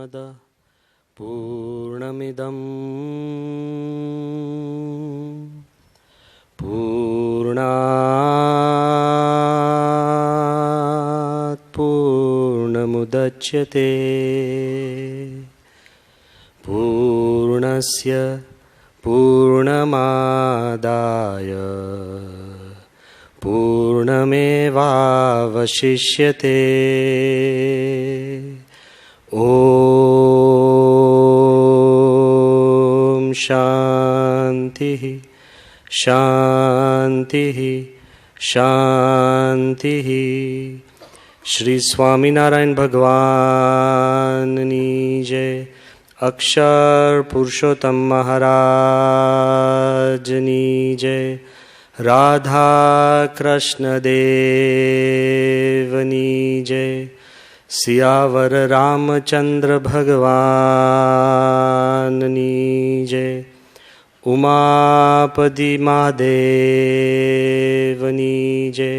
पूर्णमदः पूर्णमिदं पूर्णात् पूर्णमुदच्यते पूर्णस्य पूर्णमादाय पूर्णमेवावशिष्यते। ॐ शान्तिः शान्तिः शान्तिः। श्री स्वामिनारायण भगवाननी जय। अक्षर पुरुषोत्तम महाराजनी जय। राधा कृष्ण देवनी जय। सियावर रामचंद्र भगवाननी जय। उमापति महादेवनी जय।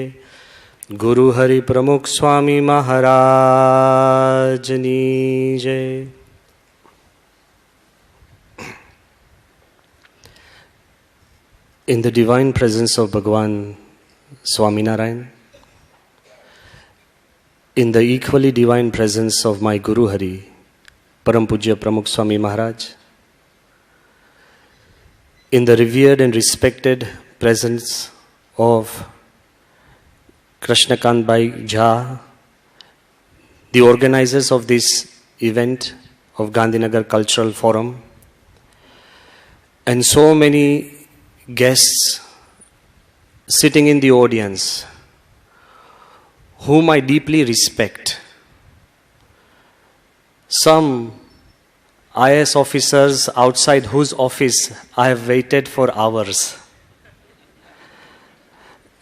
गुरु हरि प्रमुख स्वामी महाराजनी जय। In the divine presence of Bhagavan Swaminarayan, in the equally divine presence of my Guru Hari, Param Pujya Pramukh Swami Maharaj, in the revered and respected presence of Krishnakant Bhai Jha, the organizers of this event of Gandhinagar Cultural Forum, and so many guests sitting in the audience whom I deeply respect. Some IAS officers outside whose office I have waited for hours,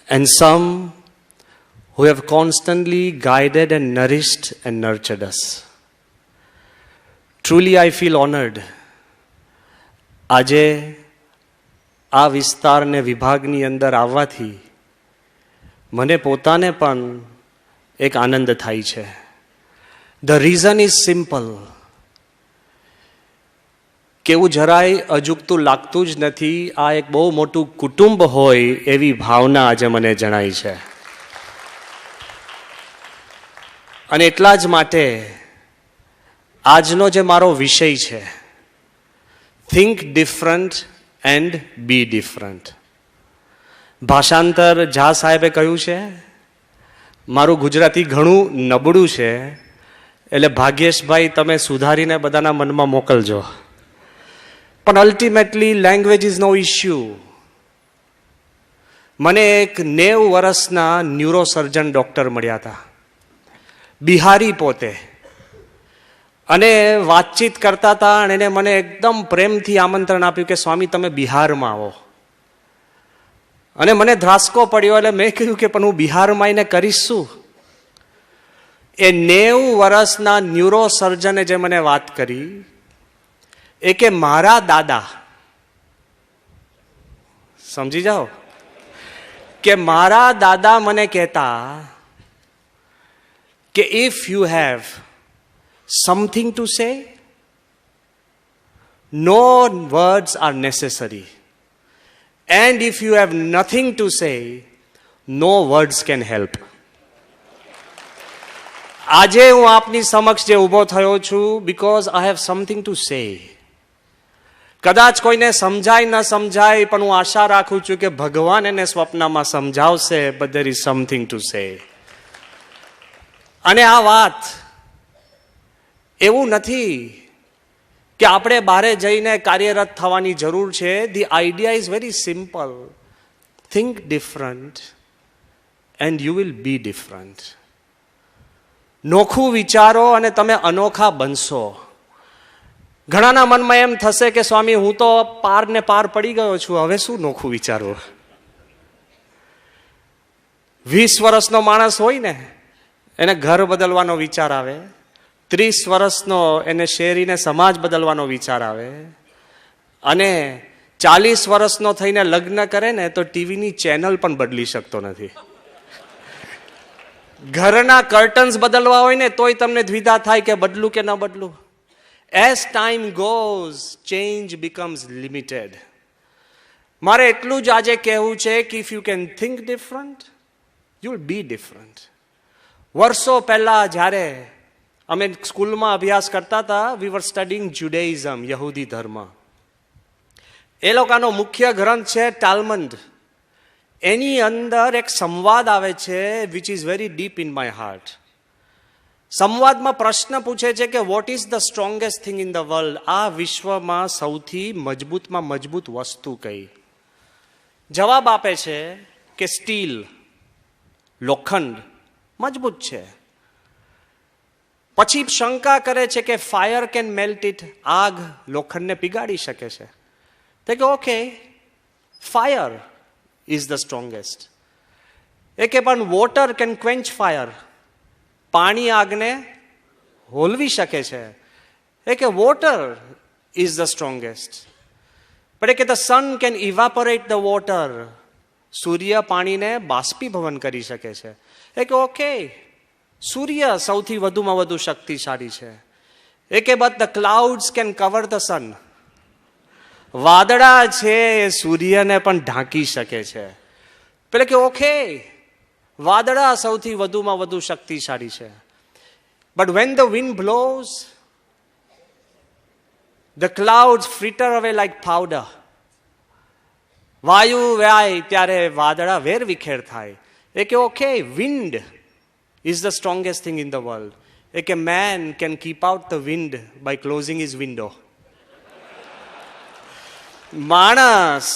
and some who have constantly guided and nourished and nurtured us. Truly I feel honored. આજે આ વિસ્તારને વિભાગની અંદર આવવાથી મને પોતાને પણ એક આનંદ થાય છે. ધ રીઝન ઇઝ સિમ્પલ, કેવું જરાય અજુગતું લાગતું જ નથી. આ એક બહુ મોટું કુટુંબ હોય એવી ભાવના આજે મને જણાય છે. અને એટલા જ માટે આજનો જે મારો વિષય છે, think different and be different. ભાષાંતર ઝા સાહેબે કહ્યું છે, મારું ગુજરાતી ઘણું નબળું છે, એટલે ભાગ્યેશભાઈ તમે સુધારીને બધાના મનમાં મોકલજો. પણ ultimately language is no issue. મને એક 90 વર્ષના ન્યુરોસર્જન ડૉક્ટર મળ્યા હતા, બિહારી પોતે, અને વાતચીત કરતા હતા. અને એને મને એકદમ પ્રેમથી આમંત્રણ આપ્યું કે સ્વામી તમે બિહારમાં આવો. અને મને ધ્રાસકો પડ્યો, એટલે મેં કહ્યું કે પણ હું બિહારમાં આવીને કરીશ શું? એ 90 વર્ષના ન્યુરોસર્જને જે મને વાત કરી એ કે મારા દાદા, સમજી જાઓ, કે મારા દાદા મને કહેતા કે if you have something to say, no words are necessary, and if you have nothing to say, no words can help. આજે હું આપની સમક્ષ જે ઊભો થયો છું, because I have something to say. કદાચ કોઈને સમજાય ન સમજાય, પણ હું આશા રાખું છું કે ભગવાન એને સ્વપ્નમાં સમજાવશે, but there is something to say. અને આ વાત એવું નથી કે આપણે બહારે જઈને કાર્યરત થવાની જરૂર છે. The idea is very simple. Think different and you will be different. નોખું વિચારો અને તમે અનોખા બનશો. ઘણાના મનમાં એમ થશે કે સ્વામી હું તો પાર ને પાર પડી ગયો છું, હવે શું નોખું વિચારવું? 20 વર્ષનો માણસ હોય ને, એને ઘર બદલવાનો વિચાર આવે. 30 વર્ષનો એને શેરીને સમાજ બદલવાનો વિચાર આવે. અને 40 વર્ષનો થઈને લગ્ન કરે ને તો ટીવીની ચેનલ પણ બદલી શકતો નથી. ઘરના કર્ટન્સ બદલવા હોય ને તોય તમને દ્વિધા થાય કે બદલું કે ન બદલું. As time goes change becomes limited. મારે એટલું જ આજે કહેવું છે કે if you can think different, you will be different. વર્ષો પહેલા જ્યારે અમે સ્કૂલમાં અભ્યાસ કરતા હતા, વી વર સ્ટડીંગ જ્યુડેઇઝમ, યહૂદી ધર્મ. એ લોકોનો મુખ્ય ગ્રંથ છે ટાલ્મુડ. એની અંદર એક સંવાદ આવે છે which is very deep in my heart. સંવાદમાં પ્રશ્ન પૂછે છે કે what is the strongest thing in the world? આ વિશ્વમાં સૌથી મજબૂતમાં મજબૂત વસ્તુ કઈ? જવાબ આપે છે કે સ્ટીલ, લોખંડ મજબૂત છે. પછી શંકા કરે છે કે ફાયર કેન મેલ્ટ ઇટ, આગ લોખંડને પીગાડી શકે છે. તો કે okay, fire is the strongest. એ કે પણ વોટર કેન ક્વેન્ચ ફાયર, પાણી આગને હોલવી શકે છે. એ કે વોટર ઇઝ ધ સ્ટ્રોંગેસ્ટ. પણ એ કે the sun can evaporate the water, સૂર્ય પાણીને બાષ્પીભવન કરી શકે છે. એ કે ઓકે, સૂર્ય સૌથી વધુમાં વધુ શક્તિશાળી છે. એ કે but the clouds can cover the sun, વાદળા છે એ સૂર્યને પણ ઢાંકી શકે છે. પેલે કે ઓકે, વાદળા સૌથી વધુમાં વધુ શક્તિશાળી છે. But when the wind blows, the clouds fritter away like powder. વાયુ વ્યાય ત્યારે વાદળા વેર વિખેર થાય. એ કે okay, wind is the strongest thing in the world. એ કે man can keep out the wind by closing his window. માણસ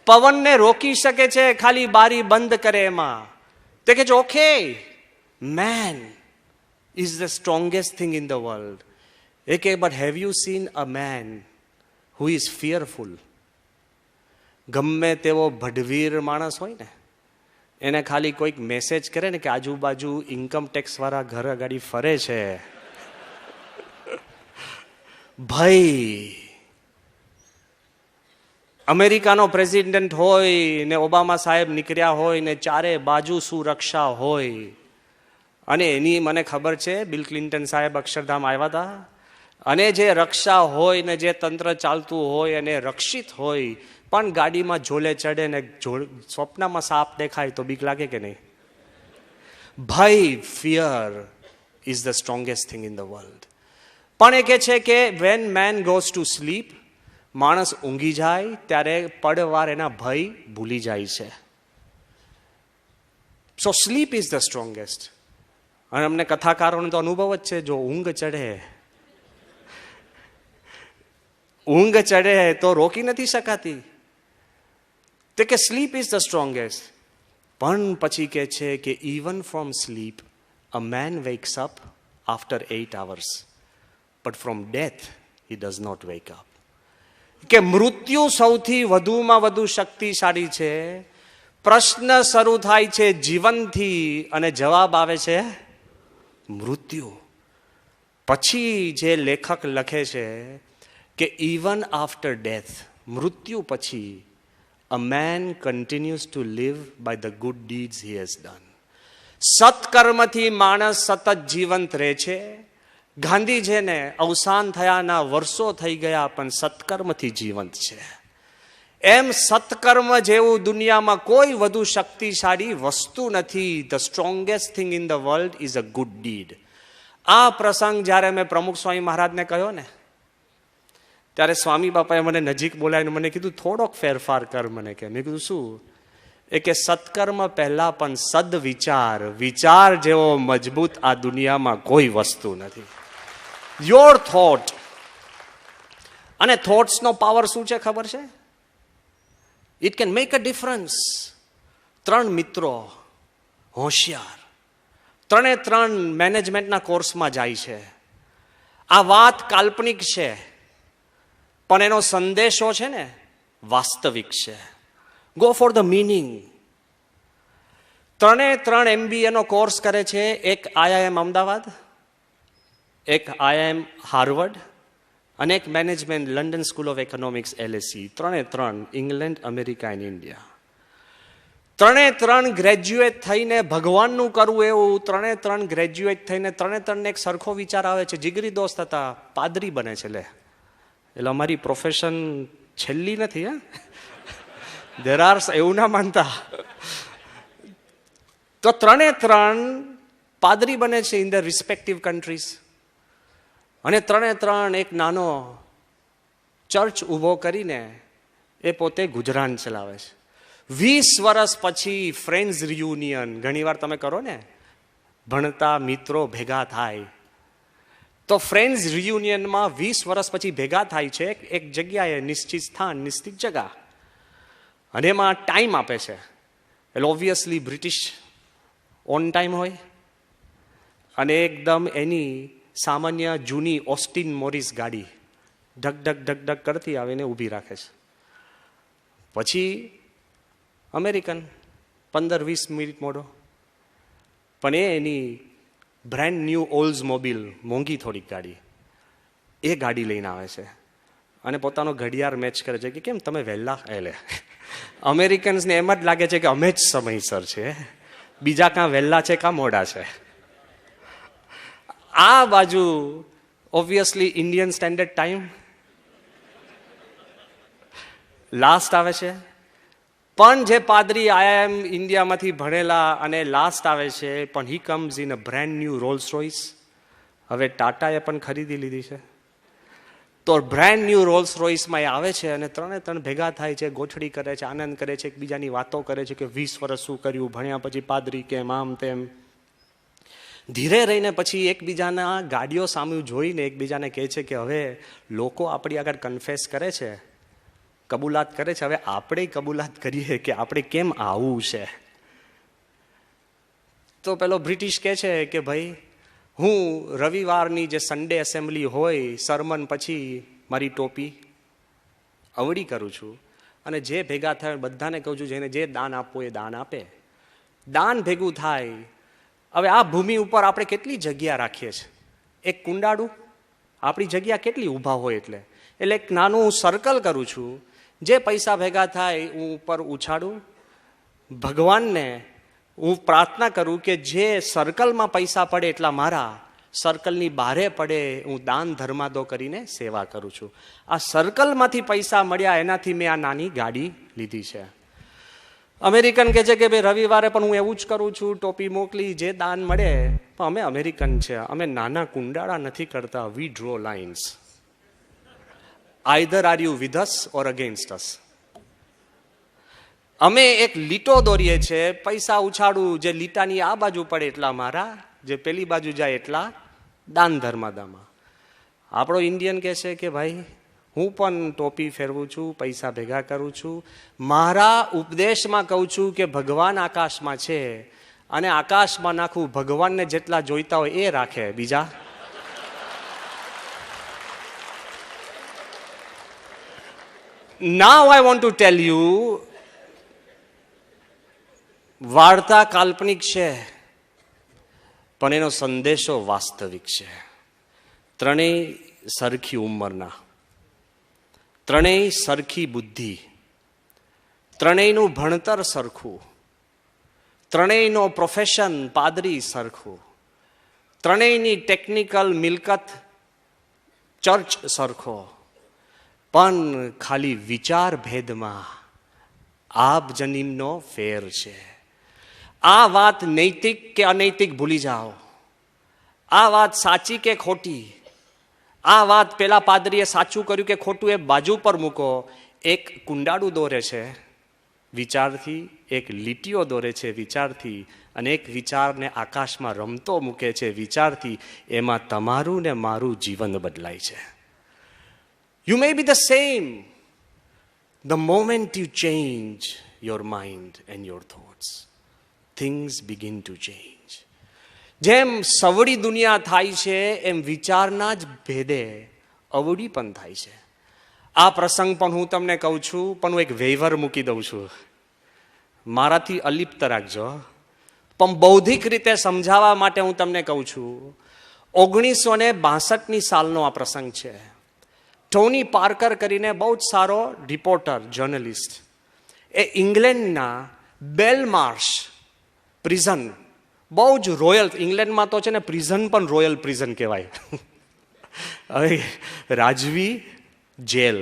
પવનને રોકી શકે છે ખાલી બારી બંધ કરે એમાં. તે કે okay, man is the strongest thing in the world. એ કે but have you seen a man who is fearful? ગમે તેવો ભડવીર માણસ હોય ને, એને ખાલી કોઈક મેસેજ કરે ને કે આજુબાજુ ઇન્કમ ટેક્સ વાળા ઘર અગાડી ફરે છે, ભાઈ અમેરિકાનો પ્રેસિડેન્ટ હોય ને ઓબામા સાહેબ નીકળ્યા હોય ને ચારે બાજુ સુરક્ષા હોય, અને એની મને ખબર છે બિલ ક્લિન્ટન સાહેબ અક્ષરધામ આવ્યા હતા, અને જે રક્ષા હોય ને જે તંત્ર ચાલતું હોય અને રક્ષિત હોય, પણ ગાડીમાં ઝોલે ચડે ને સ્વપ્નમાં સાપ દેખાય તો બીક લાગે કે નહીં? ભાઈ, fear is the strongest thing in the world. પણ એ કહે છે કે when man goes to sleep, માણસ ઊંઘી જાય ત્યારે પડવાર એના ભય ભૂલી જાય છે. સો સ્લીપ ઇઝ ધ સ્ટ્રોંગેસ્ટ. અને અમને કથાકારોનો તો અનુભવ જ છે, જો ઊંઘ ચડે તો રોકી નથી શકાતી. તે કે સ્લીપ ઇઝ ધ સ્ટ્રોંગેસ્ટ. પણ પછી કે છે કે even from sleep a man wakes up after 8 hours, but from death he does not wake up. કે મૃત્યુ સૌથી વધુમાં વધુ શક્તિશાળી છે. પ્રશ્ન શરૂ થાય છે જીવનથી અને જવાબ આવે છે મૃત્યુ. પછી જે લેખક લખે છે કે ઇવન આફ્ટર ડેથ, મૃત્યુ પછી a man continues to live by the good deeds he has done. સત્કર્મથી માણસ સતત જીવંત રહે છે. ગાંધીજીને અવસાન થયાના વર્ષો થઈ ગયા પણ સત્કર્મથી જીવંત છે. એમ સત્કર્મ જેવું દુનિયામાં કોઈ વધુ શક્તિશાળી વસ્તુ નથી. The strongest thing in the world is a good did. આ પ્રસંગ જ્યારે મેં પ્રમુખ સ્વામી મહારાજને કહ્યો ને, ત્યારે સ્વામી બાપાએ મને નજીક બોલાવીને મને કીધું થોડોક ફેરફાર કર. મને કે મેં કીધું શું? એ કે સત્કર્મ પહેલા પણ સદવિચાર, વિચાર જેવો મજબૂત આ દુનિયામાં કોઈ વસ્તુ નથી. Your thought. અને થોટ્સનો પાવર શું છે ખબર છે? It can make a difference. 3 મિત્રો હોશિયાર, 3 મેનેજમેન્ટના કોર્સમાં જાય છે. આ વાત કાલ્પનિક છે પણ એનો સંદેશો છે ને વાસ્તવિક છે. Go for the meaning. 3 MBA નો કોર્સ કરે છે. એક IIM અમદાવાદ, એક IIM હાર્વર્ડ અને એક management London school of economics LSE. 3 England, America and India. ત્રણ ગ્રેજ્યુએટ થઈને ભગવાનનું કરવું એવું, ત્રણ ગ્રેજ્યુએટ થઈને ત્રણે એક સરખો વિચાર આવે છે. જીગરી દોસ્ત હતા, પાદરી બને છે. એટલે અમારી પ્રોફેશન છેલ્લી નથી. દેર આર, એવું ના માનતા. તો ત્રણ પાદરી બને છે ઇન ધ રિસ્પેક્ટિવ કન્ટ્રીઝ. અને ત્રણ એક નાનો ચર્ચ ઊભો કરીને એ પોતે ગુજરાન ચલાવે છે. 20 વર્ષ પછી ફ્રેન્ડ્સ રિયુનિયન, ઘણી વાર તમે કરો ને, ભણતા મિત્રો ભેગા થાય, તો ફ્રેન્ડ્સ રિયુનિયનમાં 20 વર્ષ પછી ભેગા થાય છે એક જગ્યાએ, નિશ્ચિત સ્થાન, નિશ્ચિત જગા, અને એમાં ટાઈમ આપે છે. એટલે ઓબ્વિયસલી બ્રિટિશ ઓન ટાઈમ હોય, અને એકદમ એની સામાન્ય જૂની ઓસ્ટિન મોરિસ ગાડી ઢક કરતી આવીને ઊભી રાખે છે. પછી અમેરિકન 15-20 મિનિટ મોડો, પણ એની બ્રાન્ડ ન્યૂ ઓલ્ઝ મોબિલ, મોંઘી થોડીક ગાડી, એ ગાડી લઈને આવે છે અને પોતાનો ઘડિયાળ મેચ કરે છે કે કેમ તમે વહેલા. એટલે અમેરિકન્સને એમ જ લાગે છે કે અમે જ સમયસર છે, બીજા કાં વહેલા છે કાં મોડા છે. આ બાજુ obviously Indian standard time last આવે છે. પણ જે પાદરી IIM ઇન્ડિયામાંથી ભણેલા અને લાસ્ટ આવે છે, પણ he comes in a brand new Rolls Royce. હવે ટાટાએ પણ ખરીદી લીધી છે, તો બ્રાન્ડ ન્યૂ રોલ્સ રોયસમાં એ આવે છે અને ત્રણ ભેગા થાય છે, ગોઠડી કરે છે, આનંદ કરે છે, એકબીજાની વાતો કરે છે કે 20 વર્ષ શું કર્યું, ભણ્યા પછી પાદરી કેમ, આમ તેમ. ધીરે રહીને પછી એકબીજાના ગાડીઓ સામે જોઈને એકબીજાને કહે છે કે હવે લોકો આપણી આગળ કન્ફેસ કરે છે, કબૂલાત કરે છે, હવે આપણે કબૂલાત કરીએ કે આપણે કેમ આવું છે. તો પેલો બ્રિટિશ કહે છે કે ભાઈ હું રવિવારની જે સન્ડે એસેમ્બલી હોય, સરમન પછી મારી ટોપી અવળી કરું છું, અને જે ભેગા થાય બધાને કહું છું જેને જે દાન આપવું એ દાન આપે. દાન ભેગું થાય. હવે આ ભૂમિ ઉપર આપણે કેટલી જગ્યા રાખીએ છીએ, એક કુંડાળું આપણી જગ્યા કેટલી ઊભા હોય. એટલે એક નાનું હું સર્કલ કરું છું, જે પૈસા ભેગા થાય હું ઉપર ઉછાળું. ભગવાનને હું પ્રાર્થના કરું કે જે સર્કલમાં પૈસા પડે એટલા મારા, સર્કલની બહારે પડે હું દાન ધર્માદો કરીને સેવા કરું છું. આ સર્કલમાંથી પૈસા મળ્યા એનાથી મેં આ નાની ગાડી લીધી છે. અમેરિકન કહે છે કે ભાઈ રવિવારે પણ હું એવું જ કરું છું, ટોપી મોકલી, જે દાન મળે. પણ અમે અમેરિકન છે, અમે નાના કુંડાળા નથી કરતા. We draw lines. Either are you with us or against us. અમે એક લીટો દોરીએ છીએ, પૈસા ઉછાળું, જે લીટાની આ બાજુ પડે એટલા મારા, જે પેલી બાજુ જાય એટલા દાન ધર્માદામાં. આપણો ઇન્ડિયન કહે છે કે ભાઈ હું પણ ટોપી ફેરવું છું, પૈસા ભેગા કરું છું, મારા ઉપદેશમાં કહું છું કે ભગવાન આકાશમાં છે અને આકાશમાં નાખું, ભગવાનને જેટલા જોઈતા હોય એ રાખે, બીજા. Now I want to tell you, વાર્તા કાલ્પનિક છે પણ એનો સંદેશો વાસ્તવિક છે. ત્રણેય સરખી ઉંમરના, ત્રણેય સરખી બુદ્ધિ, ત્રણેયનું ભણતર સરખું, ત્રણેયનો પ્રોફેશન પાદરી સરખું, ત્રણેયની ટેકનિકલ મિલકત ચર્ચ સરખો, પણ ખાલી વિચાર ભેદમાં આબ જનીમનો ફેર છે. આ વાત નૈતિક કે અનૈતિક ભૂલી જાઓ, આ વાત સાચી કે ખોટી, આ વાત પેલા પાદરીએ સાચું કર્યું કે ખોટું એ બાજુ પર મૂકો. એક કુંડાળું દોરે છે વિચારથી, એક લીટીઓ દોરે છે વિચારથી, અને એક વિચારને આકાશમાં રમતો મૂકે છે વિચારથી. એમાં તમારું ને મારું જીવન બદલાય છે. You may be the same. The moment you change your mind and your thoughts, things begin to change. જેમ સવડી દુનિયા થાય છે એમ વિચારના જ ભેદે અવળી પણ થાય છે. આ પ્રસંગ પણ હું તમને કહું છું, પણ હું એક વૈવર મૂકી દઉં છું, મારાથી અલિપ્ત રાખજો. પણ બૌદ્ધિક રીતે સમજાવવા માટે હું તમને કહું છું. 1962 સાલનો આ પ્રસંગ છે. ટોની પાર્કર કરીને બહુ જ સારો રિપોર્ટર, જર્નલિસ્ટ, એ ઇંગ્લેન્ડના બેલમાર્શ પ્રિઝન, બહુ જ રોયલ, ઇંગ્લેન્ડમાં તો છે ને પ્રિઝન પણ રોયલ પ્રિઝન કહેવાય. હવે રાજવી જેલ,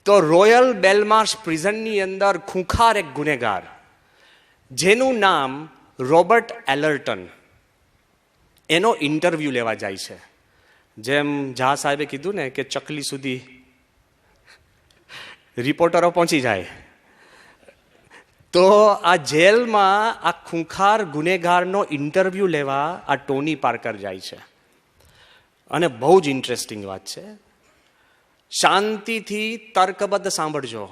તો રોયલ બેલમાર્શ પ્રિઝનની અંદર ખૂંખાર એક ગુનેગાર જેનું નામ રોબર્ટ એલર્ટન, એનો ઇન્ટરવ્યૂ લેવા જાય છે. જેમ ઝા સાહેબે કીધું ને કે ચકલી સુધી રિપોર્ટરો પહોંચી જાય, તો આ જેલમાં આ ખૂંખાર ગુનેગારનો ઇન્ટરવ્યૂ લેવા આ ટોની પાર્કર જાય છે. અને બહુ જ ઇન્ટરેસ્ટિંગ વાત છે, શાંતિથી તર્કબદ્ધ સાંભળજો.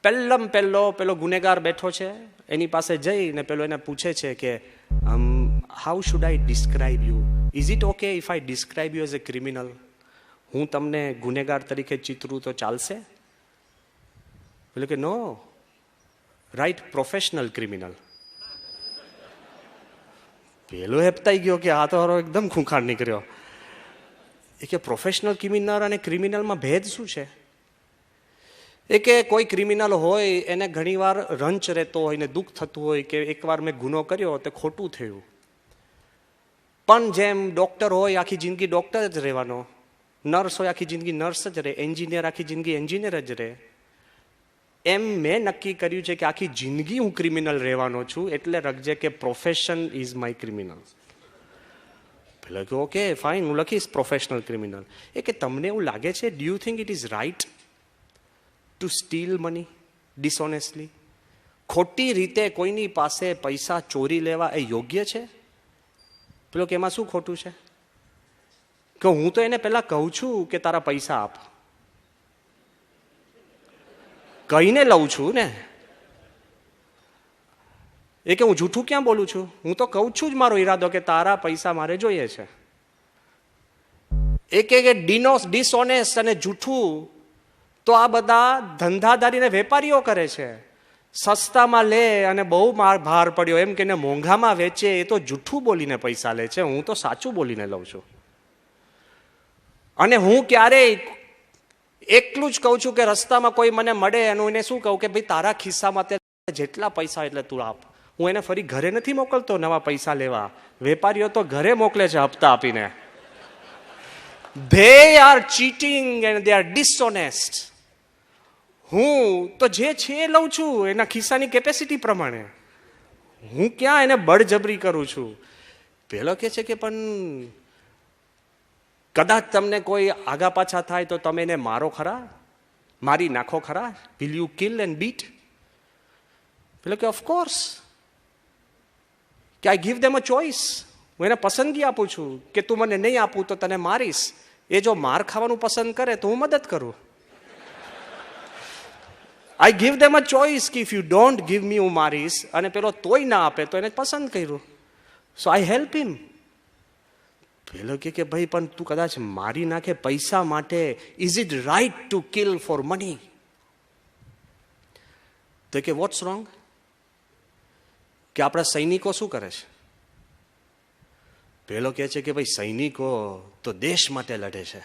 પેલો ગુનેગાર બેઠો છે, એની પાસે જઈને પેલો એને પૂછે છે કે how should I describe you? Is it okay if I describe you as a criminal? હું તમને ગુનેગાર તરીકે ચિતરું તો ચાલશે? પેલો કે નો, રાઈટ પ્રોફેશનલ ક્રિમિનલ. પેલો હેપતાઈ ગયો કે આ તો એકદમ ખૂંખાર નીકળ્યો. એ કે પ્રોફેશનલ ક્રિમિનલ અને ક્રિમિનલમાં ભેદ શું છે? એ કે કોઈ ક્રિમિનલ હોય એને ઘણીવાર રંચ રહેતો હોય ને દુઃખ થતું હોય કે એકવાર મેં ગુનો કર્યો તો ખોટું થયું, પણ જેમ ડૉક્ટર હોય આખી જિંદગી ડૉક્ટર જ રહેવાનો, નર્સ હોય આખી જિંદગી નર્સ જ રહે, એન્જિનિયર આખી જિંદગી એન્જિનિયર જ રહે, એમ મેં નક્કી કર્યું છે કે આખી જિંદગી હું ક્રિમિનલ રહેવાનો છું, એટલે રખજે કે પ્રોફેશન ઇઝ માય ક્રિમિનલ. પેલા કે ઓકે ફાઇન, હું લખીશ પ્રોફેશનલ ક્રિમિનલ. એ કે તમને એવું લાગે છે, do you think it is right to steal money dishonestly? ખોટી રીતે કોઈની પાસે પૈસા ચોરી લેવા એ યોગ્ય છે? પેલો કે એમાં શું ખોટું છે? કે હું તો એને પહેલા કહું છું કે તારા પૈસા આપ, કહીને લઉં છું ને. એ કે હું જૂઠું ક્યાં બોલું છું? હું તો કહું છું જ મારો ઈરાદો કે તારા પૈસા મારે જોઈએ છે. એ કે ડિસઓનેસ્ટ અને જૂઠું તો આ બધા ધંધાદારીને વેપારીઓ કરે છે. સસ્તામાં લે અને બહુ ભાર પડ્યો એમ કે મોંઘામાં વેચે, એ તો જૂઠું બોલીને પૈસા લે છે. હું તો સાચું બોલીને લઉં છું. અને હું ક્યારેય એટલું જ કહું છું કે રસ્તામાં કોઈ મને મળે અને એને શું કહું કે ભાઈ તારા ખિસ્સામાં જેટલા પૈસા એટલે તું આપ. હું એને ફરી ઘરે નથી મોકલતો નવા પૈસા લેવા. વેપારીઓ તો ઘરે મોકલે છે હપ્તા આપીને. They are cheating and they are dishonest. હું તો જે છે એ લઉં છું એના ખિસ્સાની કેપેસિટી પ્રમાણે. હું ક્યાં એને બળજબરી કરું છું? પેલો કે છે કે પણ કદાચ તમને કોઈ આગા પાછા થાય તો તમે એને મારો ખરા, મારી નાખો ખરા? Will you kill and bit? પેલો કે ઓફકોર્સ, કે આઈ ગીવ ધેમ અ ચોઇસ. હું એને પસંદગી આપું છું કે તું મને નહીં આપું તો તને મારીશ. એ જો માર ખાવાનું પસંદ કરે તો હું મદદ કરું. I give them a choice કે if you don't give me હું મારીશ, અને પેલો તોય ના આપે તો એને પસંદ કર્યું. સો આઈ હેલ્પ હિમ. પેલો કે ભાઈ પણ તું કદાચ મારી નાખે પૈસા માટે, is it right to kill for money? તો કે વોટ્સ રોંગ? કે આપણા સૈનિકો શું કરે છે? પેલો કહે છે કે ભાઈ સૈનિકો તો દેશ માટે લડે છે.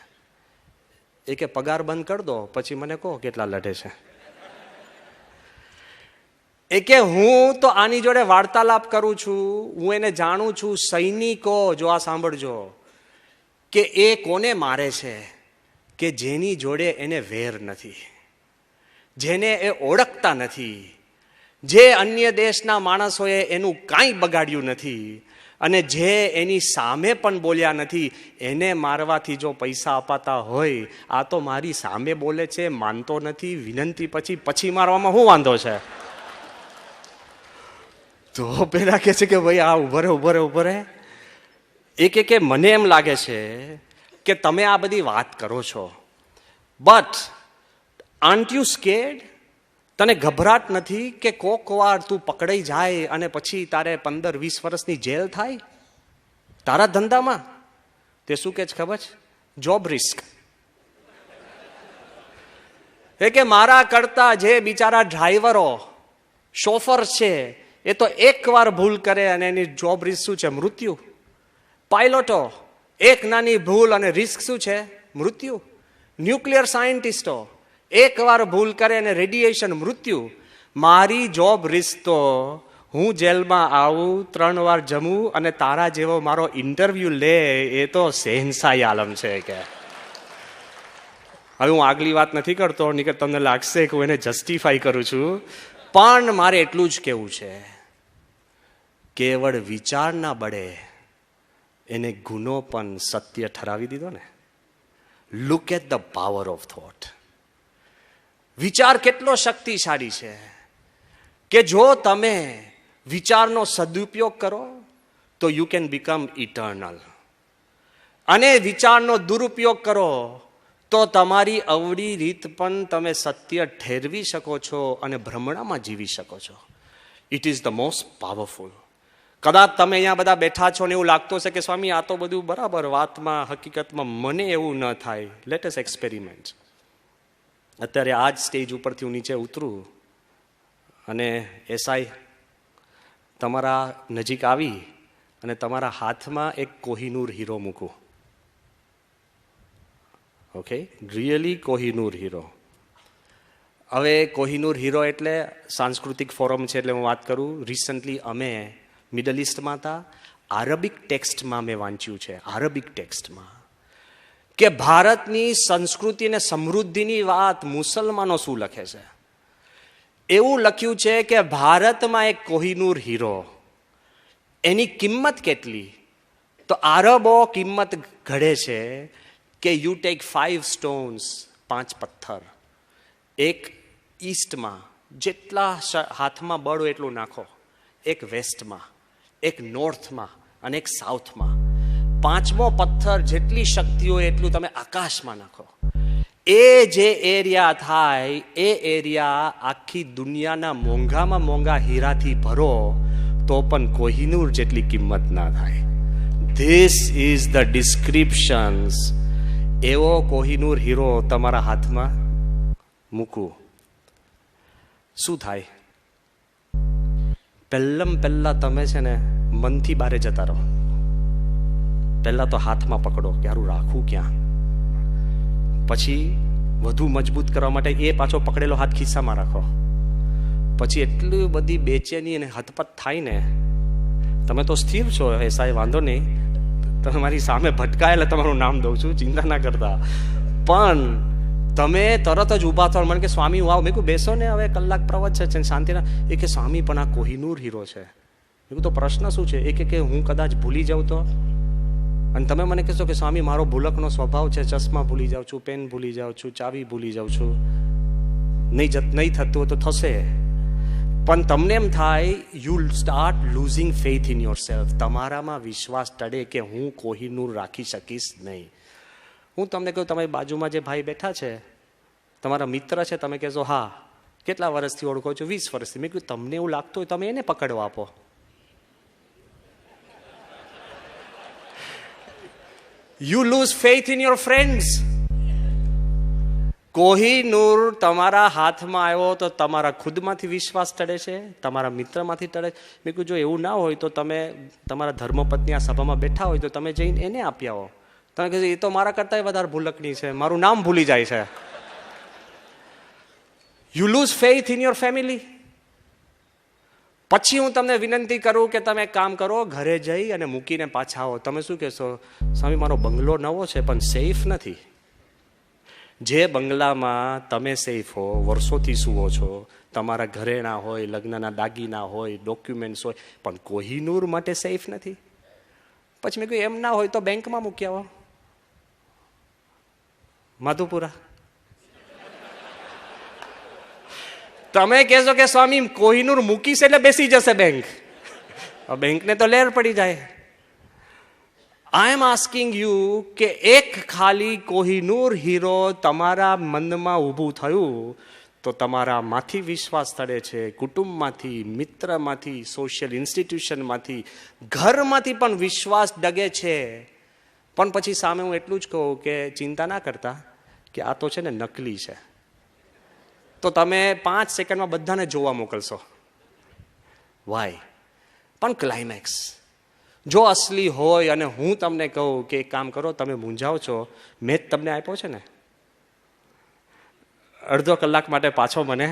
એ કે પગાર બંધ કરી દો પછી મને કહો કેટલા લડે છે. એ કે હું તો આની જોડે વાર્તાલાપ કરું છું, હું એને જાણું છું. સૈનિકો, જો આ સાંભળજો, કે એ કોને મારે છે? કે જેની જોડે એને વેર નથી, જેને એ ઓળખતા નથી, જે અન્ય દેશના માણસોએ એનું કાંઈ બગાડ્યું નથી, અને જે એની સામે પણ બોલ્યા નથી, એને મારવાથી જો પૈસા અપાતા હોય, આ તો મારી સામે બોલે છે, માનતો નથી, વિનંતી પછી મારવામાં શું વાંધો છે? તો પેલા કહે છે કે ભાઈ આ ઉભો રહે. એ કે મને એમ લાગે છે કે તમે આ બધી વાત કરો છો, બટ આર્ન્ટ યુ સ્કેર્ડ? તને ગભરાટ નથી કે કોક વાર તું પકડાઈ જાય અને પછી તારે 15-20 વર્ષની જેલ થાય તારા ધંધામાં? તે શું કે ખબર છે? Job risk. એ કે મારા કરતા જે બિચારા ડ્રાઈવરો, શોફર છે, એ તો એકવાર ભૂલ કરે અને એની જોબ રિસ્ક શું છે? મૃત્યુ. પાયલોટો, એક નાની ભૂલ અને રિસ્ક શું છે? મૃત્યુ. ન્યુક્લિયર સાયન્ટિસ્ટો, એકવાર ભૂલ કરે અને રેડિયેશન, મૃત્યુ. મારી જોબ રિસ્ક તો હું જેલમાં આવું, 3 વાર જમું અને તારા જેવો મારો ઇન્ટરવ્યુ લે, એ તો શહેનશાહી આલમ છે કે. હવે હું આગલી વાત નથી કરતો, નીકળ તમને લાગશે કે હું એને જસ્ટિફાઈ કરું છું, પણ મારે એટલું જ કહેવું છે, કેવળ વિચારના બળે એને ગુનો પણ સત્ય ઠરાવી દીધો ને. Look at the power of thought. વિચાર કેટલો શક્તિશાળી છે કે જો તમે વિચારનો સદુપયોગ કરો તો યુ કેન બીકમ ઇટર્નલ, અને વિચારનો દુરુપયોગ કરો તો તમારી અવળી રીત પણ તમે સત્ય ઠેરવી શકો છો અને ભ્રમણામાં જીવી શકો છો. It is the most powerful. કદાચ તમે અહીંયા બધા બેઠા છો ને એવું લાગતું હશે કે સ્વામી આ તો બધું બરાબર, વાતમાં હકીકતમાં મને એવું ન થાય. Let us experiment. અત્યારે આ જ સ્ટેજ ઉપરથી હું નીચે ઉતરું અને એસઆઈ તમારા નજીક આવી અને તમારા હાથમાં એક કોહિનૂર હીરો મૂકું. Okay, really Kohinoor hero. હવે કોહિનૂર હીરો એટલે સાંસ્કૃતિક ફોરમ છે એટલે હું વાત કરું. રિસન્ટલી અમે મિડલ ઇસ્ટમાં હતા, આરબિક ટેક્સ્ટમાં મેં વાંચ્યું છે, આરબિક ટેક્સ્ટમાં, કે ભારતની સંસ્કૃતિ અને સમૃદ્ધિની વાત મુસલમાનો શું લખે છે. એવું લખ્યું છે કે ભારતમાં એક કોહિનૂર હીરો, એની કિંમત કેટલી, તો આરબો કિંમત ઘડે છે કે યુ ટેક 5 સ્ટોન્સ, 5 પથ્થર, એક ઈસ્ટમાં જેટલા હાથમાં બળ હોય એટલું નાખો, એક વેસ્ટમાં, એક નોર્થમાં અને એક સાઉથમાં. 5મો પથ્થર જેટલી શક્તિ હોય એટલું તમે આકાશમાં નાખો. એ જે એરિયા થાય એ એરિયા આખી દુનિયાના મોંઘામાં મોંઘા હીરાથી ભરો તો પણ કોહિનૂર જેટલી કિંમત ના થાય. This is the descriptions. એવો કોહિનૂર હીરો તમારા હાથમાં મૂકું, શું થાય? પહેલા તમે છે ને મનથી બારે જતા રહો. પહેલા તો હાથમાં પકડો કે હારું રાખવું ક્યાં. પછી વધુ મજબૂત કરવા માટે એ પાછો પકડેલો હાથ ખિસ્સામાં રાખો. પછી એટલી બધી બેચેની અને હતપત થાય ને, તમે તો સ્થિર છો એસાય વાંધો નહીં, તમે મારી સામે ભટકાયેલા તમારું નામ દઉં છું, ચિંતા ના કરતા, પણ તમે તરત જ ઊભા થો. મને કે સ્વામી હું આવું. મેં કહું બેસો ને, હવે કલાક પ્રવચ છે શાંતિના. એ કે સ્વામી પણ આ કોહિનૂર હીરો છે. મેં કહું તો પ્રશ્ન શું છે? એ કે હું કદાચ ભૂલી જાઉં તો? અને તમે મને કહેશો કે સ્વામી મારો ભૂલકનો સ્વભાવ છે, ચશ્મા ભૂલી જાઉં છું, પેન ભૂલી જાઉં છું, ચાવી ભૂલી જાઉં છું. નહીં થતું હોય તો થશે, પણ તમને એમ થાય you start losing faith in your self. તમારામાં વિશ્વાસ ટળે કે હું કોહિનૂર રાખી શકીશ નહીં. હું તમને કહું, તમારી બાજુમાં જે ભાઈ બેઠા છે તમારા મિત્ર છે, તમે કહેશો હા કેટલા વર્ષથી ઓળખો છો? 20 વર્ષથી. મેં કહ્યું તમને એવું લાગતું હોય તમે એને પકડવા આપો. You lose faith in your friends. Kohinoor તમારા હાથમાં આવ્યો તો તમારા ખુદમાંથી વિશ્વાસ ટળે છે, તમારા મિત્રમાંથી ટળે. મેં કહ્યું જો એવું ના હોય તો તમે તમારા ધર્મપત્ની આ સભામાં બેઠા હોય તો તમે જઈને એને આપી આવો. તમે કહેશો એ તો મારા કરતાં વધારે ભૂલકની છે, મારું નામ ભૂલી જાય છે. You loose faith in your family. પછી હું તમને વિનંતી કરું કે તમે એક કામ કરો, ઘરે જઈ અને મૂકીને પાછા આવો. તમે શું કહેશો? સ્વામી મારો બંગલો નવો છે પણ સેફ નથી. જે બંગલામાં તમે સેફ હો, વર્ષોથી સુવો છો, તમારા ઘરેણા હોય, લગ્નના દાગીના હોય, ડોક્યુમેન્ટ્સ હોય, પણ કોહિનૂર માટે સેફ નથી. પછી મેં કહ્યું એમ ના હોય તો બેંકમાં મૂકી આવો, માધુપુરા. તમે કહેશો કે સ્વામી કોહિનૂર મૂકીશ એટલે બેસી જશે બેંક. બેંકને તો લેર પડી જાય. આઈ એમ આસ્કિંગ યુ કે એક ખાલી કોહિનૂર હીરો તમારા મનમાં ઊભું થયું તો તમારામાંથી વિશ્વાસ ટળે છે, કુટુંબમાંથી, મિત્રમાંથી, સોશિયલ ઇન્સ્ટિટ્યુશનમાંથી, ઘરમાંથી પણ વિશ્વાસ ડગે છે. પણ પછી સામે હું એટલું જ કહું કે ચિંતા ના કરતા કે આ તો છે ને નકલી છે, તો તમે 5 સેકન્ડમાં બધાને જોવા મોકલશો. વાય? પણ ક્લાઇમેક્સ જો અસલી હોય અને હું તમને કહું કે એક કામ કરો, તમે મૂંઝાવ છો, મેં જ તમને આપ્યો છે ને, અડધો કલાક માટે પાછો મને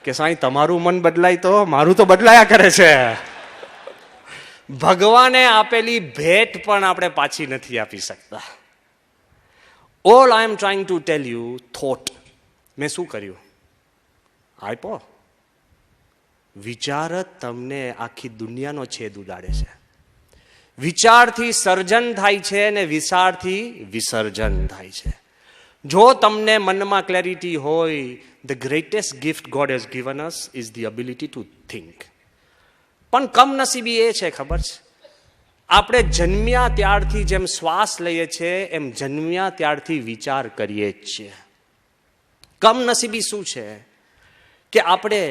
કે સાંઈ તમારું મન બદલાય તો મારું તો બદલાયા કરે છે. ભગવાને આપેલી ભેટ પણ આપણે પાછી નથી આપી શકતા. All I M trying to tell you, thought મેં શું કર્યું? આપ્યો. વિચાર જ તમને આખી દુનિયાનો છેદ ઉડાડે છે. વિચારથી સર્જન થાય છે અને વિચારથી વિસર્જન થાય છે. જો તમને મનમાં ક્લેરિટી હોય, the greatest gift God has given us is the ability to think. પણ કમનસીબી એ છે, ખબર છે, આપણે જન્મ્યા ત્યારથી જેમ શ્વાસ લઈએ છીએ એમ જન્મ્યા ત્યારથી વિચાર કરીએ જ છીએ. કમનસીબી શું છે કે આપણે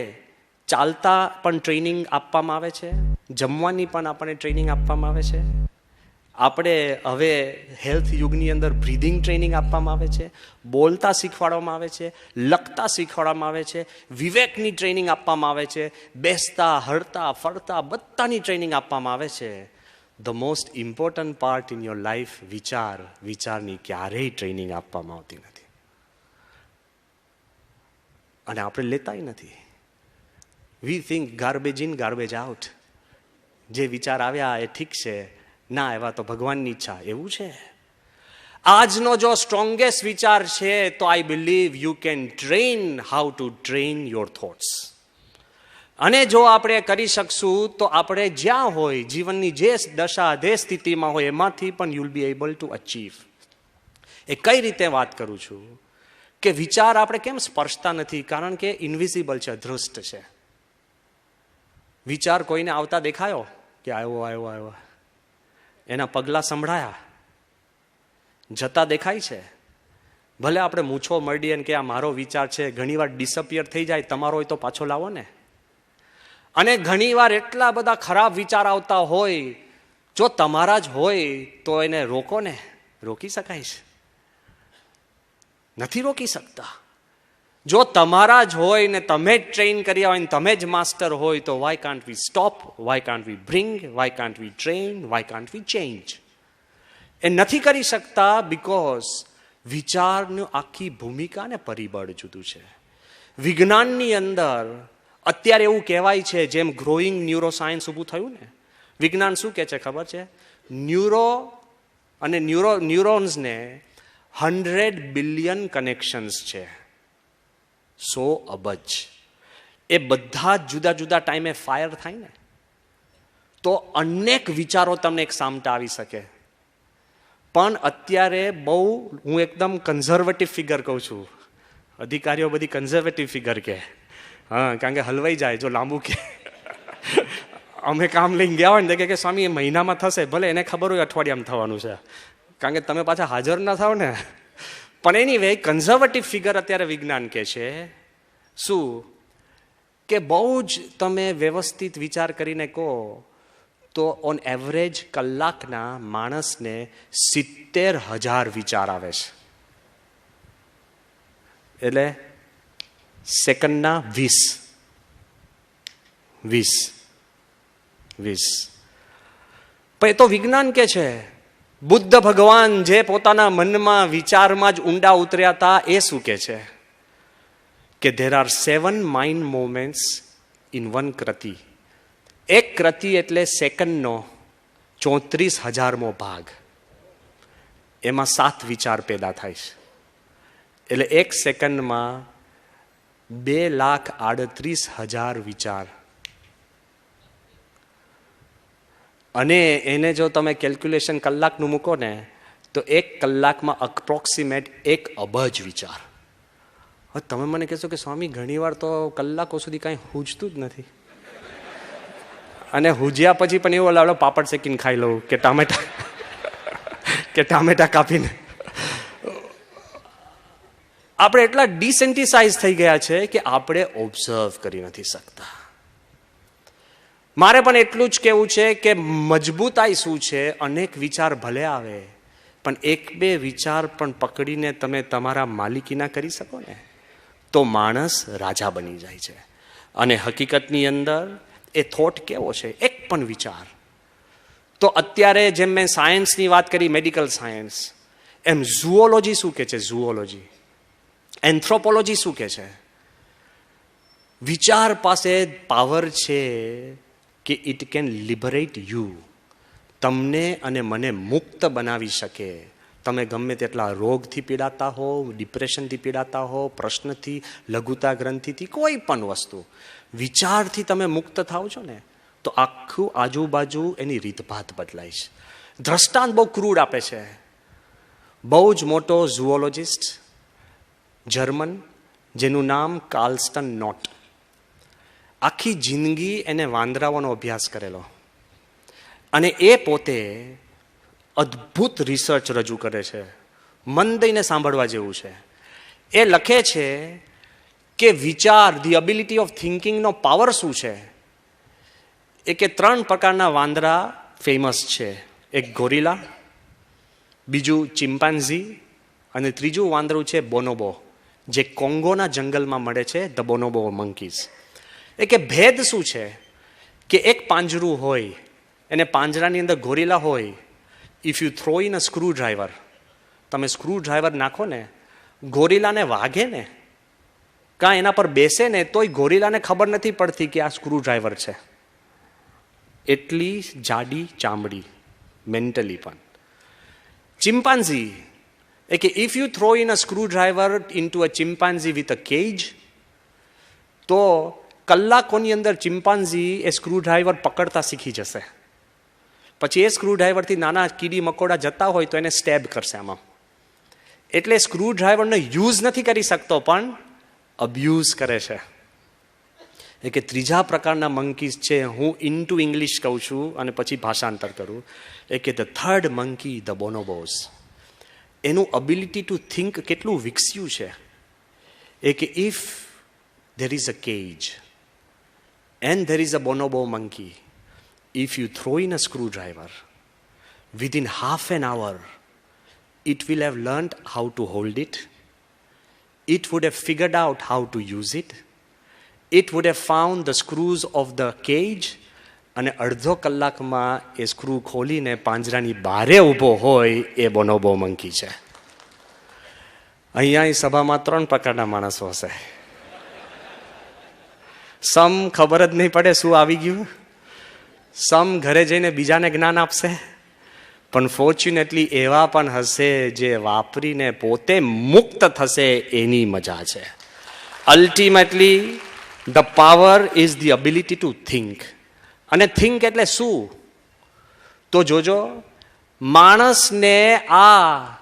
ચાલતા પણ ટ્રેનિંગ આપવામાં આવે છે, જમવાની પણ આપણને ટ્રેનિંગ આપવામાં આવે છે, આપણે હવે હેલ્થ યુગની અંદર બ્રીધિંગ ટ્રેનિંગ આપવામાં આવે છે, બોલતા શીખવાડવામાં આવે છે, લખતા શીખવાડવામાં આવે છે, વિવેકની ટ્રેનિંગ આપવામાં આવે છે, બેસતા હરતા ફરતા બધાની ટ્રેનિંગ આપવામાં આવે છે. The most important part in your life વિચારની ક્યારેય ટ્રેનિંગ આપવામાં આવતી નથી અને આપણે લેતાય નથી. વી think garbage in garbage out. જે વિચાર આવ્યા એ ઠીક છે, ના આવ્યા તો ભગવાનની ઈચ્છા. એવું છે. આજનો જો સ્ટ્રોંગેસ્ટ વિચાર છે તો I believe you can train how to train your thoughts. અને જો આપણે કરી શકશું તો આપણે જ્યાં હોય, જીવનની જે દશા જે સ્થિતિમાં હોય એમાંથી પણ you'll be able to achieve. એ કઈ રીતે વાત કરું છું કે વિચાર આપણે કેમ સ્પર્શતા નથી? કારણ કે ઇન્વિઝિબલ છે, અદૃષ્ટ છે. વિચાર કોઈને આવતા દેખાયો કે આવ્યો, એના પગલા સંભળાયા, જતા દેખાય છે. ભલે આપણે મૂછો મરડીએ કે આ મારો વિચાર છે, ઘણીવાર ડિસઅપિયર થઈ જાય. તમારો હોય તો પાછો લાવો ને. અને ઘણીવાર એટલા બધા ખરાબ વિચાર આવતા હોય, જો તમારા જ હોય તો એને રોકો ને. રોકી શકાય છે? નથી રોકી શકતા. જો તમારા જ હોય ને તમે જ ટ્રેન કર્યા હોય ને તમે જ માસ્ટર હોય તો why can't we stop, why can't we bring, why can't we train, why can't we change? એ નથી કરી શકતા બિકોઝ વિચારનું આખી ભૂમિકા ને પરિબળ જુદું છે. વિજ્ઞાનની અંદર અત્યારે એવું કહેવાય છે, જેમ ગ્રોઈંગ ન્યુરો સાયન્સ ઊભું થયું ને, વિજ્ઞાન શું કહે છે ખબર છે? ન્યુરોન્સને 100 બિલિયન કનેક્શન્સ છે. 100 અબજ. એ બધા જ જુદા જુદા ટાઈમે ફાયર થાય ને તો અનેક વિચારો તમને એક સામટા આવી શકે. પણ અત્યારે બહુ, હું એકદમ કન્ઝર્વેટિવ ફિગર કહું છું. અધિકારીઓ બધી કન્ઝર્વેટિવ ફિગર કે, હા, કારણ કે હલવાઈ જાય જો લાંબુ કે. અમે કામ લઈને ગયા હોય ને કે સ્વામી એ મહિનામાં થશે, ભલે એને ખબર હોય અઠવાડિયામાં થવાનું છે, કારણ કે તમે પાછા હાજર ના થાવ ને. પણ એની વે કન્ઝર્વેટિવ ફિગર અત્યારે વિજ્ઞાન કહે છે શું કે બહુ જ તમે વ્યવસ્થિત વિચાર કરીને કહો તો ઓન એવરેજ કલાકના માણસને 70,000 વિચાર આવે છે. એટલે સેકન્ડના 20. પણ એ તો વિજ્ઞાન કે છે. બુદ્ધ ભગવાન જે પોતાના મનમાં વિચારમાં જ ઊંડા ઉતર્યા હતા, એ શું કે છે કે there are 7 mind moments in one કૃતિ. એક કૃતિ એટલે સેકન્ડનો 34,000મો ભાગ. એમાં 7 વિચાર પેદા થાય છે. એટલે એક સેકન્ડમાં 2,38,000 વિચાર. અને એને જો તમે કેલ્ક્યુલેશન કલાકનું મૂકો ને તો એક કલાકમાં અપ્રોક્સિમેટ 1 અબજ વિચાર. હવે તમે મને કહેશો કે સ્વામી ઘણીવાર તો કલાકો સુધી કાંઈ હૂજતું જ નથી, અને હૂજ્યા પછી પણ એવું લાવડો પાપડ શેકીને ખાઈ લઉં કે ટામેટા કાપીને. આપણે એટલા ડિસેન્ટિસાઇઝ થઈ ગયા છે કે આપણે ઓબ્ઝર્વ કરી નથી શકતા. મારે પણ એટલું જ કહેવું છે કે મજબૂતાઈ શું છે? અનેક વિચાર ભલે આવે પણ 1-2 વિચાર પણ પકડીને તમે તમારા માલિકીના કરી શકો ને તો માણસ રાજા બની જાય છે. અને હકીકતની અંદર એ થોટ કેવો છે? એક પણ વિચાર. તો અત્યારે જેમ મેં સાયન્સની વાત કરી, મેડિકલ સાયન્સ, એમ ઝૂઓલોજી શું કે છે? ઝૂઓલોજી. એન્થ્રોપોલોજી શું કે છે? વિચાર પાસે પાવર છે કે ઇટ કેન લિબરેટ યુ, તમને અને મને મુક્ત બનાવી શકે. તમે ગમે તેટલા રોગથી પીડાતા હો, ડિપ્રેશનથી પીડાતા હો, પ્રશ્નથી, લઘુતા ગ્રંથિથી, કોઈ પણ વસ્તુ, વિચારથી તમે મુક્ત થાવ છો ને તો આખું આજુબાજુ એની રીતભાત બદલાય છે. દ્રષ્ટાંત બહુ ક્રૂડ આપે છે. બહુ જ મોટો ઝુઓલોજિસ્ટ જર્મન, જેનું નામ કાર્લસ્ટન નોટ, આખી જિંદગી એને વાંદરાઓનો અભ્યાસ કરેલો અને એ પોતે અદ્ભુત રિસર્ચ રજૂ કરે છે. મન દઈને સાંભળવા જેવું છે. એ લખે છે કે વિચાર, ધી એબિલિટી ઓફ થિંકિંગનો પાવર શું છે. એ કે 3 પ્રકારના વાંદરા ફેમસ છે. એક ગોરિલા, બીજું ચિમ્પાન્ઝી અને ત્રીજું વાંદરું છે બોનોબો, જે કોંગોના જંગલમાં મળે છે, ધ બોનોબો મંકીઝ. એ કે ભેદ શું છે કે એક પાંજરું હોય, એને પાંજરાની અંદર ગોરિલા હોય, if you throw in a screw driver, તમે સ્ક્રૂ ડ્રાઈવર નાખો ને, ગોરિલાને વાગે ને કાં એના પર બેસે ને તોય ગોરિલાને ખબર નથી પડતી કે આ સ્ક્રૂ ડ્રાઈવર છે. એટલી જાડી ચામડી, મેન્ટલી પણ. ચિમ્પાન્ઝી એ કે if you throw in a screw driver into a chimpanzee with a cage, તો કલાકોની અંદર ચિમ્પાન્ઝી એ સ્ક્રૂ ડ્રાઈવર પકડતા શીખી જશે. પછી એ સ્ક્રૂ ડ્રાઈવરથી નાના કીડી મકોડા જતા હોય તો એને સ્ટેબ કરશે આમાં. એટલે સ્ક્રૂ ડ્રાઈવરનો યુઝ નથી કરી શકતો પણ અબ્યુઝ કરે છે. એ કે ત્રીજા પ્રકારના મંકીઝ છે, હું ઇન્ટુ ઇંગ્લિશ કહું છું અને પછી ભાષાંતર કરું. એ કે ધ થર્ડ મંકી, ધ બોનોબોઝ, એનું અબિલિટી ટુ થિંક કેટલું વિકસ્યું છે. એ કે if there is a cage and there is a bonobo monkey, if you throw in a screwdriver, within half an hour it will have learned how to hold it, it would have figured out how to use it, it would have found the screws of the cage, અને અડધો કલાકમાં એ screw ખોલીને પાંજરાની બહારે ઊભો હોય એ બોનોબો monkey છે. અહીંયા એ સભામાં 3 પ્રકારના માણસો હશે. સમ ખબર જ નહીં પડે શું આવી ગયું, સમ ઘરે જઈને બીજાને જ્ઞાન આપશે, પણ ફોર્ચ્યુનેટલી એવા પણ હશે જે વાપરીને પોતે મુક્ત થશે. એની મજા છે. Ultimately the power is the ability to think. અને થિંક એટલે શું? તો જોજો, માણસને આ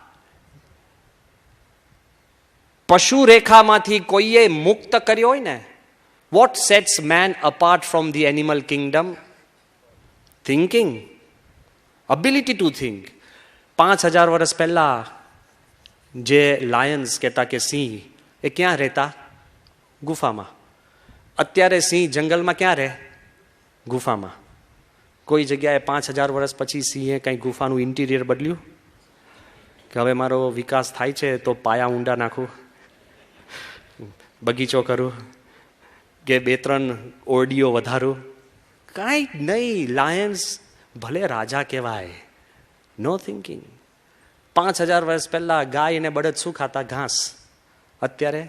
પશુ રેખામાંથી કોઈએ મુક્ત કર્યો હોય ને, what sets man apart from the animal kingdom? Thinking, ability to think. 5000 વર્ષ પહેલા જે લાયન્સ કહેતા કે સિંહ, એ ક્યાં રહેતા? ગુફામાં. અત્યારે સિંહ જંગલમાં ક્યાં રહે? ગુફામાં. કોઈ જગ્યાએ 5000 વર્ષ પછી સિંહે કંઈ ગુફાનું ઇન્ટિરિયર બદલ્યું કે હવે મારો વિકાસ થાય છે તો પાયા ઊંડા નાખું, બગીચો કરું કે 2-3 ઓરડીઓ વધારું? કાંઈ નહીં. લાયન્સ ભલે રાજા કહેવાય, નો થિંકિંગ. 5000 વર્ષ પહેલા ગાય અને બળદ શું ખાતા? ઘાસ. અત્યારે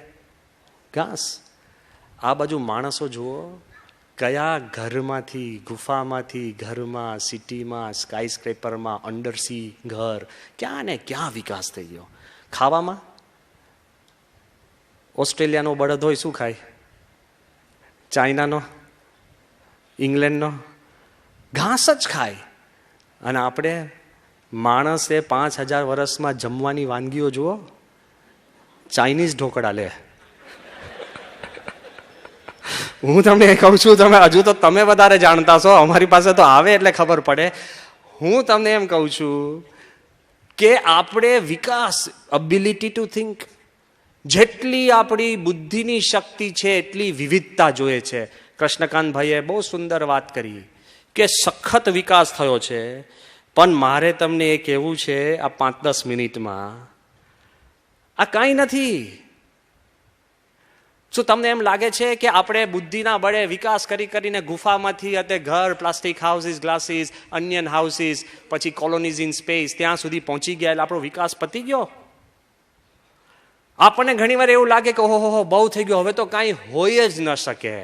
ઘાસ. આ બાજુ માણસો જુઓ, કયા ઘરમાંથી, ગુફામાંથી ઘરમાં, સિટીમાં, સ્કાય સ્ક્રેપરમાં, અંડરસી ઘર, ક્યાં ને ક્યાં વિકાસ થઈ ગયો. ખાવામાં ઓસ્ટ્રેલિયાનો બળદ હોય શું ખાય? ચાઇનાનો, ઇંગ્લેન્ડનો ઘાસ જ ખાય. અને આપણે માણસે 5000 વર્ષમાં જમવાની વાનગીઓ જુઓ, ચાઇનીઝ ઢોકળા લે. હું તમને કહું છું, તમે હજુ તો તમે વધારે જાણતા છો, અમારી પાસે તો આવે એટલે ખબર પડે. હું તમને એમ કહું છું કે આપણે વિકાસ, એબિલિટી ટુ થિંક, જેટલી આપણી બુદ્ધિની શક્તિ છે એટલી વિવિધતા જોઈએ છે. કૃષ્ણકાંતભાઈએ બહુ સુંદર વાત કરી કે સખત વિકાસ થયો છે, પણ મારે તમને એ કહેવું છે આ 5-10 મિનિટમાં, આ કાંઈ નથી. શું તમને એમ લાગે છે કે આપણે બુદ્ધિના બળે વિકાસ કરીને ગુફામાંથી તે ઘર, plastic houses, glasses, onion houses, પછી કોલોનીઝ ઇન સ્પેસ, ત્યાં સુધી પહોંચી ગયા એટલે આપણો વિકાસ પતી ગયો? આપણને ઘણીવાર એવું લાગે કે ઓહો બહુ થઈ ગયું, હવે તો કાંઈ હોય જ ન શકે.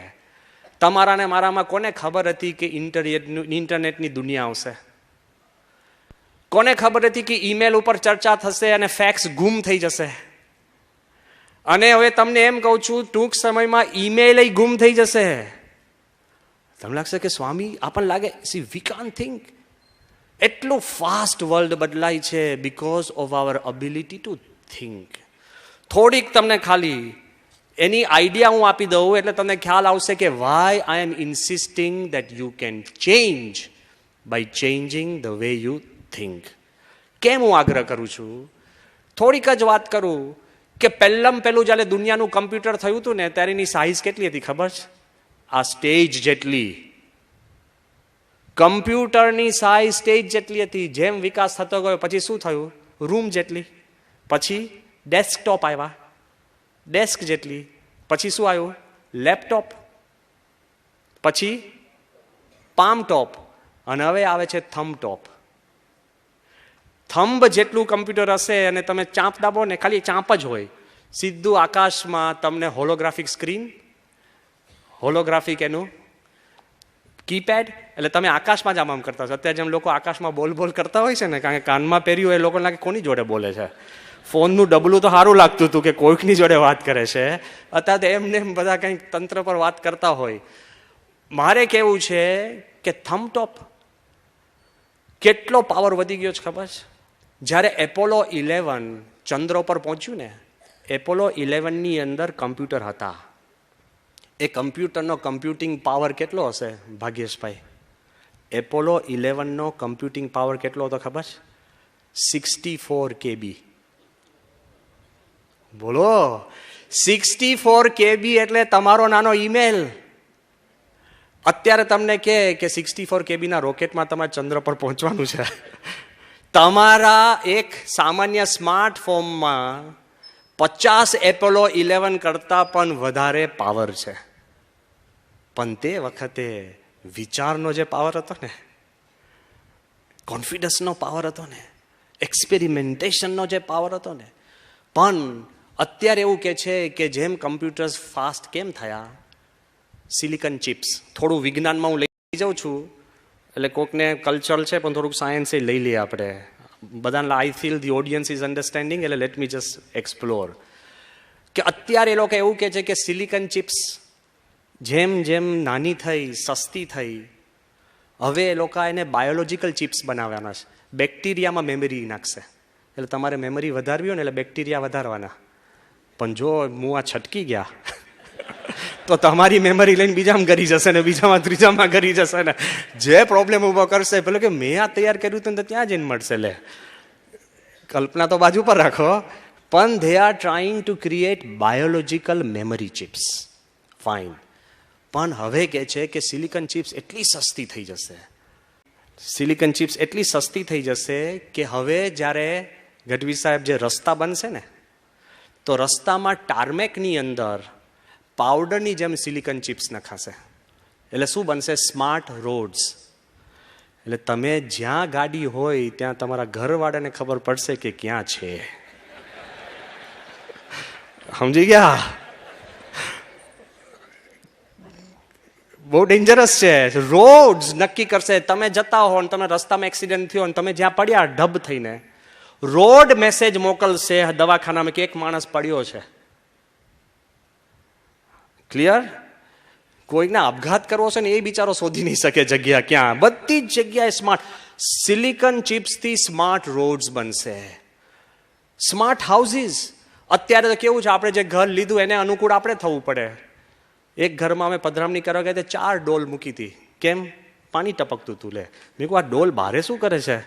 તમારા ને મારામાં કોને ખબર હતી કે ઇન્ટરનેટની દુનિયા આવશે? કોને ખબર હતી કે ઈમેલ ઉપર ચર્ચા થશે અને ફેક્સ ગુમ થઈ જશે? અને હવે તમને એમ કહું છું, ટૂંક સમયમાં ઈમેલ ગુમ થઈ જશે. તમને લાગશે કે સ્વામી, આપણને લાગે સી વી કાન્ટ થિંક. એટલું ફાસ્ટ વર્લ્ડ બદલાય છે because of our ability to think. થોડીક તમને ખાલી એની આઈડિયા હું આપી દઉં એટલે તમને ખ્યાલ આવશે કે why I am insisting that you can change by changing the way you think. કેમ હું આગ્રહ કરું છું? થોડીક જ વાત કરું કે પહેલું જ્યારે દુનિયાનું કમ્પ્યુટર થયું હતું ને ત્યારે એની સાઇઝ કેટલી હતી ખબર છે? આ સ્ટેજ જેટલી. કમ્પ્યુટરની સાઇઝ સ્ટેજ જેટલી હતી. જેમ વિકાસ થતો ગયો પછી શું થયું? રૂમ જેટલી. પછી ડેસ્કટોપ આવ્યા, ડેસ્ક જેટલી. પછી શું આવ્યું? લેપટોપ. પછી પામ ટોપ. અને હવે આવે છે થંબ ટોપ. થંબ જેટલું કમ્પ્યુટર હશે અને તમે ચાંપ દાબો ને, ખાલી ચાંપ જ હોય, સીધું આકાશમાં તમને હોલોગ્રાફિક સ્ક્રીન, હોલોગ્રાફિક એનું કીપેડ, એટલે તમે આકાશમાં જ આમ કરતા હશો. અત્યારે જેમ લોકો આકાશમાં બોલ કરતા હોય છે ને, કારણ કે કાનમાં પહેર્યું હોય, એ લોકોને લાગે કોની જોડે બોલે છે. ફોનનું ડબલું તો સારું લાગતું હતું કે કોઈકની જોડે વાત કરે છે. અત્યારે એમને બધા કંઈક તંત્ર પર વાત કરતા હોય. મારે કેવું છે કે થંબટોપ કેટલો પાવર વધી ગયો છે ખબર છે? જ્યારે એપોલો 11 ચંદ્ર પર પહોંચ્યું ને, એપોલો 11ની અંદર કમ્પ્યુટર હતા. એ કમ્પ્યુટરનો કમ્પ્યુટિંગ પાવર કેટલો હશે ભાગ્યેશભાઈ? એપોલો 11નો કમ્પ્યુટિંગ પાવર કેટલો હતો ખબર છે? 64 KB. બોલો, 64 KB એટલે તમારો નાનો ઈમેલ. અત્યારે તમને કે 64 KB ના રોકેટમાં તમારે ચંદ્ર પર પહોંચવાનું છે. તમારા એક સામાન્ય સ્માર્ટફોનમાં 50 એપોલો 11 કરતા પણ વધારે પાવર છે. પણ તે વખતે વિચારનો જે પાવર હતો ને, કોન્ફિડન્સનો પાવર હતો ને, એક્સપેરિમેન્ટેશનનો જે પાવર હતો ને. પણ અત્યારે એવું કે છે કે જેમ કમ્પ્યુટર્સ ફાસ્ટ કેમ થયા? Silicon chips. થોડું વિજ્ઞાનમાં હું લઈ જાઉં છું, એટલે કોકને કલ્ચર છે પણ થોડુંક સાયન્સ લઈ લઈએ આપણે. બધાને I feel the audience is understanding, એટલે લેટ મી જસ્ટ એક્સપ્લોર. કે અત્યારે એ લોકો એવું કહે છે કે સિલિકન ચિપ્સ જેમ જેમ નાની થઈ, સસ્તી થઈ, હવે એ લોકો એને બાયોલોજીકલ ચિપ્સ બનાવવાના છે. બેક્ટેરિયામાં મેમરી નાખશે. એટલે તમારે મેમરી વધારવી હોય ને એટલે બેક્ટેરિયા વધારવાના. પણ જો હું આ છટકી ગયા તો તમારી મેમરી લઈને બીજામાં કરી જશે ને, બીજામાં ત્રીજામાં કરી જશે ને. જે પ્રોબ્લેમ ઊભો કરશે પેલો કે મેં આ તૈયાર કર્યું હતું ને ત્યાં જઈને મળશે. લે, કલ્પના તો બાજુ પર રાખો. પણ they are trying to create biological memory chips. Fine. પણ હવે કે છે કે સિલિકન ચિપ્સ એટલી સસ્તી થઈ જશે, સિલિકન ચિપ્સ એટલી સસ્તી થઈ જશે કે હવે જ્યારે ગઢવી સાહેબ જે રસ્તા બનશે ને, તો રસ્તામાં ટાર્મેકની અંદર પાવડરની જેમ સિલિકન ચિપ્સ નખાશે. એટલે શું બનશે? Smart rods. એટલે તમે જ્યાં ગાડી હોય ત્યાં તમારા ઘરવાળાને ખબર પડશે કે ક્યાં છે. સમજી ગયા? બહુ ડેન્જરસ છે. રોડ્સ નક્કી કરશે. તમે જતા હો ને તમે રસ્તામાં એક્સિડન્ટ થયો ને તમે જ્યાં પડ્યા ઢબ થઈને, રોડ મેસેજ મોકલશે દવાખાનામાં કે એક માણસ પડ્યો છે. ક્લિયર? કોઈને આપઘાત કરવો છે ને એ બિચારો શોધી નહીં શકે જગ્યા ક્યાં. બધી જ જગ્યાએ સ્માર્ટ સિલિકન ચિપ્સથી સ્માર્ટ રોડ્સ બનશે, સ્માર્ટ હાઉસીસ. અત્યારે તો કેવું છે, આપણે જે ઘર લીધું એને અનુકૂળ આપણે થવું પડે. એક ઘરમાં અમે પધરામણી કરવા ગયા 4 ડોલ મૂકી હતી. કેમ? પાણી ટપકતું હતું. લે, મેં કહું આ ડોલ બારે શું કરે છે?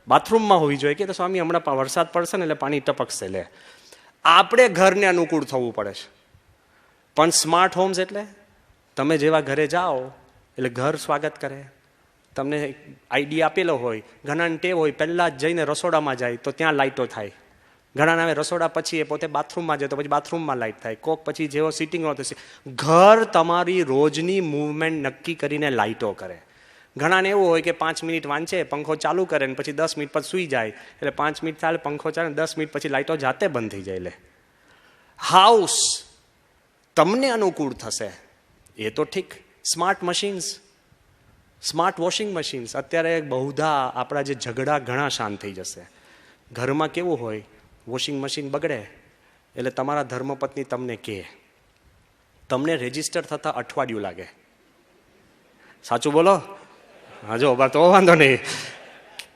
બાથરૂમમાં હોવી જોઈએ. કે તો સ્વામી હમણાં વરસાદ પડશે ને એટલે પાણી ટપકશે. લે, આપણે ઘરને અનુકૂળ થવું પડે છે. પણ સ્માર્ટ હોમ્સ એટલે તમે જેવા ઘરે જાઓ એટલે ઘર સ્વાગત કરે. તમને આઈડિયા આપેલો હોય. ઘણાને ટેવ હોય પહેલાં જ જઈને રસોડામાં જાય તો ત્યાં લાઇટો થાય. ઘણાને હવે રસોડા પછી એ પોતે બાથરૂમમાં જાય તો પછી બાથરૂમમાં લાઇટ થાય. કોક પછી જેવો સિટિંગ હોય તો ઘર તમારી રોજની મૂવમેન્ટ નક્કી કરીને લાઇટો કરે. ઘણાને એવું હોય કે 5 મિનિટ વાંચે, પંખો ચાલુ કરે ને પછી 10 મિનિટ પછી સૂઈ જાય. એટલે 5 મિનિટ ચાલે, પંખો ચાલે, 10 મિનિટ પછી લાઇટો જાતે બંધ થઈ જાય. લે, હાઉસ તમને અનુકૂળ થશે એ તો ઠીક. Smart machines, smart washing machines, અત્યારે બહુધા આપણા જે ઝઘડા ઘણા શાંત થઈ જશે. ઘરમાં કેવું હોય, વોશિંગ મશીન બગડે એટલે તમારા ધર્મપત્ની તમને કહે, તમને રજિસ્ટર થતાં અઠવાડિયું લાગે. સાચું બોલો? હા જો તો વાંધો નહીં,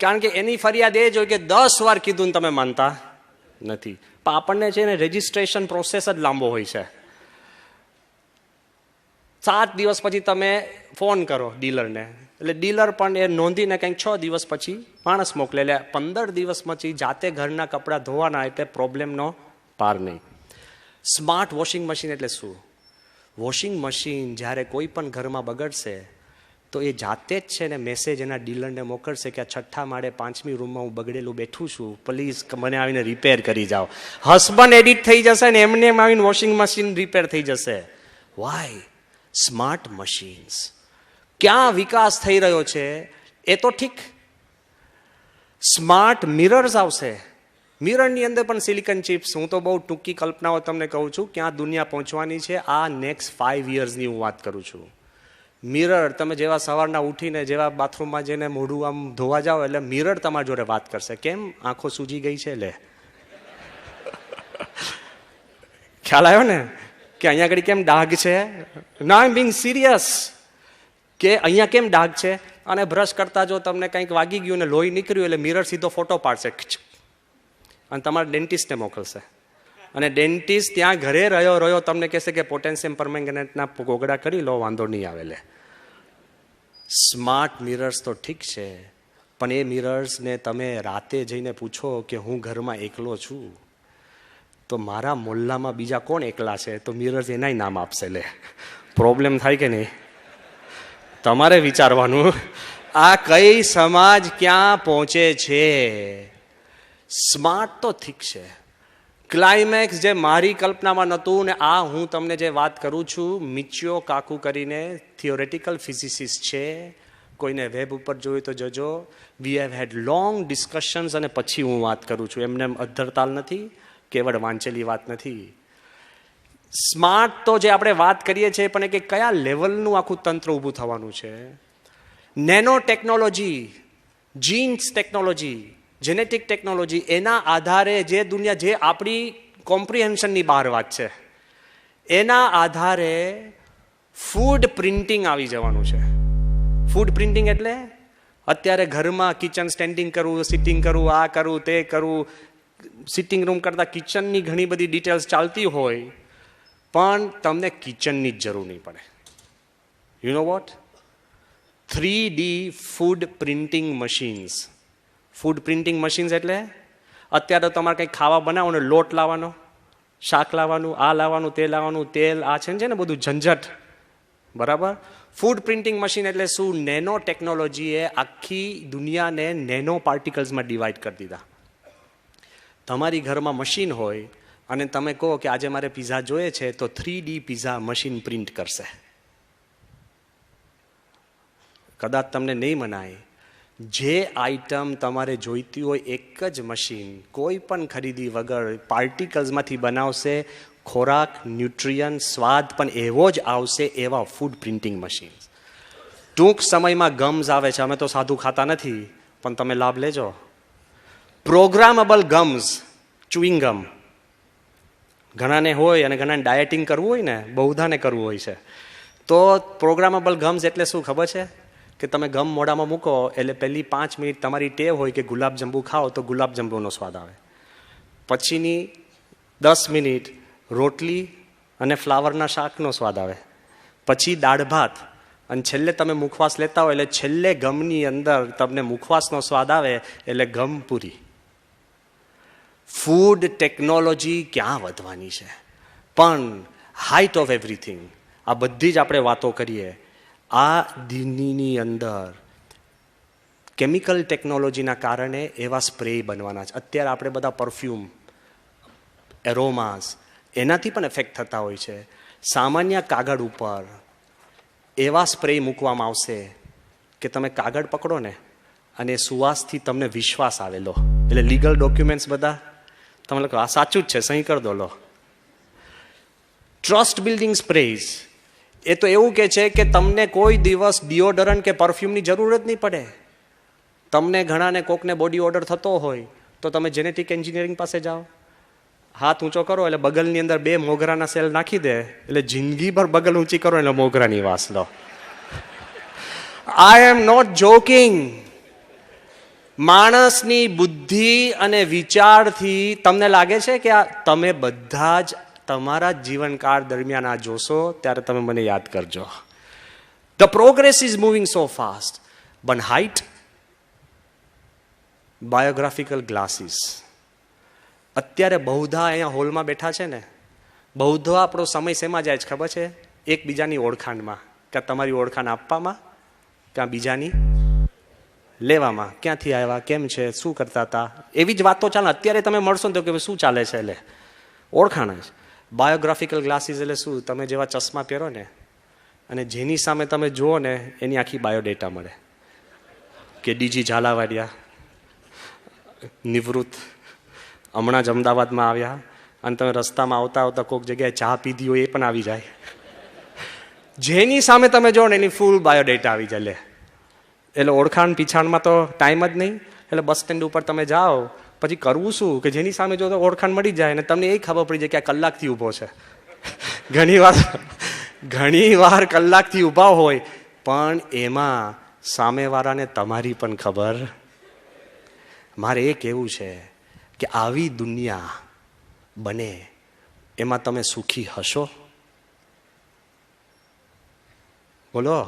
કારણ કે એની ફરિયાદ એ જ હોય કે 10 વાર કીધું ને તમે માનતા નથી. પણ આપણને છે ને રજિસ્ટ્રેશન પ્રોસેસ જ લાંબો હોય છે. 7 દિવસ પછી તમે ફોન કરો ડીલરને, એટલે ડીલર પણ એ નોંધીને કંઈક 6 દિવસ પછી માણસ મોકલે, એટલે 15 દિવસ પછી જાતે ઘરના કપડાં ધોવાના, એટલે પ્રોબ્લેમનો પાર નહીં. સ્માર્ટ વોશિંગ મશીન એટલે શું? વોશિંગ મશીન જ્યારે કોઈ પણ ઘરમાં બગડશે તો એ જાતે જ છે ને મેસેજ એના ડીલરને મોકલશે કે આ 6થા માળે 5મી રૂમમાં હું બગડેલું બેઠું છું, પ્લીઝ મને આવીને રિપેર કરી જાઓ. હસબન્ડ એડિટ થઈ જશે ને એમને આવીને વોશિંગ મશીન રિપેર થઈ જશે. વાય? Smart machines. ક્યાં વિકાસ થઈ રહ્યો છે એ તો ઠીક. સ્માર્ટ મિરર્સ આવશે. મિરરની અંદર પણ સિલિકોન ચિપ્સ. હું તો બહુ ટૂંકી કલ્પનાઓ તમને કહું છું ક્યાં દુનિયા પહોંચવાની છે. આ નેક્સ્ટ 5 yearsની હું વાત કરું છું. મિરર, તમે જેવા સવારના ઉઠીને જેવા બાથરૂમમાં જઈને મોઢું આમ ધોવા જાઓ એટલે મિરર તમારી જોડે વાત કરશે, કેમ આંખો સૂજી ગઈ છે લે. ખ્યાલ આવ્યો ને કે અહીંયા આગળ કેમ ડાઘ છે? ના, આઈ એમ બિંગ સિરિયસ. કે અહીંયા કેમ ડાઘ છે? અને બ્રશ કરતા જો તમને કંઈક વાગી ગયું ને લોહી નીકળ્યું એટલે મિરર સીધો ફોટો પાડશે અને તમારા ડેન્ટિસ્ટને મોકલશે. અને ડેન્ટિસ્ટ ત્યાં ઘરે રહ્યો તમને કહેશે કે પોટેન્શિયમ પરમેંગનેટના ગોગડા કરી લો, વાંધો નહીં આવે લે. સ્માર્ટ મિરર્સ તો ઠીક છે, પણ એ મિરર્સને તમે રાતે જઈને પૂછો કે હું ઘરમાં એકલો છું તો મારા મોહલ્લામાં બીજા કોણ એકલા છે, તો મિરર્સ એનાય નામ આપશે લે. પ્રોબ્લેમ થાય કે નહીં? તમારે વિચારવાનું આ કઈ સમાજ ક્યાં પહોંચે છે. સ્માર્ટ તો ઠીક છે, ક્લાઇમેક્સ જે મારી કલ્પનામાં નહોતું ને આ હું તમને જે વાત કરું છું, મિચિયો કાકુ કરીને થિયોરેટિકલ ફિઝિસિસ્ટ છે, કોઈને વેબ ઉપર જોયું તો જજો. We have head long discussions અને પછી હું વાત કરું છું, એમને અધ્ધરતાલ નથી, કેવળ વાંચેલી વાત નથી. સ્માર્ટ તો જે આપણે વાત કરીએ છીએ પણ કે કયા લેવલનું આખું તંત્ર ઊભું થવાનું છે. Nano technology, jeans technology, genetic technology, એના આધારે જે દુનિયા જે આપણી કોમ્પ્રિહેન્શનની બહાર વાત છે એના આધારે ફૂડ પ્રિન્ટિંગ આવી જવાનું છે. ફૂડ પ્રિન્ટિંગ એટલે અત્યારે ઘરમાં કિચન સ્ટેન્ડિંગ કરવું, સિટિંગ કરવું, આ કરવું, તે કરવું, સિટિંગ રૂમ કરતાં કિચનની ઘણી બધી ડિટેલ્સ ચાલતી હોય પણ તમને કિચનની જ જરૂર નહીં પડે. You know what? 3D food printing machines. Food printing machines એટલે અત્યારે તમારે કંઈક ખાવા બનાવો ને લોટ લાવવાનો, શાક લાવવાનું, આ લાવવાનું, તે લાવવાનું, તેલ, આ છે ને બધું ઝંઝટ, બરાબર? ફૂડ પ્રિન્ટિંગ મશીન એટલે શું? નેનો ટેકનોલોજીએ આખી દુનિયાને નેનો પાર્ટિકલ્સમાં ડિવાઈડ કરી દીધા. તમારી ઘરમાં મશીન હોય અને તમે કહો કે આજે મારે પિઝા જોઈએ છે તો 3D પિઝા મશીન પ્રિન્ટ કરશે. કદાચ તમને નહીં મનાય, જે આઈટમ તમારે જોઈતી હોય એક જ મશીન કોઈ પણ ખરીદી વગર પાર્ટિકલ્સમાંથી બનાવશે. ખોરાક, ન્યુટ્રિયન, સ્વાદ પણ એવો જ આવશે એવા ફૂડ પ્રિન્ટિંગ મશીન. ટૂંક સમયમાં ગમ્સ આવે છે, અમે તો સાદું ખાતા નથી પણ તમે લાભ લેજો. પ્રોગ્રામેબલ ગમ્સ, ચુઈંગ ગમ, ઘણાને હોય અને ઘણાને ડાયટિંગ કરવું હોય ને, બહુધાને કરવું હોય છે, તો પ્રોગ્રામેબલ ગમ્સ એટલે શું ખબર છે? કે તમે ગમ મોઢામાં મૂકો એટલે પહેલી 5 મિનિટ તમારી ટેવ હોય કે ગુલાબજંબુ ખાઓ તો ગુલાબજંબુનો સ્વાદ આવે, પછીની 10 મિનિટ રોટલી અને ફ્લાવરના શાકનો સ્વાદ આવે, પછી દાળ ભાત, અને છેલ્લે તમે મુખવાસ લેતા હોય એટલે છેલ્લે ગમની અંદર તમને મુખવાસનો સ્વાદ આવે એટલે ગમ પૂરી. ફૂડ ટેકનોલોજી ક્યાં વધવાની છે? પણ હાઇટ ઓફ એવરીથિંગ, આ બધી જ આપણે વાતો કરીએ, આ દિનની અંદર કેમિકલ ટેકનોલોજીના કારણે એવા સ્પ્રે બનવાના છે. અત્યારે આપણે બધા પરફ્યુમ, એરોમાસ, એનાથી પણ એફેક્ટ થતા હોય છે. સામાન્ય કાગળ ઉપર એવા સ્પ્રે મૂકવામાં આવશે કે તમે કાગળ પકડો ને અને સુવાસથી તમને વિશ્વાસ આવેલો, એટલે લીગલ ડોક્યુમેન્ટ્સ બધા તમે લોકો આ સાચું જ છે, સહી કરી દો લો. ટ્રસ્ટ બિલ્ડિંગ સ્પ્રેઝ, એ તો એવું કે છે કે તમને કોઈ દિવસ ડિઓડરન્ટ કે પરફ્યુમની જરૂર જ નહીં પડે. તમને ઘણાને કોકને બોડી ઓર્ડર થતો હોય તો તમે જેનેટિક એન્જિનિયરિંગ પાસે જાઓ, હાથ ઊંચો કરો એટલે બગલની અંદર 2 મોગરાના સેલ નાખી દે, એટલે જિંદગીભર બગલ ઊંચી કરો એટલે મોગરાની વાસ લો. આઈ એમ નોટ જોકિંગ. માણસની બુદ્ધિ અને વિચારથી તમને લાગે છે કે આ તમે બધા જ તમારા જીવનકાળ દરમિયાન આ જોશો ત્યારે તમે મને યાદ કરજો. The progress is moving so fast. One height, biographical glasses. અત્યારે બહુધા અહીંયા હોલમાં બેઠા છે ને, બહુધા આપણો સમય શેમાં જાય છે ખબર છે? એકબીજાની ઓળખાણમાં, કે તમારી ઓળખાણ આપવામાં, કાં બીજાની લેવામાં. ક્યાંથી આવ્યા, કેમ છે, શું કરતા હતા, એવી જ વાતો ચાલે. અત્યારે તમે મળશો ને તો કે શું ચાલે છે, એટલે ઓળખાણ જ. બાયોગ્રાફિકલ ગ્લાસીસ એટલે શું? તમે જેવા ચશ્મા પહેરો ને અને જેની સામે તમે જુઓ ને એની આખી બાયોડેટા મળે, કે ડીજી ઝાલાવાડિયા નિવૃત્ત હમણાં જ અમદાવાદમાં આવ્યા, અને તમે રસ્તામાં આવતા આવતા કોઈક જગ્યાએ ચા પીધી હોય એ પણ આવી જાય. જેની સામે તમે જો ને એની ફૂલ બાયોડેટા આવી જાય. એટલે ઓળખાણ પીછાણમાં તો ટાઈમ જ નહીં. એટલે બસ સ્ટેન્ડ ઉપર તમે જાઓ પછી કરવું શું કે જેની સામે જો તો ઓળખાણ મળી જાય ને તમને એ ખબર પડી જાય કે આ કલાકથી ઊભો છે. ઘણી વાર કલાકથી ઊભા હોય પણ એમાં સામેવાળાને તમારી પણ ખબર. મારે એ કહેવું છે કે આવી દુનિયા બને એમાં તમે સુખી હશો? બોલો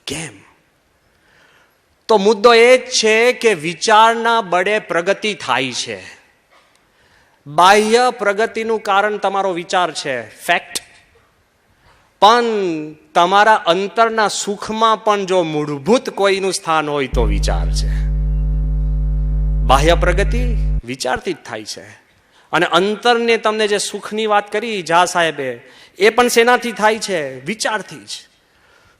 કેમ? તો મુદ્દો એ જ છે કે વિચારના બળે પ્રગતિ થાય છે. બાહ્ય પ્રગતિનું કારણ તમારો વિચાર છે, ફેક્ટ. પણ તમારા અંતરના સુખમાં પણ જો મૂળભૂત કોઈનું સ્થાન હોય તો વિચાર છે. બાહ્ય પ્રગતિ વિચારથી જ થાય છે. અને અંતરને તમને જે સુખની વાત કરી ઝા સાહેબે, એ પણ શેનાથી થાય છે? વિચારથી જ.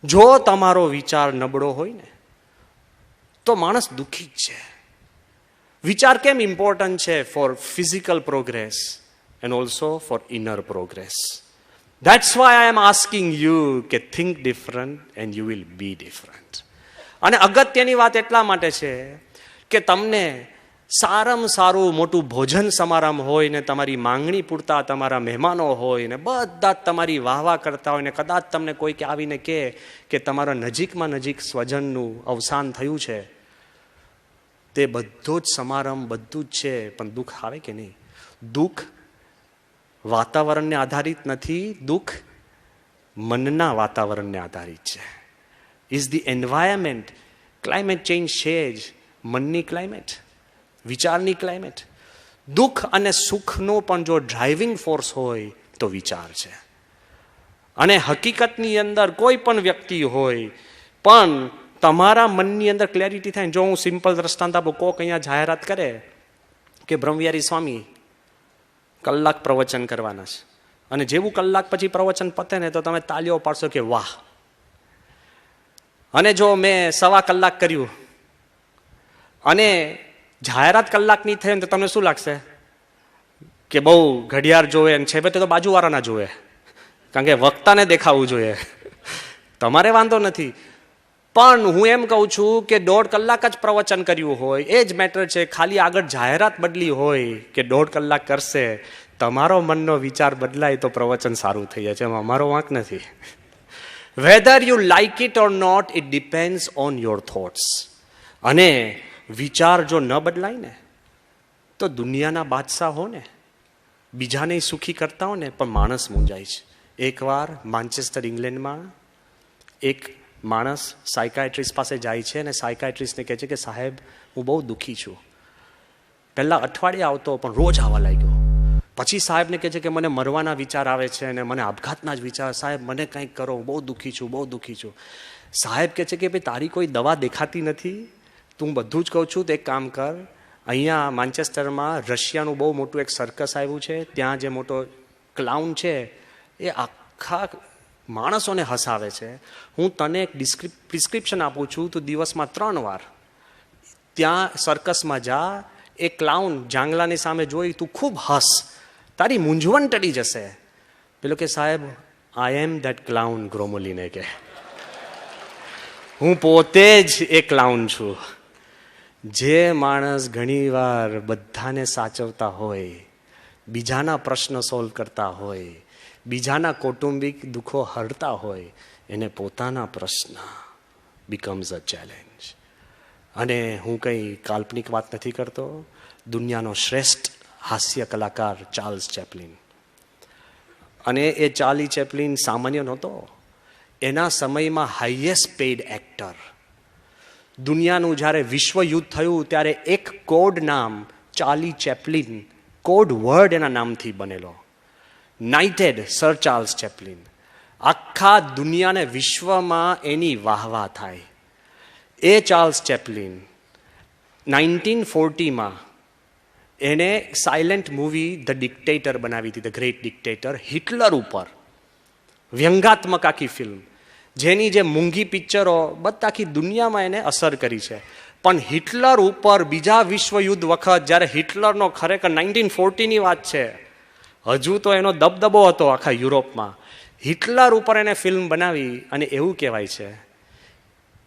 જો તમારો વિચાર નબળો હોય ને તો માણસ દુઃખી જ છે. વિચાર કેમ ઇમ્પોર્ટન્ટ છે? For physical progress and also for inner progress. That's why I am asking you કે think different and you will be different. અને અગત્યની વાત એટલા માટે છે કે તમને સારામાં સારું મોટું ભોજન સમારંભ હોય ને તમારી માંગણી પૂરતા તમારા મહેમાનો હોય ને બધા જ તમારી વાહવા કરતા હોય ને કદાચ તમને કોઈક આવીને કહે કે તમારા નજીકમાં નજીક સ્વજનનું અવસાન થયું છે, તે બધો જ સમારંભ બધું જ છે, પણ દુઃખ આવે કે નહીં? દુઃખ વાતાવરણને આધારિત નથી, દુઃખ મનના વાતાવરણને આધારિત છે. Is the environment. Climate change છે જ મનની ક્લાઇમેટ, વિચારની ક્લાઇમેટ. દુઃખ અને સુખનો પણ જો ડ્રાઇવિંગ ફોર્સ હોય તો વિચાર છે. અને હકીકતની અંદર કોઈ પણ વ્યક્તિ હોય પણ તમારા મનની અંદર ક્લેરિટી થાય. જો હું સિમ્પલ દ્રષ્ટાંત આપું, કોક અહીંયા જાહેરાત કરે કે બ્રહ્મવિહારી સ્વામી કલાક પ્રવચન કરવાના છે, અને જેવું કલાક પછી પ્રવચન પતે ને તો તમે તાલીઓ પાડશો કે વાહ. અને જો મેં 1.25 કલાક કર્યું અને જાહેરાત કલાકની થઈ ને તો તમને શું લાગશે? કે બહુ ઘડિયાળ જોવે ને છે તો બાજુવાળાના જોવે, કારણ કે વક્તાને દેખાવું જોઈએ. તમારે વાંધો નથી. પણ હું એમ કહું છું કે 1.5 કલાક જ પ્રવચન કર્યું હોય એ જ મેટર છે. ખાલી આગળ જાહેરાત બદલી હોય કે 1.5 કલાક કરશે, તમારો મનનો વિચાર બદલાય તો પ્રવચન સારું થઈ જાય છે. એમાં અમારો વાંક નથી. Whether you like it or not, it depends on your thoughts. અને વિચાર જો ન બદલાય ને તો દુનિયાના બાદશાહ હો ને, બીજાને સુખી કરતા હો ને, પણ માણસ મૂંઝાય છે. એકવાર માન્ચેસ્ટર ઇંગ્લેન્ડમાં એક માણસ સાયકાટ્રિસ્ટ પાસે જાય છે અને સાયકાટ્રિસ્ટને કહે છે કે સાહેબ હું બહુ દુઃખી છું. પહેલાં અઠવાડિયે આવતો પણ રોજ આવવા લાગ્યો. પછી સાહેબને કહે છે કે મને મરવાના વિચાર આવે છે અને મને આપઘાતના જ વિચાર. સાહેબ મને કંઈક કરો, હું બહુ દુઃખી છું, બહુ દુઃખી છું. સાહેબ કહે છે કે ભાઈ તારી કોઈ દવા દેખાતી નથી, તું બધું જ કહું છું તો એક કામ કર, અહીંયા માન્ચેસ્ટરમાં રશિયાનું બહુ મોટું એક સર્કસ આવ્યું છે, ત્યાં જે મોટો ક્લાઉન છે એ આખા માણસોને હસાવે છે. હું તને એક પ્રિસ્ક્રિપ્શન આપું છું, તું દિવસમાં 3 વાર ત્યાં સર્કસમાં જા, એ ક્લાઉન જાંગલાની સામે જોઈ તું ખૂબ હસ, તારી મૂંઝવણ ટળી જશે. પેલો કે સાહેબ આઈ એમ ધેટ ક્લાઉન, ગ્રોમોલીને કે હું પોતે જ એ ક્લાઉન છું. જે માણસ ઘણીવાર બધાને સાચવતા હોય, બીજાના પ્રશ્ન સોલ્વ કરતા હોય, બીજાના કૌટુંબિક દુઃખો હરતા હોય, એને પોતાના પ્રશ્ન બીકમ્સ અ ચેલેન્જ. અને હું કંઈ કાલ્પનિક વાત નથી કરતો. દુનિયાનો શ્રેષ્ઠ હાસ્ય કલાકાર ચાર્લ્સ ચેપ્લિન, અને એ ચાર્લી ચેપ્લિન સામાન્ય નહોતો. એના સમયમાં હાઈએસ્ટ પેઇડ એક્ટર. દુનિયાનું જ્યારે વિશ્વયુદ્ધ થયું ત્યારે એક કોડ નામ ચાર્લી ચેપ્લિન, કોડ વર્ડ એના નામથી બનેલો, નાઇટેડ સર ચાર્લ્સ ચેપ્લિન. આખા દુનિયાને વિશ્વમાં એની વાહવા થાય. એ ચાર્લ્સ ચેપ્લિન 1940માં એણે સાયલેન્ટ મૂવી ધ ડિક્ટેટર બનાવી હતી, ધ ગ્રેટ ડિક્ટેટર, હિટલર ઉપર વ્યંગાત્મક આખી ફિલ્મ, જેની જે મૂંગી પિક્ચરો બધા આખી દુનિયામાં એને અસર કરી છે. પણ હિટલર ઉપર બીજા વિશ્વયુદ્ધ વખત, જ્યારે હિટલરનો ખરેખર 1940ની વાત છે, હજુ તો એનો દબદબો હતો આખા યુરોપમાં, હિટલર ઉપર એને ફિલ્મ બનાવી. અને એવું કહેવાય છે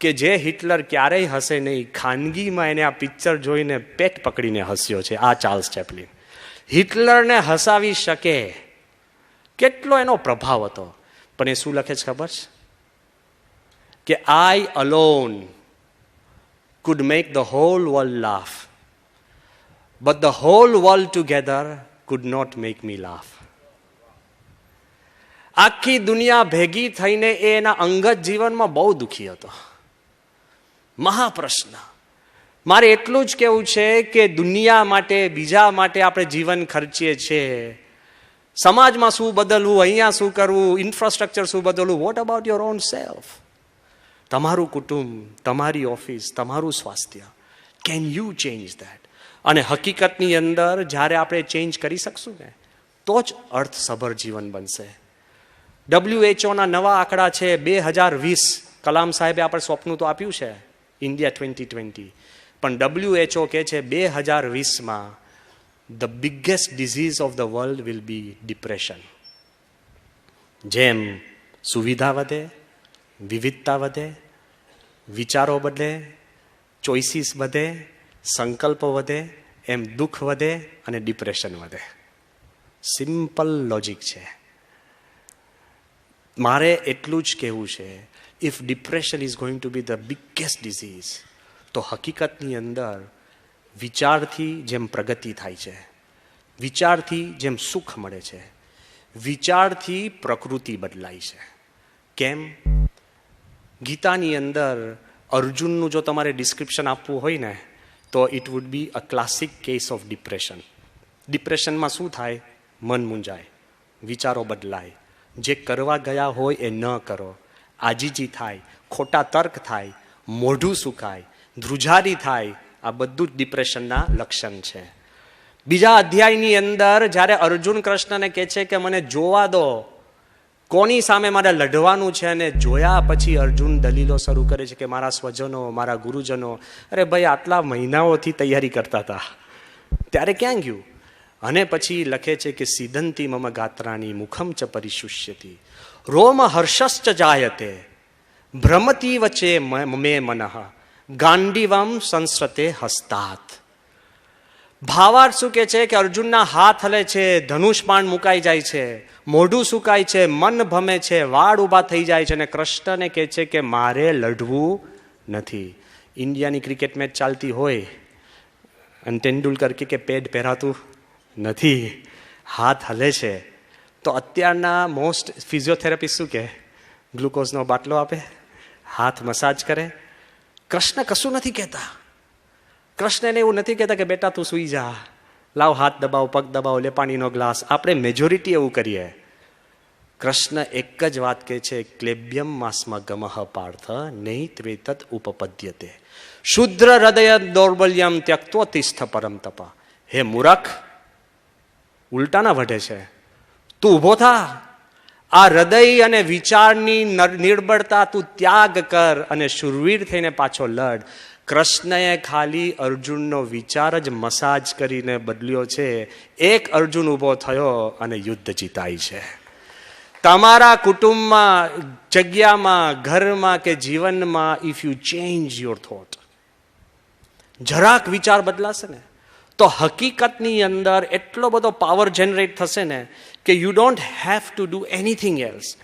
કે જે હિટલર ક્યારેય હસે નહીં, ખાનગીમાં એને આ પિક્ચર જોઈને પેટ પકડીને હસ્યો છે આ ચાર્લ્સ ચેપ્લિન. હિટલરને હસાવી શકે કેટલો એનો પ્રભાવ હતો. પણ એ શું લખે છે ખબર છે? કે આઈ alone could make the whole world laugh, but the whole world together could not make me laugh. આખી દુનિયા ભેગી થઈને એના અંગત જીવનમાં બહુ દુઃખી હતો. મહાપ્રશ્ન. મારે એટલું જ કહેવું છે કે દુનિયા માટે, બીજા માટે આપણે જીવન ખર્ચીએ છીએ. સમાજમાં શું બદલવું, અહીંયા શું કરવું, ઇન્ફ્રાસ્ટ્રક્ચર શું બદલવું, what about your own self? તમારું કુટુંબ, તમારી ઓફિસ, તમારું સ્વાસ્થ્ય, કેન યુ ચેન્જ ધેટ? અને હકીકતની અંદર જ્યારે આપણે ચેન્જ કરી શકશું ને, તો જ અર્થસભર જીવન બનશે. WHO નવા આંકડા છે 2020. કલામ સાહેબે આપણે સ્વપ્ન તો આપ્યું છે ઇન્ડિયા 2020, પણ WHO કહે છે 2020માં the biggest disease of the world will be depression. જેમ સુવિધા વધે, વિવિધતા વધે, વિચારો બદલે, ચોઇસીસ વધે, સંકલ્પ વધે, એમ દુઃખ વધે અને ડિપ્રેશન વધે. સિમ્પલ લોજિક છે. મારે એટલું જ કહેવું છે, if depression is going to B the biggest disease, તો હકીકતની અંદર વિચારથી જેમ પ્રગતિ થાય છે, વિચારથી જેમ સુખ મળે છે, વિચારથી પ્રકૃતિ બદલાય છે. કેમ? ગીતાની અંદર અર્જુનનું જો તમારે ડિસ્ક્રિપ્શન આપવું હોય ને, તો it would be a classic case of depression. ડિપ્રેશનમાં શું થાય? મન મૂંઝાય, વિચારો બદલાય, જે કરવા ગયા હોય એ ન કરો, આજીજી થાય, ખોટા તર્ક થાય, મોઢું સુકાય, ધ્રુજારી થાય. આ બધું જ ડિપ્રેશનના લક્ષણ છે. બીજા અધ્યાયની અંદર જ્યારે અર્જુન કૃષ્ણને કહે છે કે મને જોવા દો, કોની સામે મારે લડવાનું છે, અને જોયા પછી અર્જુન દલીલો શરૂ કરે છે કે મારા સ્વજનો, મારા ગુરુજનો. અરે ભાઈ, આટલા મહિનાઓથી તૈયારી કરતા હતા, ત્યારે ક્યાં ગયું? અને પછી લખે છે કે સિદ્ધંતી મમ ગાત્રાની મુખમ ચ પરિશુષ્યતિ, રોમ હર્ષશ્ચ જાયતે, ભ્રમતી વચે મે મનઃ, ગાંડીવમ સંસ્રતે હસ્તાત. ભાવાર્થ શું કે છે કે અર્જુનના હાથ હલે છે, ધનુષ બાણ મુકાઈ જાય છે, મોઢું સુકાય છે, મન ભમે છે, વાળ ઊભા થઈ જાય છે, અને કૃષ્ણને કહે છે કે મારે લડવું નથી. ઇન્ડિયાની ક્રિકેટ મેચ ચાલતી હોય અને તેંડુલકર કે પેડ પહેરાતું નથી, હાથ હલે છે, તો અત્યારના મોસ્ટ ફિઝિયોથેરાપિસ્ટ શું કહે? ગ્લુકોઝનો બાટલો આપે, હાથ મસાજ કરે. કૃષ્ણ કશું નથી કહેતા. કૃષ્ણને એવું નથી કહેતા કે બેટા તું સૂઈ જા, લાવ હાથ દબાવ, પગ દબાવ, લે પાણીનો ગ્લાસ. આપણે મેજોરિટી એવું કરીએ. કૃષ્ણ એક જ વાત કહે છે, ક્લેબ્યમ માસ્મ ગમઃ પાર્થ નૈત્વેતત ઉપપદ્યતે, શુદ્ર હૃદય દૌર્બલ્યમ ત્યક્તો તિષ્ઠ પરમ તપ. હે મૂરખ, ઉલટાના વઢે છે, તું ઊભો થા, આ હૃદય અને વિચારની નિર્બળતા તું ત્યાગ કર અને શુરવીર થઈને પાછો લડ. કૃષ્ણએ ખાલી અર્જુનનો વિચાર જ મસાજ કરીને બદલ્યો છે. એક અર્જુન ઊભો થયો અને યુદ્ધ જીતાય છે. તમારા કુટુંબમાં, જગ્યામાં, ઘરમાં કે જીવનમાં, if you change your thought, જરાક વિચાર બદલાશે ને તો હકીકતની અંદર એટલો બધો પાવર જનરેટ થશે ને કે you don't have to do anything else.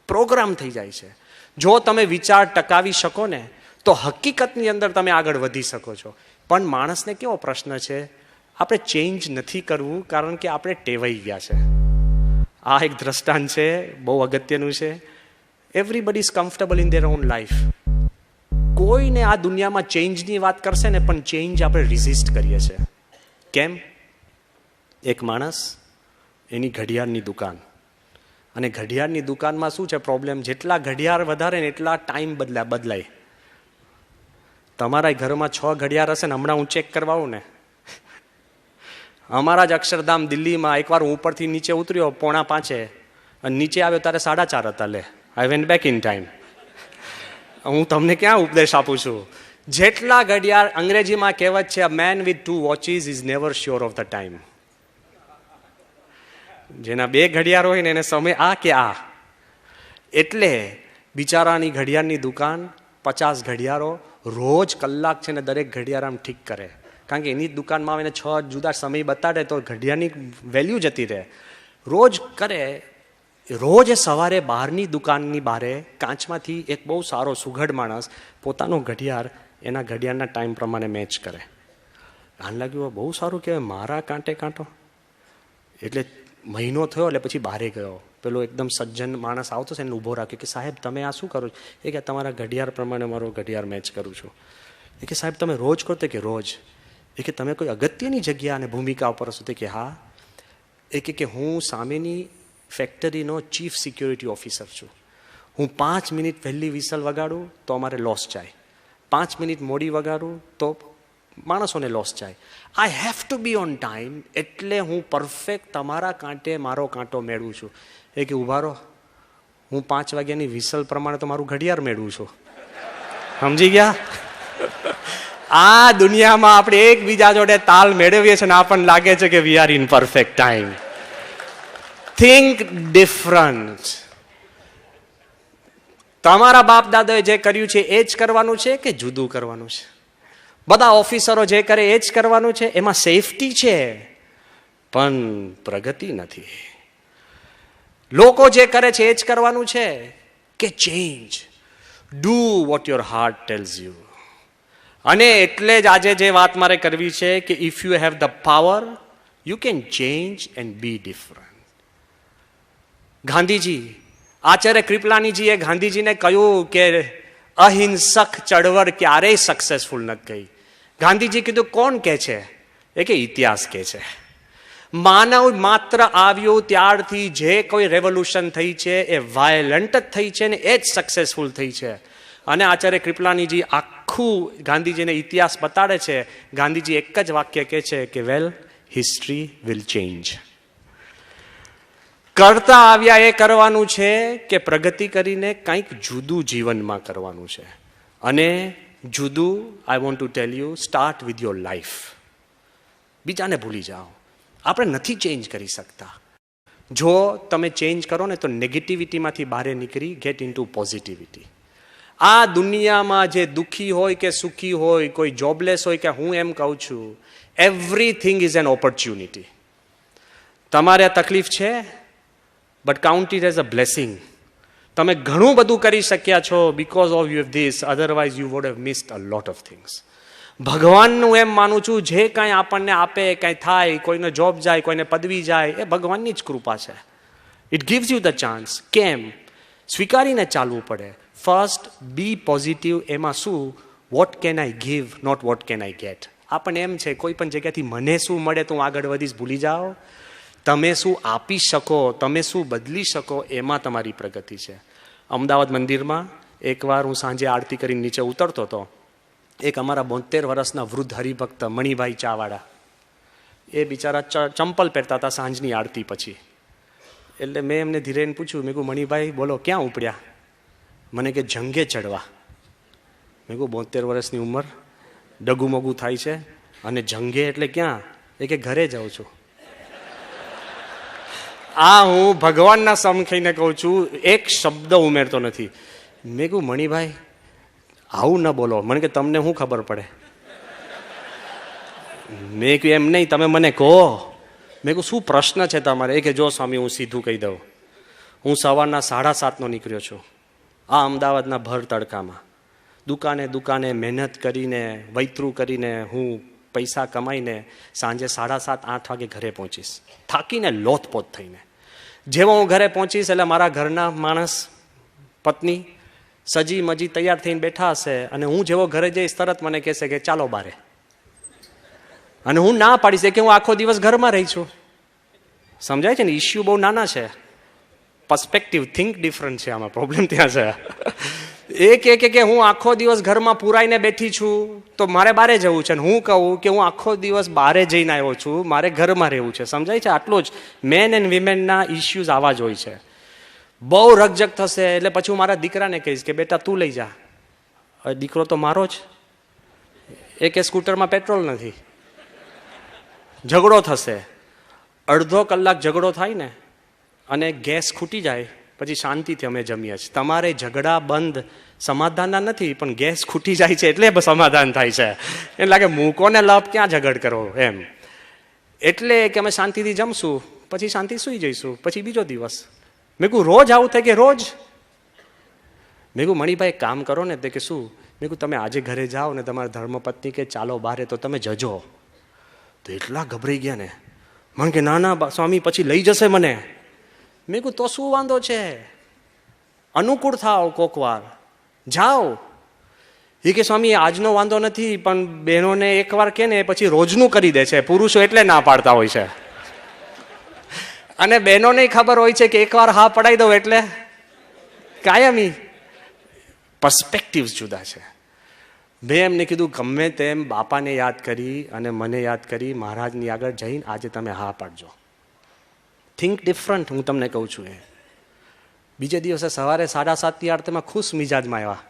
Program થઈ જાય છે. જો તમે વિચાર ટકાવી શકો ને તો હકીકતની અંદર તમે આગળ વધી શકો છો. પણ માણસને કેવો પ્રશ્ન છે, આપણે ચેન્જ નથી કરવું કારણ કે આપણે ટેવાઈ ગયા છે. આ એક દ્રષ્ટાંત છે, બહુ અગત્યનું છે. Everybody is comfortable in their on life. કોઈને આ દુનિયામાં ચેન્જની વાત કરશે ને પણ ચેન્જ આપણે રિઝિસ્ટ કરીએ છીએ. કેમ? એક માણસ, એની ઘડિયાળની દુકાન, અને ઘડિયાળની દુકાનમાં શું છે પ્રોબ્લેમ, જેટલા ઘડિયાળ વધારે ને એટલા ટાઈમ બદલાય. તમારા ઘરમાં 6 ઘડિયાળ હશે ને, હમણાં હું ચેક કરવા આવું ને, અમારા જ અક્ષરધામ દિલ્હીમાં એકવાર હું ઉપરથી નીચે ઉતર્યો 4:45 અને નીચે આવ્યો ત્યારે 4:30 હતા. લે, I went back in time. હું તમને ક્યાં ઉપદેશ આપું છું? જેટલા ઘડિયાળ, અંગ્રેજીમાં કહેવત છે, a man with 2 watches is never sure of the time. જેના 2 ઘડિયાળ હોય ને એને સમય આ કે આ. એટલે બિચારાની ઘડિયાળની દુકાન 50 ઘડિયાળો રોજ કલાક છે ને દરેક ઘડિયાળ આમ ઠીક કરે. કારણ કે એની દુકાનમાં આવીને 6 જુદા સમય બતાડે તો ઘડિયાળની વેલ્યુ જતી રહે. રોજ કરે. રોજ સવારે બહારની દુકાનની બહારે કાચમાંથી એક બહુ સારો સુઘડ માણસ પોતાનો ઘડિયાળ એના ઘડિયાળના ટાઈમ પ્રમાણે મેચ કરે. આને લાગ્યું બહુ સારું કહેવાય, મારા કાંટે કાંટો. એટલે મહિનો થયો એટલે પછી બહારે ગયો. પેલો એકદમ સજ્જન માણસ આવતો છે એને ઊભો રાખ્યો કે સાહેબ તમે આ શું કરો છો? એ કે તમારા ઘડિયાળ પ્રમાણે મારો ઘડિયાળ મેચ કરું છું. એ કે સાહેબ તમે રોજ કરો? કે રોજ. એ કે તમે કોઈ અગત્યની જગ્યા અને ભૂમિકા ઉપર હશો? કે હા. એ કે હું સામેની ફેક્ટરીનો ચીફ સિક્યોરિટી ઓફિસર છું. હું 5 મિનિટ પહેલી વિસલ વગાડું તો અમારે લોસ જાય, 5 મિનિટ મોડી વગાડું તો માણસોને લોસ જાય. I have to B on time. એટલે હું પરફેક્ટ તમારા કાંટે મારો કાંટો મેળવું છું. એ કે ઉભા રહો, હું 5 વાગ્યાની વિસલ પ્રમાણે તો મારું ઘડિયાળ મેળવું છું. સમજી ગયા? આ દુનિયામાં આપણે એકબીજા જોડે તાલ મેળવીએ છીએ ને આપણને લાગે છે કે we are in perfect time. Think different. તમારા બાપ દાદાએ જે કર્યું છે એ જ કરવાનું છે કે જુદું કરવાનું છે? બધા ઓફિસરો જે કરે એ જ કરવાનું છે? એમાં સેફટી છે પણ પ્રગતિ નથી. લોકો જે કરે છે એ જ કરવાનું છે કે change? Do what your heart tells you. અને એટલે જ આજે જે વાત મારે કરવી છે કે if you have the power you can change and be different. Gandhiji, Acharya કૃપલાનીજીએ ગાંધીજીને કહ્યું કે અહિંસક ચળવળ ક્યારેય સક્સેસફુલ નથી ગઈ. ગાંધીજી કીધું કોણ કહે છે? એ કે ઇતિહાસ કહે છે. માનવ માત્ર આવ્યો ત્યારથી જે કોઈ રેવોલ્યુશન થઈ છે એ વાયલન્ટ જ થઈ છે ને એ જ સક્સેસફુલ થઈ છે. અને આચાર્ય કૃપલાનીજી આખું ગાંધીજીને ઇતિહાસ બતાડે છે. ગાંધીજી એક જ વાક્ય કહે છે કે વેલ, હિસ્ટ્રી વિલ ચેન્જ. કરતા આવ્યા એ કરવાનું છે કે પ્રગતિ કરીને કંઈક જુદું જીવનમાં કરવાનું છે. અને જુદું, I want to tell you, start with your life. બીજાને ભૂલી જાઓ. આપણે નથી ચેન્જ કરી શકતા. જો તમે ચેન્જ કરો ને તો નેગેટિવિટીમાંથી બહાર નીકળી ગેટ ઇન ટુ પોઝિટિવિટી. આ દુનિયામાં જે દુઃખી હોય કે સુખી હોય, કોઈ જોબલેસ હોય કે હું એમ કહું છું, એવરીથિંગ ઇઝ એન ઓપોર્ચ્યુનિટી. તમારે આ તકલીફ છે but count it as a blessing. તમે ઘણું બધું કરી શક્યા છો because of you have this, otherwise you would have missed a lot of things. ભગવાનનું એમ માનું છું જે કાંઈ આપણને આપે, કાંઈ થાય, કોઈને જોબ જાય, કોઈને પદવી જાય, એ ભગવાનની જ કૃપા છે. It gives you the chance. કેમ? સ્વીકારીને ચાલવું પડે. First be positive. એમાં શું? What can I give, not what can I get. આપણને એમ છે કોઈ પણ જગ્યાથી મને શું મળે તો હું આગળ વધીશ, ભૂલી જાઓ. તમે શું આપી શકો, તમે શું બદલી શકો, એમાં તમારી પ્રગતિ છે. અમદાવાદ મંદિરમાં એકવાર હું સાંજે આરતી કરીને નીચે ઉતરતો હતો. એક અમારા 72 વર્ષના વૃદ્ધ હરિભક્ત મણિભાઈ ચાવાડા, એ બિચારા ચંપલ પહેરતા હતા સાંજની આરતી પછી. એટલે મેં એમને ધીરેને પૂછ્યું, મેં કહ્યું મણિભાઈ બોલો ક્યાં ઉપડ્યા? મને કે જંગે ચડવા. મેં કહ્યું 72 વર્ષની ઉંમર, ડગુમગું થાય છે. અને જંગે એટલે ક્યાં? એ કે ઘરે જાઉં છું. આ હું ભગવાનના સમખીને કહું છું, એક શબ્દ ઉમેરતો નથી. મેં કહ્યું મણિભાઈ આવું ન બોલો. મને કે તમને શું ખબર પડે? મેં કહ્યું એમ નહીં, તમે મને કહો. મેં કહ્યું શું પ્રશ્ન છે તમારે? એ કે જો સ્વામી હું સીધું કહી દઉં, હું સવારના 7:30 નીકળ્યો છું આ અમદાવાદના ભર તડકામાં. દુકાને મહેનત કરીને વૈતરું કરીને હું પૈસા કમાઈને સાંજે 7:30-8 વાગે ઘરે પહોંચીશ, થાકીને લોથપોથ થઈને. જેવો હું ઘરે પહોંચીશ એટલે મારા ઘરના માણસ, પત્ની સજી મજી તૈયાર થઈને બેઠા હશે, અને હું જેવો ઘરે જઈશ તરત મને કહેશે કે ચાલો બારે. અને હું ના પાડીશ કે હું આખો દિવસ ઘરમાં રહી છું. સમજાય છે ને? ઇસ્યુ બહુ નાના છે, પર્સપેક્ટિવ, થિંક ડિફરન્ટ છે. આમાં પ્રોબ્લેમ ત્યાં છે. એ કે હું આખો દિવસ ઘરમાં પુરાઈને બેઠી છું તો મારે બારે જવું છે. હું કહું કે હું આખો દિવસ બારે જઈને આવ્યો છું, મારે ઘરમાં રહેવું છે. સમજાય છે? આટલું જ. મેન એન્ડ વિમેનના ઇસ્યુઝ આવા જ હોય છે. બહુ રકજક થશે એટલે પછી હું મારા દીકરાને કહીશ કે બેટા તું લઈ જા. હવે દીકરો તો મારો જ. એ કે સ્કૂટરમાં પેટ્રોલ નથી. ઝઘડો થશે. અડધો કલાક ઝઘડો થાય ને અને ગેસ ખૂટી જાય પછી શાંતિથી અમે જમીએ છીએ. તમારે ઝઘડા બંધ સમાધાનના નથી, પણ ગેસ ખૂટી જાય છે એટલે સમાધાન થાય છે. એટલે લાગે મૂકોને લપ ક્યાં ઝઘડ કરો એમ. એટલે કે અમે શાંતિથી જમશું, પછી શાંતિ સૂઈ જઈશું, પછી બીજો દિવસ. મેં કહું રોજ આવું થાય કે રોજ? મેં કહું મણિભાઈ કામ કરો ને. તે કે શું? મેં કહું તમે આજે ઘરે જાઓ ને તમારા ધર્મપત્ની કે ચાલો બારે તો તમે જજો. તો એટલા ગભરાઈ ગયા ને. મને કે ના ના સ્વામી પછી લઈ જશે મને. મેં કહું તો શું વાંધો છે, અનુકૂળ થાવ, કોક વાર જાઓ. એ કે સ્વામી આજનો વાંધો નથી, પણ બહેનોને એકવાર કે ને પછી રોજનું કરી દે છે. પુરુષો એટલે ના પાડતા હોય છે. અને બહેનોને ખબર હોય છે કે એકવાર હા પડાવી દઉં એટલે કાયમી. પર્સપેક્ટિવ્સ જુદા છે. મેં એમને કીધું ગમે તેમ બાપાને યાદ કરી અને મને યાદ કરી મહારાજની આગળ જઈને આજે તમે હા પાડજો. Think different. હું તમને કહું છું. એ બીજે દિવસે સવારે 7:30 આરતીમાં ખુશ મિજાજમાં આવ્યા.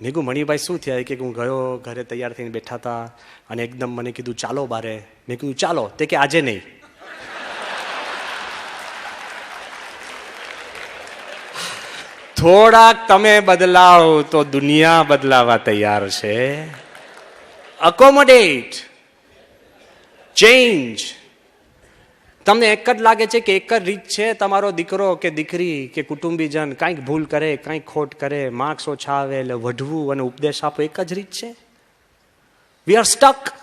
મેં કહ્યું મણિભાઈ શું થયા? કે હું ગયો ઘરે તૈયાર થઈને બેઠા હતા અને એકદમ મને કીધું ચાલો બારે. મેં કીધું ચાલો. તે કે આજે નહીં. થોડાક તમે બદલાવ તો દુનિયા બદલાવા તૈયાર છે. અકોમોડેટ, ચેન્જ. તમને એક જ લાગે છે કે એક જ રીત છે, તમારો દીકરો કે દીકરી કે કુટુંબીજન કાંઈક ભૂલ કરે, કાંઈક ખોટ કરે, માર્ક્સ ઓછા આવે એટલે વઢવું અને ઉપદેશ આપો, એક જ રીત છે? We are stuck.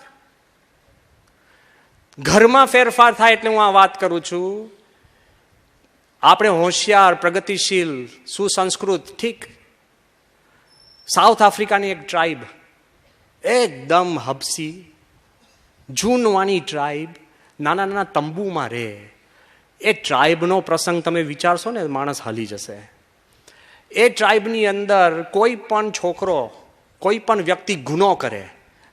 ઘરમાં ફેરફાર થાય એટલે હું આ વાત કરું છું. આપણે હોશિયાર, પ્રગતિશીલ, સુસંસ્કૃત, ઠીક. સાઉથ આફ્રિકાની એક ટ્રાઇબ, એકદમ હબસી જૂનવાણી ટ્રાઇબ, નાના નાના તંબુમાં રહે. એ ટ્રાઇબનો પ્રસંગ તમે વિચારશો ને માણસ હાલી જશે. એ ટ્રાઇબની અંદર કોઈ પણ છોકરો, કોઈ પણ વ્યક્તિ ગુનો કરે,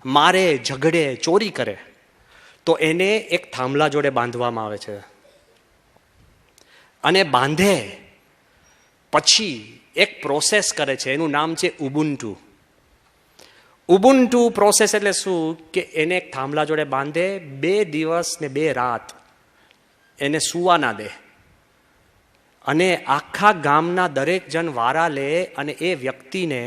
મારે, ઝઘડે, ચોરી કરે તો એને એક થાંભલા જોડે બાંધવામાં આવે છે. અને બાંધે પછી એક પ્રોસેસ કરે છે, એનું નામ છે ઉબુન્ટુ. ઉબુન્ટુ પ્રોસેસ એટલે શું? કે એને એક થાંભલા જોડે બાંધે, 2 દિવસ ને 2 રાત એને સૂવા ના દે, અને આખા ગામના દરેક જણ વારા લે અને એ વ્યક્તિને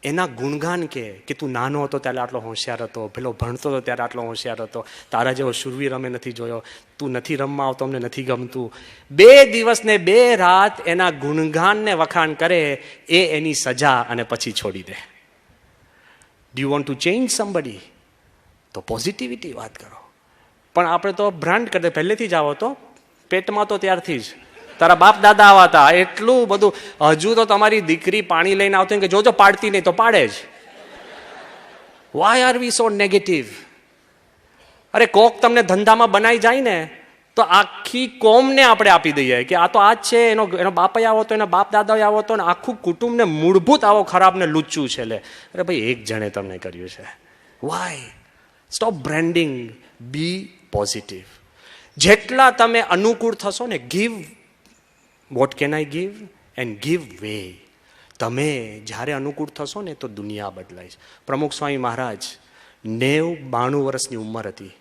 એના ગુણગાન કે તું નાનો હતો ત્યારે આટલો હોશિયાર હતો, પેલો ભણતો હતો ત્યારે આટલો હોશિયાર હતો, તારા જેવો શૂરવીર અમે નથી જોયો, તું નથી રમવા આવતો, અમને નથી ગમતું. 2 દિવસ ને 2 રાત એના ગુણગાનને વખાણ કરે. એ એની સજા, અને પછી છોડી દે. Do you want to change somebody? તો પોઝિટિવિટી વાત કરો. પણ આપણે તો બ્રાન્ડ કરતા પહેલેથી જ આવો તો, પેટમાં તો ત્યારથી જ તારા બાપ દાદા આવા હતા, એટલું બધું. હજુ તો તમારી દીકરી પાણી લઈને આવતી કે જોજો પાડતી નહીં તો પાડે જ. Why are V so negative? અરે કોક તમને ધંધામાં બનાવી જાય ને તો આખી કોમને આપણે આપી દઈએ કે આ તો આ જ છે, એનો બાપ આવો તો, એના બાપ દાદા આવો તો, આખું કુટુંબને મૂળભૂત આવો ખરાબ ને લુચ્ચું છે. લે અરે ભાઈ એક જણે તમને કર્યું છે. Why? Stop branding. Be positive. જેટલા તમે અનુકૂળ થશો ને, give what can I give and give way. તમે જ્યારે અનુકૂળ થશો ને તો દુનિયા બદલાય છે. પ્રમુખ સ્વામી મહારાજ 92 વર્ષની ઉંમર હતી,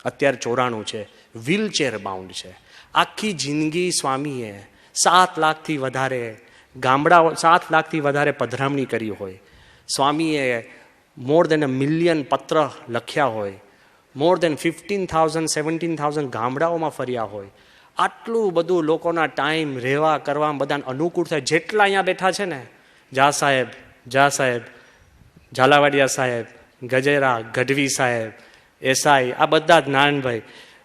અત્યારે 94 છે, વ્હીલચેર બાઉન્ડ છે. આખી જિંદગી સ્વામીએ 7 લાખથી વધારે ગામડાઓ, 7 લાખથી વધારે પધરામણી કરી હોય. સ્વામીએ મોર દેન 1 મિલિયન પત્ર લખ્યા હોય, મોર દેન 15,000 17,000 ગામડાઓમાં ફર્યા હોય. આટલું બધું લોકોના ટાઈમ રહેવા કરવા બધાને અનુકૂળ થાય. જેટલા અહીંયા બેઠા છે ને, જા સાહેબ, ઝાલાવાડિયા સાહેબ, ગજેરા, ગઢવી સાહેબ, એસઆઈ, આ બધા જ નાનભાઈ,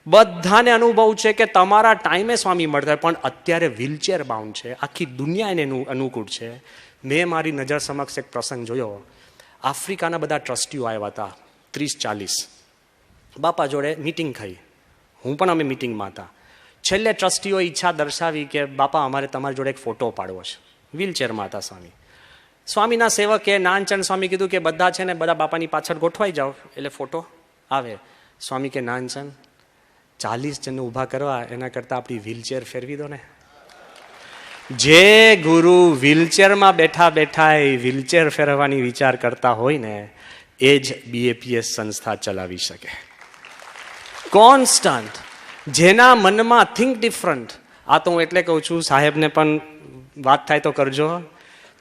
બધાને અનુભવ છે કે તમારા ટાઈમે સ્વામી મળતા હોય, પણ અત્યારે વ્હીલચેર બાઉન્ડ છે. આખી દુનિયા એને અનુકૂળ છે. મેં મારી નજર સમક્ષ એક પ્રસંગ જોયો. આફ્રિકાના બધા ટ્રસ્ટીઓ આવ્યા હતા, 30-40. બાપા જોડે મિટિંગ થઈ, હું પણ અમે મિટિંગમાં હતા. છેલ્લે ટ્રસ્ટીઓ ઈચ્છા દર્શાવી કે બાપા અમારે તમારી જોડે એક ફોટો પાડવો છે. વ્હીલચેરમાં હતા સ્વામી. સ્વામીના સેવકે નાનચંદ સ્વામી કીધું કે બધા છે ને બધા બાપાની પાછળ ગોઠવાઈ જાઓ એટલે ફોટો આવે. સ્વામી કે નાનચંદ 40 જણને ઊભા કરવા એના કરતાં આપણી વ્હીલચેર ફેરવી દો ને. જે ગુરુ વ્હીલચેરમાં બેઠા બેઠા એ વ્હીલચેર ફેરવવાની વિચાર કરતા હોય ને, એ જ BAPS સંસ્થા ચલાવી શકે. કોન્સ્ટન્ટ, જેના મનમાં થિંક ડિફરન્ટ. આ તો હું એટલે કહું છું, સાહેબને પણ વાત થાય તો કરજો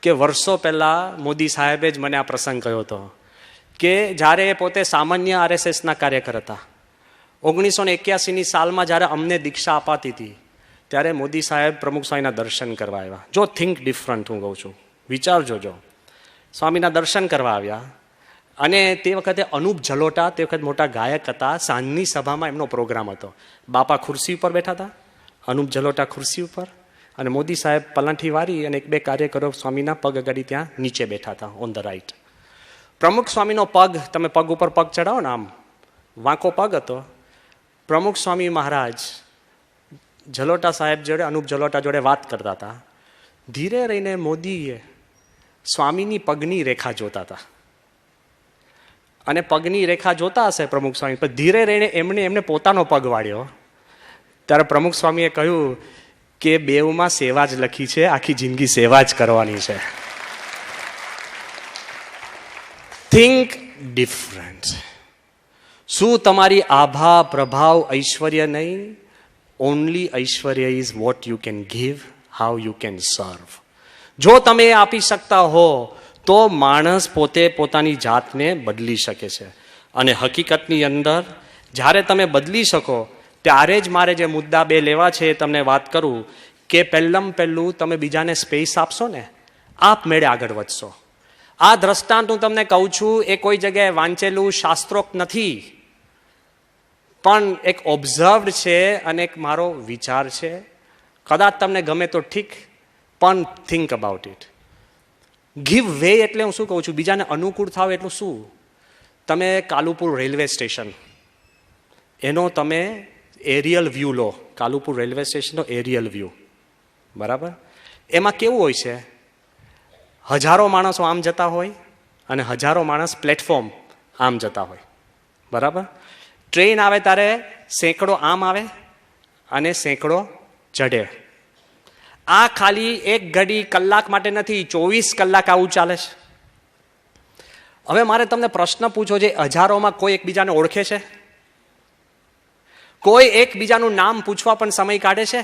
કે વર્ષો પહેલા મોદી સાહેબે જ મને આ પ્રસંગ કહ્યો હતો કે જ્યારે એ પોતે સામાન્ય RSSના કાર્યકર હતા, 1981ની સાલમાં જ્યારે અમને દીક્ષા અપાતી હતી, ત્યારે મોદી સાહેબ પ્રમુખ સ્વામીના દર્શન કરવા આવ્યા. જો થિંક ડિફરન્ટ હું કહું છું, વિચારજો. જો સ્વામીના દર્શન કરવા આવ્યા, અને તે વખતે અનુપ જલોટા, તે વખતે મોટા ગાયક હતા, સાંજની સભામાં એમનો પ્રોગ્રામ હતો. બાપા ખુરશી ઉપર બેઠા હતા, અનુપ જલોટા ખુરશી ઉપર, અને મોદી સાહેબ પલાંઠી વારી અને 1-2 કાર્યકરો સ્વામીના પગ અગાડી ત્યાં નીચે બેઠા હતા, ઓન ધ રાઈટ. પ્રમુખ સ્વામીનો પગ, તમે પગ ઉપર પગ ચડાવો ને, આમ વાંકો પગ હતો. પ્રમુખ સ્વામી મહારાજ જલોટા સાહેબ જોડે, અનુપ જલોટા જોડે વાત કરતા હતા. ધીરે રહીને મોદીએ સ્વામીની પગની રેખા જોતા હતા, અને પગની રેખા જોતા હશે પ્રમુખ સ્વામી, પણ ધીરે રહીને એમને પોતાનો પગ વાળ્યો. ત્યારે પ્રમુખ સ્વામીએ કહ્યું કે બેઉમાં સેવા જ લખી છે, આખી જિંદગી સેવા જ કરવાની છે. Think different. શું તમારી આભા, પ્રભાવ, ઐશ્વર્ય નહીં? Only Aishwarya is what you can give, how you can સર્વ. જો તમે આપી શકતા હો તો માણસ પોતે પોતાની જાતને બદલી શકે છે. અને હકીકતની અંદર જ્યારે તમે બદલી શકો, ત્યારે જ મારે જે મુદ્દા 2 લેવા છે એ તમને વાત કરું કે પહેલું તમે બીજાને સ્પેસ આપશો ને, આપમેળે આગળ વધશો. આ દ્રષ્ટાંત હું તમને કહું છું, એ કોઈ જગ્યાએ વાંચેલું શાસ્ત્રોક્ત નથી, પણ એક ઓબ્ઝર્વડ છે અને એક મારો વિચાર છે. કદાચ તમને ગમે તો ઠીક, પણ think about it. Give way એટલે હું શું કહું છું, બીજાને અનુકૂળ થાવ એટલું શું? તમે કાલુપુર રેલવે સ્ટેશન, એનો તમે એરિયલ વ્યૂ લો, કાલુપુર રેલવે સ્ટેશનનો એરિયલ વ્યૂ, બરાબર? એમાં કેવું હોય છે, હજારો માણસો આમ જતા હોય અને હજારો માણસ પ્લેટફોર્મ આમ જતા હોય, બરાબર? ટ્રેન આવે ત્યારે સેંકડો આમ આવે અને સેંકડો ચઢે. આ ખાલી 1 ઘડી કલાક માટે નથી, 24 કલાક આવું ચાલે છે. હવે મારે તમને પ્રશ્ન પૂછો, છે હજારોમાં કોઈ એકબીજાને ઓળખે છે? કોઈ એકબીજાનું નામ પૂછવા પણ સમય કાઢે છે?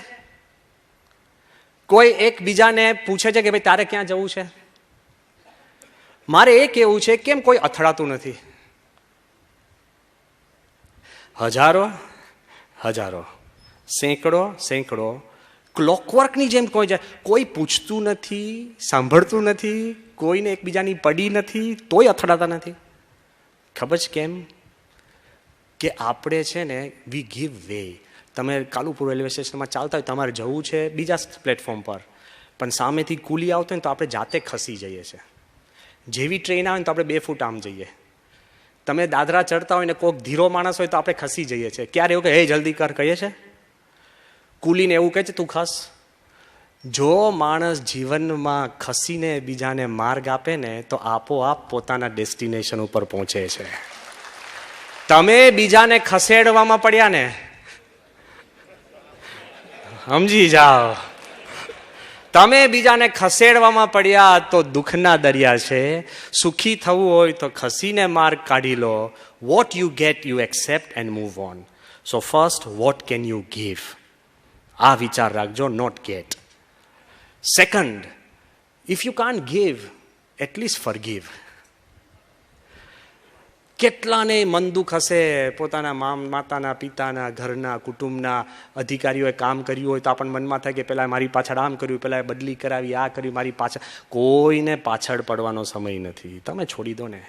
કોઈ એકબીજાને પૂછે છે કે ભાઈ તારે ક્યાં જવું છે? મારે એ કહેવું છે, કેમ કોઈ અથડાતું નથી? હજારો, સેંકડો ક્લોકવર્કની જેમ કોઈ પૂછતું નથી, સાંભળતું નથી, કોઈને એકબીજાની પડી નથી, તોય અથડાતા નથી. ખબર છે કેમ? કે આપણે છે ને, વી ગીવ વે. તમે કાલુપુર રેલવે સ્ટેશનમાં ચાલતા હોય, તમારે જવું છે બીજા પ્લેટફોર્મ પર, પણ સામેથી કુલી આવતો હોય ને તો આપણે જાતે ખસી જઈએ છીએ. જેવી ટ્રેન આવે ને તો આપણે 2 ફૂટ આમ જઈએ. તમે દાદરા ચડતા હોય ને કોઈક ધીરો માણસ હોય તો આપણે ખસી જઈએ છીએ. ક્યારે એવું કે હે જલ્દી કર કહીએ છે? કુલીને એવું કહે છે તું ખસ. જો માણસ જીવનમાં ખસીને બીજાને માર્ગ આપે ને તો આપોઆપ પોતાના ડેસ્ટિનેશન ઉપર પહોંચે છે. તમે બીજાને ખસેડવામાં પડ્યા ને, સમજી જાઓ, તમે બીજાને ખસેડવામાં પડ્યા તો દુઃખના દરિયા છે. સુખી થવું હોય તો ખસીને માર્ગ કાઢી લો. What you get you accept and move on. So first, what can you give? આ વિચાર રાખજો, not get. Second, if you can't give, at least forgive. કેટલાને મન દુઃખ હશે, પોતાના માતાના, પિતાના, ઘરના, કુટુંબના અધિકારીઓએ કામ કર્યું હોય તો આપણને મનમાં થાય કે પેલા મારી પાછળ આમ કર્યું, પેલા બદલી કરાવી, આ કર્યું મારી પાછળ. કોઈને પાછળ પડવાનો સમય નથી, તમે છોડી દો ને.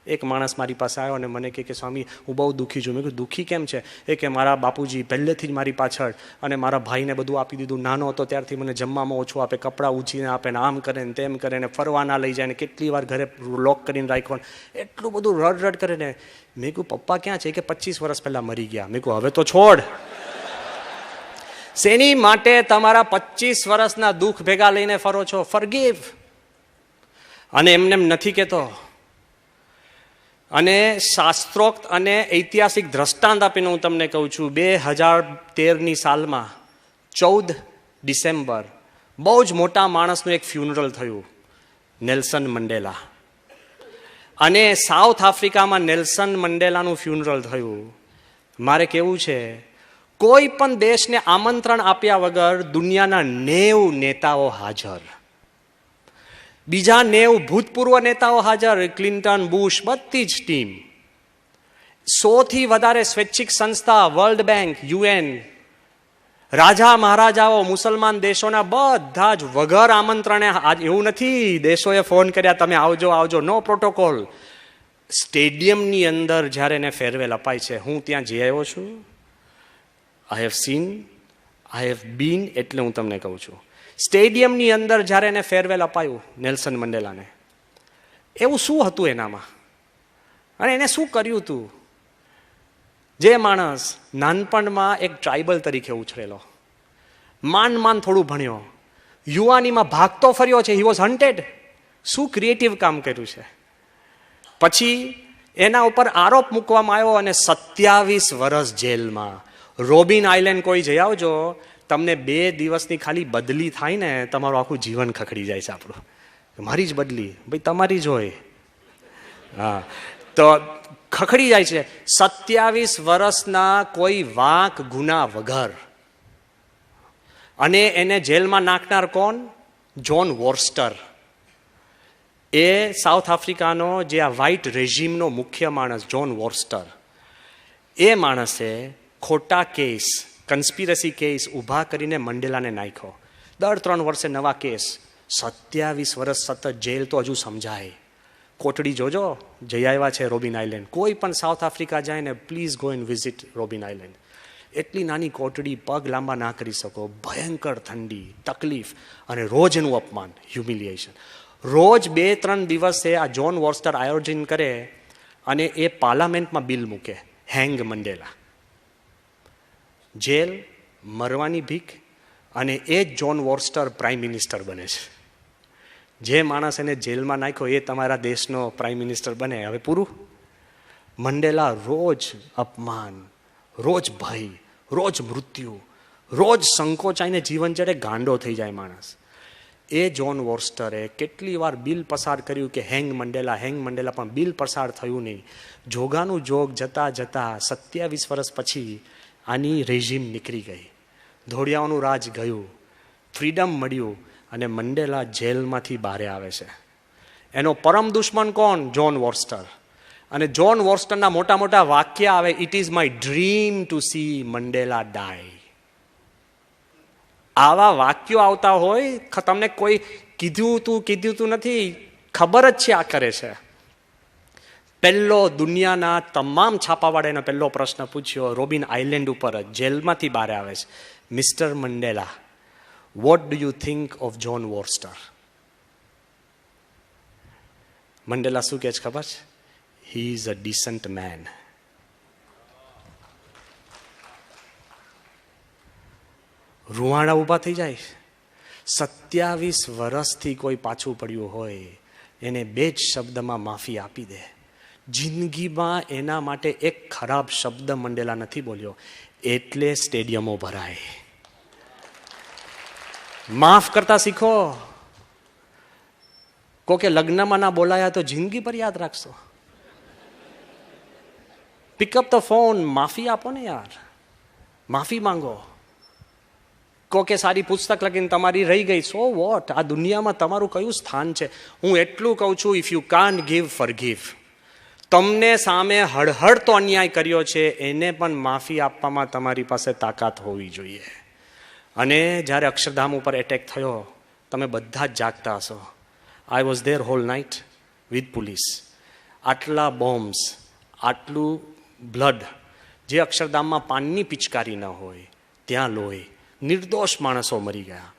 એક માણસ મારી પાસે આવ્યો અને મને કહે કે સ્વામી હું બહુ દુઃખી છું. મેં કહ્યું દુઃખી કેમ છે? એ કે મારા બાપુજી પહેલેથી જ મારી પાછળ, અને મારા ભાઈને બધું આપી દીધું. નાનો હતો ત્યારથી મને જમવામાં ઓછું આપે, કપડાં ઊંચીને આપે ને આમ કરે ને તેમ કરે ને, ફરવા ના લઈ જાય ને, કેટલી વાર ઘરે લોક કરીને રાખ્યો ને, એટલું બધું રડ કરે ને. મેં કહ્યું પપ્પા ક્યાં છે? કે 25 વર્ષ પહેલા મરી ગયા. મેં કહ્યું હવે તો છોડ. શેની માટે તમારા 25 વર્ષના દુઃખ ભેગા લઈને ફરો છો? ફોરગીવ. અને એમને એમ નથી કહેતો. અને શાસ્ત્રોક્ત અને ઐતિહાસિક દ્રષ્ટાંત આપીને હું તમને કહું છું, 2013ની સાલમાં 14 ડિસેમ્બર બહુ જ મોટા માણસનું એક ફ્યુનરલ થયું, નેલ્સન મંડેલા. અને સાઉથ આફ્રિકામાં નેલ્સન મંડેલાનું ફ્યુનરલ થયું. મારે કહેવું છે, કોઈ પણ દેશને આમંત્રણ આપ્યા વગર દુનિયાના 90 નેતાઓ હાજર, બીજા 90 ભૂતપૂર્વ નેતાઓ હાજર, ક્લિન્ટન, બુશ, બધી જ ટીમ. 100થી વધારે સ્વૈચ્છિક સંસ્થા, વર્લ્ડ બેંક, UN, રાજા મહારાજાઓ, મુસલમાન દેશોના બધા જ વગર આમંત્રણે. એવું નથી દેશોએ ફોન કર્યા તમે આવજો આવજો, નો પ્રોટોકોલ. સ્ટેડિયમની અંદર જ્યારે એને ફેરવેલ અપાય છે, હું ત્યાં જઈ આવ્યો છું. I have seen, I have been, એટલે હું તમને કહું છું. સ્ટેડિયમની અંદર જ્યારે એને ફેરવેલ અપાયું નેલ્સન મંડેલાને, એવું શું હતું એનામાં? અને એને શું કર્યું હતું? જે માણસ નાનપણમાં એક ટ્રાઇબલ તરીકે ઉછરેલો, માંડ થોડું ભણ્યો, યુવાનીમાં ભાગતો ફર્યો છે, હી વોઝ હન્ટેડ. શું ક્રિએટિવ કામ કર્યું છે? પછી એના ઉપર આરોપ મૂકવામાં આવ્યો અને 27 વર્ષ જેલમાં. રોબિન આઇલેન્ડ કોઈ જઈ આવજો, તમને 2 દિવસની ખાલી બદલી થાય ને, તમારું આખું જીવન ખખડી જાય છે. આપણું મારી જ બદલી, ભાઈ તમારી જ હોય. હા, તો ખખડી જાય છે. 27 વર્ષના કોઈ વાંક ગુના વગર. અને એને જેલમાં નાખનાર કોણ? જોન વોર્સ્ટર. એ સાઉથ આફ્રિકાનો જે આ વ્હાઇટ રેઝિમનો મુખ્ય માણસ, જોન વોર્સ્ટર. એ માણસે ખોટા કેસ, કન્સ્પિરસી કેસ ઊભા કરીને મંડેલાને નાખ્યો. દર 3 વર્ષે નવા કેસ. 27 વર્ષ સતત જેલ તો હજુ સમજાય. કોટડી જોજો, જઈ આવ્યા છે રોબિન આઇલેન્ડ. કોઈ પણ સાઉથ આફ્રિકા જાય ને, please go and visit Robin island. એટલી નાની કોટડી, પગ લાંબા ના કરી શકો, ભયંકર ઠંડી, તકલીફ, અને રોજ એનું અપમાન, હ્યુમિલિએશન. રોજ 2-3 દિવસે આ જોન વોર્સ્ટર આયોજન કરે અને એ પાર્લામેન્ટમાં બિલ મૂકે, હેંગ મંડેલા. જેલ, મરવાની ભીખ, અને એ જ જોન વોર્સ્ટર પ્રાઇમ મિનિસ્ટર બને છે. જે માણસ એને જેલમાં નાખ્યો એ તમારા દેશનો પ્રાઇમ મિનિસ્ટર બને. હવે પૂરું. મંડેલા રોજ અપમાન, રોજ ભય, રોજ મૃત્યુ, રોજ સંકોચાઈને જીવન જડે, ગાંડો થઈ જાય માણસ. એ જોન વોર્સ્ટરે કેટલી વાર બિલ પસાર કર્યું કે હેંગ મંડેલા, પણ બિલ પસાર થયું નહીં. જોગાનું જોગ જતા 27 વર્ષ પછી આની રેઝિમ નીકળી ગઈ, ધોળિયાઓનું રાજ ગયું, ફ્રીડમ મળ્યું, અને મંડેલા જેલમાંથી બહાર આવે છે. એનો પરમ દુશ્મન કોણ? John Vorster. અને જોન વોર્સ્ટરના મોટા મોટા વાક્ય આવે, it is my dream to see Mandela die. આવા વાક્યો આવતા હોય, તમને કોઈ કીધું તું નથી, ખબર જ છે આ કરે છે. પહેલો દુનિયાના તમામ છાપાવાળાનો પહેલો પ્રશ્ન પૂછ્યો રોબિન આઇલેન્ડ ઉપર જ, જેલમાંથી બહાર આવે છે, mister Mandela, what do you think of John Vorster? Mandela શું કહે છે ખબર છે? He is a decent man. રૂવાણા ઊભા થઈ જાય. 27 વર્ષથી કોઈ પાછું પડ્યું હોય એને 2 જ શબ્દમાં માફી આપી દે. જિંદગીમાં એના માટે એક ખરાબ શબ્દ મંડેલા નથી બોલ્યો, એટલે સ્ટેડિયમો ભરાય. માફ કરતા શીખો. કોકે લગ્નમાં ના બોલાયા તો જિંદગી પર યાદ રાખશો. પિકઅપ ધ ફોન, માફી આપો ને યાર, માફી માંગો. કોકે સારી પુસ્તક લખીને તમારી રહી ગઈ, સો વોટ, આ દુનિયામાં તમારું કયું સ્થાન છે? હું એટલું કહું છું, if you can't give, forgive. તમને સામે હળહળ તો અન્યાય કર્યો છે, એને પણ માફી આપવામાં તમારી પાસે તાકાત હોવી જોઈએ. અને જ્યારે અક્ષરધામ ઉપર એટેક થયો, તમે બધા જ જાગતા હશો. I was there whole night with police. આટલા બોમ્બ્સ, આટલું બ્લડ, જે અક્ષરધામમાં પાનની પિચકારી ન હોય ત્યાં લોહી, નિર્દોષ માણસો મરી ગયા.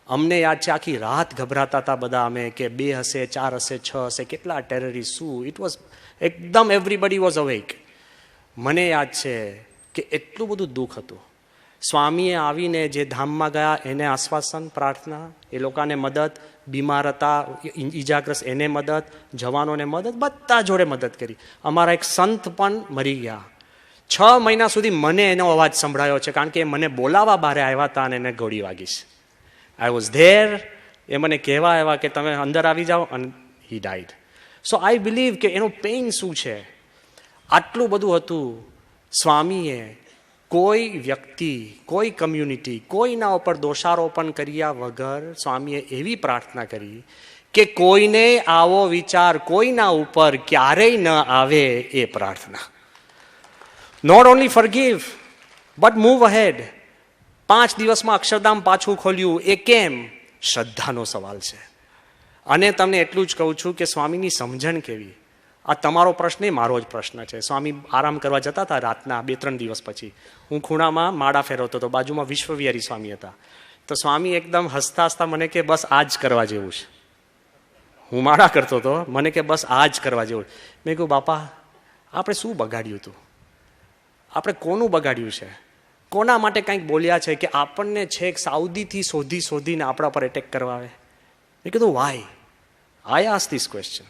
અમને યાદ છે આખી રાત ગભરાતા હતા બધા અમે, કે 2 હશે, 4 હશે, 6 હશે, કેટલા ટેરરિસ્ટ, શું. ઇટ વોઝ એકદમ એવરીબડી વોઝ અવેક. મને યાદ છે કે એટલું બધું દુઃખ હતું. સ્વામીએ આવીને જે ધામમાં ગયા એને આશ્વાસન, પ્રાર્થના, એ લોકોને મદદ, બીમાર હતા, ઈજાગ્રસ્ત એને મદદ, જવાનોને મદદ, બધા જોડે મદદ કરી. અમારા એક સંત પણ મરી ગયા. 6 મહિના સુધી મને એનો અવાજ સંભળાયો છે, કારણ કે એ મને બોલાવા બહાર આવ્યા હતા અને એને ગોળી વાગીશ. આઈ વોઝ ધેર. એ મને કહેવા આવ્યા કે તમે અંદર આવી જાઓ, અને હી ડાઈડ. સો આઈ બિલીવ કે એનું પેઇન શું છે. આટલું બધું હતું. સ્વામીએ કોઈ વ્યક્તિ, કોઈ કમ્યુનિટી, કોઈના ઉપર દોષારોપણ કર્યા વગર સ્વામીએ એવી પ્રાર્થના કરી કે કોઈને આવો વિચાર કોઈના ઉપર ક્યારેય ન આવે. એ પ્રાર્થના. Not only forgive but move ahead. 5 દિવસમાં અક્ષરધામ પાછું ખોલ્યું. એ કેમ? શ્રદ્ધાનો સવાલ છે. અને તમને એટલું જ કહું છું કે સ્વામીની સમજણ કેવી. આ તમારો પ્રશ્ન નહીં, મારો જ પ્રશ્ન છે. સ્વામી આરામ કરવા જતા હતા રાતના 2-3 દિવસ પછી. હું ખૂણામાં માળા ફેરવતો હતો, બાજુમાં વિશ્વવિહારી સ્વામી હતા. તો સ્વામી એકદમ હસતા હસતા મને કે બસ આ જ કરવા જેવું છે. હું માળા કરતો હતો, મને કે બસ આ જ કરવા જેવું. મેં કહ્યું બાપા, આપણે શું બગાડ્યું હતું? આપણે કોનું બગાડ્યું છે? કોના માટે કંઈક બોલ્યા છે કે આપણને છેક સાઉદીથી શોધીને આપણા પર એટેક કરવા આવે? મેં કીધું why? I ask this question.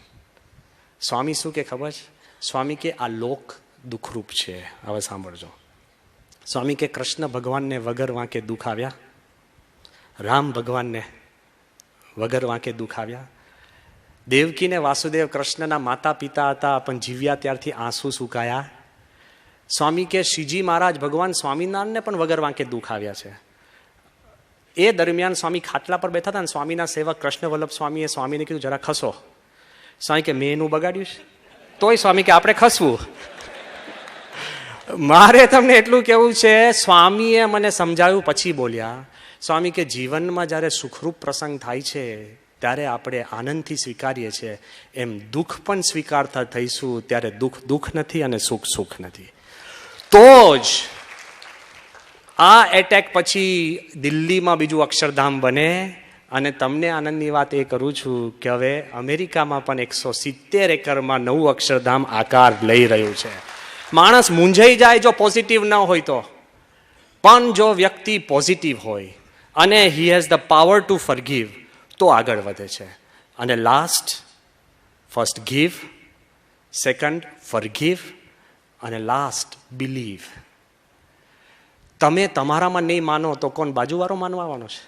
Swami શું કે ખબર છે? સ્વામી કે આ લોક દુઃખરૂપ છે. હવે સાંભળજો. સ્વામી કે કૃષ્ણ ભગવાનને વગર વાંકે દુઃખ આવ્યા, રામ ભગવાનને વગર વાંકે દુઃખ આવ્યા, દેવકીને વાસુદેવ કૃષ્ણના માતા પિતા હતા, પણ જીવ્યા ત્યારથી આંસુ સુકાયા. સ્વામી કે શ્રીજી મહારાજ ભગવાન સ્વામિનારાયણને પણ વગર વાંકે દુઃખ આવ્યા છે. એ દરમિયાન સ્વામી ખાટલા પર બેઠા હતા અને સ્વામીના સેવક કૃષ્ણ વલ્લભ સ્વામીએ સ્વામીને કીધું જરા ખસો. સ્વામી કે મેં એનું બગાડ્યું છે? તોય સ્વામી કે આપણે ખસવું. મારે તમને એટલું કહેવું છે, સ્વામીએ મને સમજાવ્યું પછી બોલ્યા. સ્વામી કે જીવનમાં જ્યારે સુખરૂપ પ્રસંગ થાય છે ત્યારે આપણે આનંદથી સ્વીકારીએ છીએ, એમ દુઃખ પણ સ્વીકારતા થઈશું ત્યારે દુઃખ દુઃખ નથી અને સુખ સુખ નથી. તો જ આ એટેક પછી દિલ્હીમાં બીજું અક્ષરધામ બને. અને તમને આનંદની વાત એ કરું છું કે હવે અમેરિકામાં પણ 170 એકરમાં નવું અક્ષરધામ આકાર લઈ રહ્યું છે. માણસ મૂંઝાઈ જાય જો પોઝિટિવ ન હોય તો, પણ જો વ્યક્તિ પોઝિટિવ હોય અને he has the power to forgive તો આગળ વધે છે. અને last, first give, second forgive, અને લાસ્ટ બિલીવ. તમે તમારામાં નહીં માનો તો કોણ બાજુવાળો માનવાનો છે?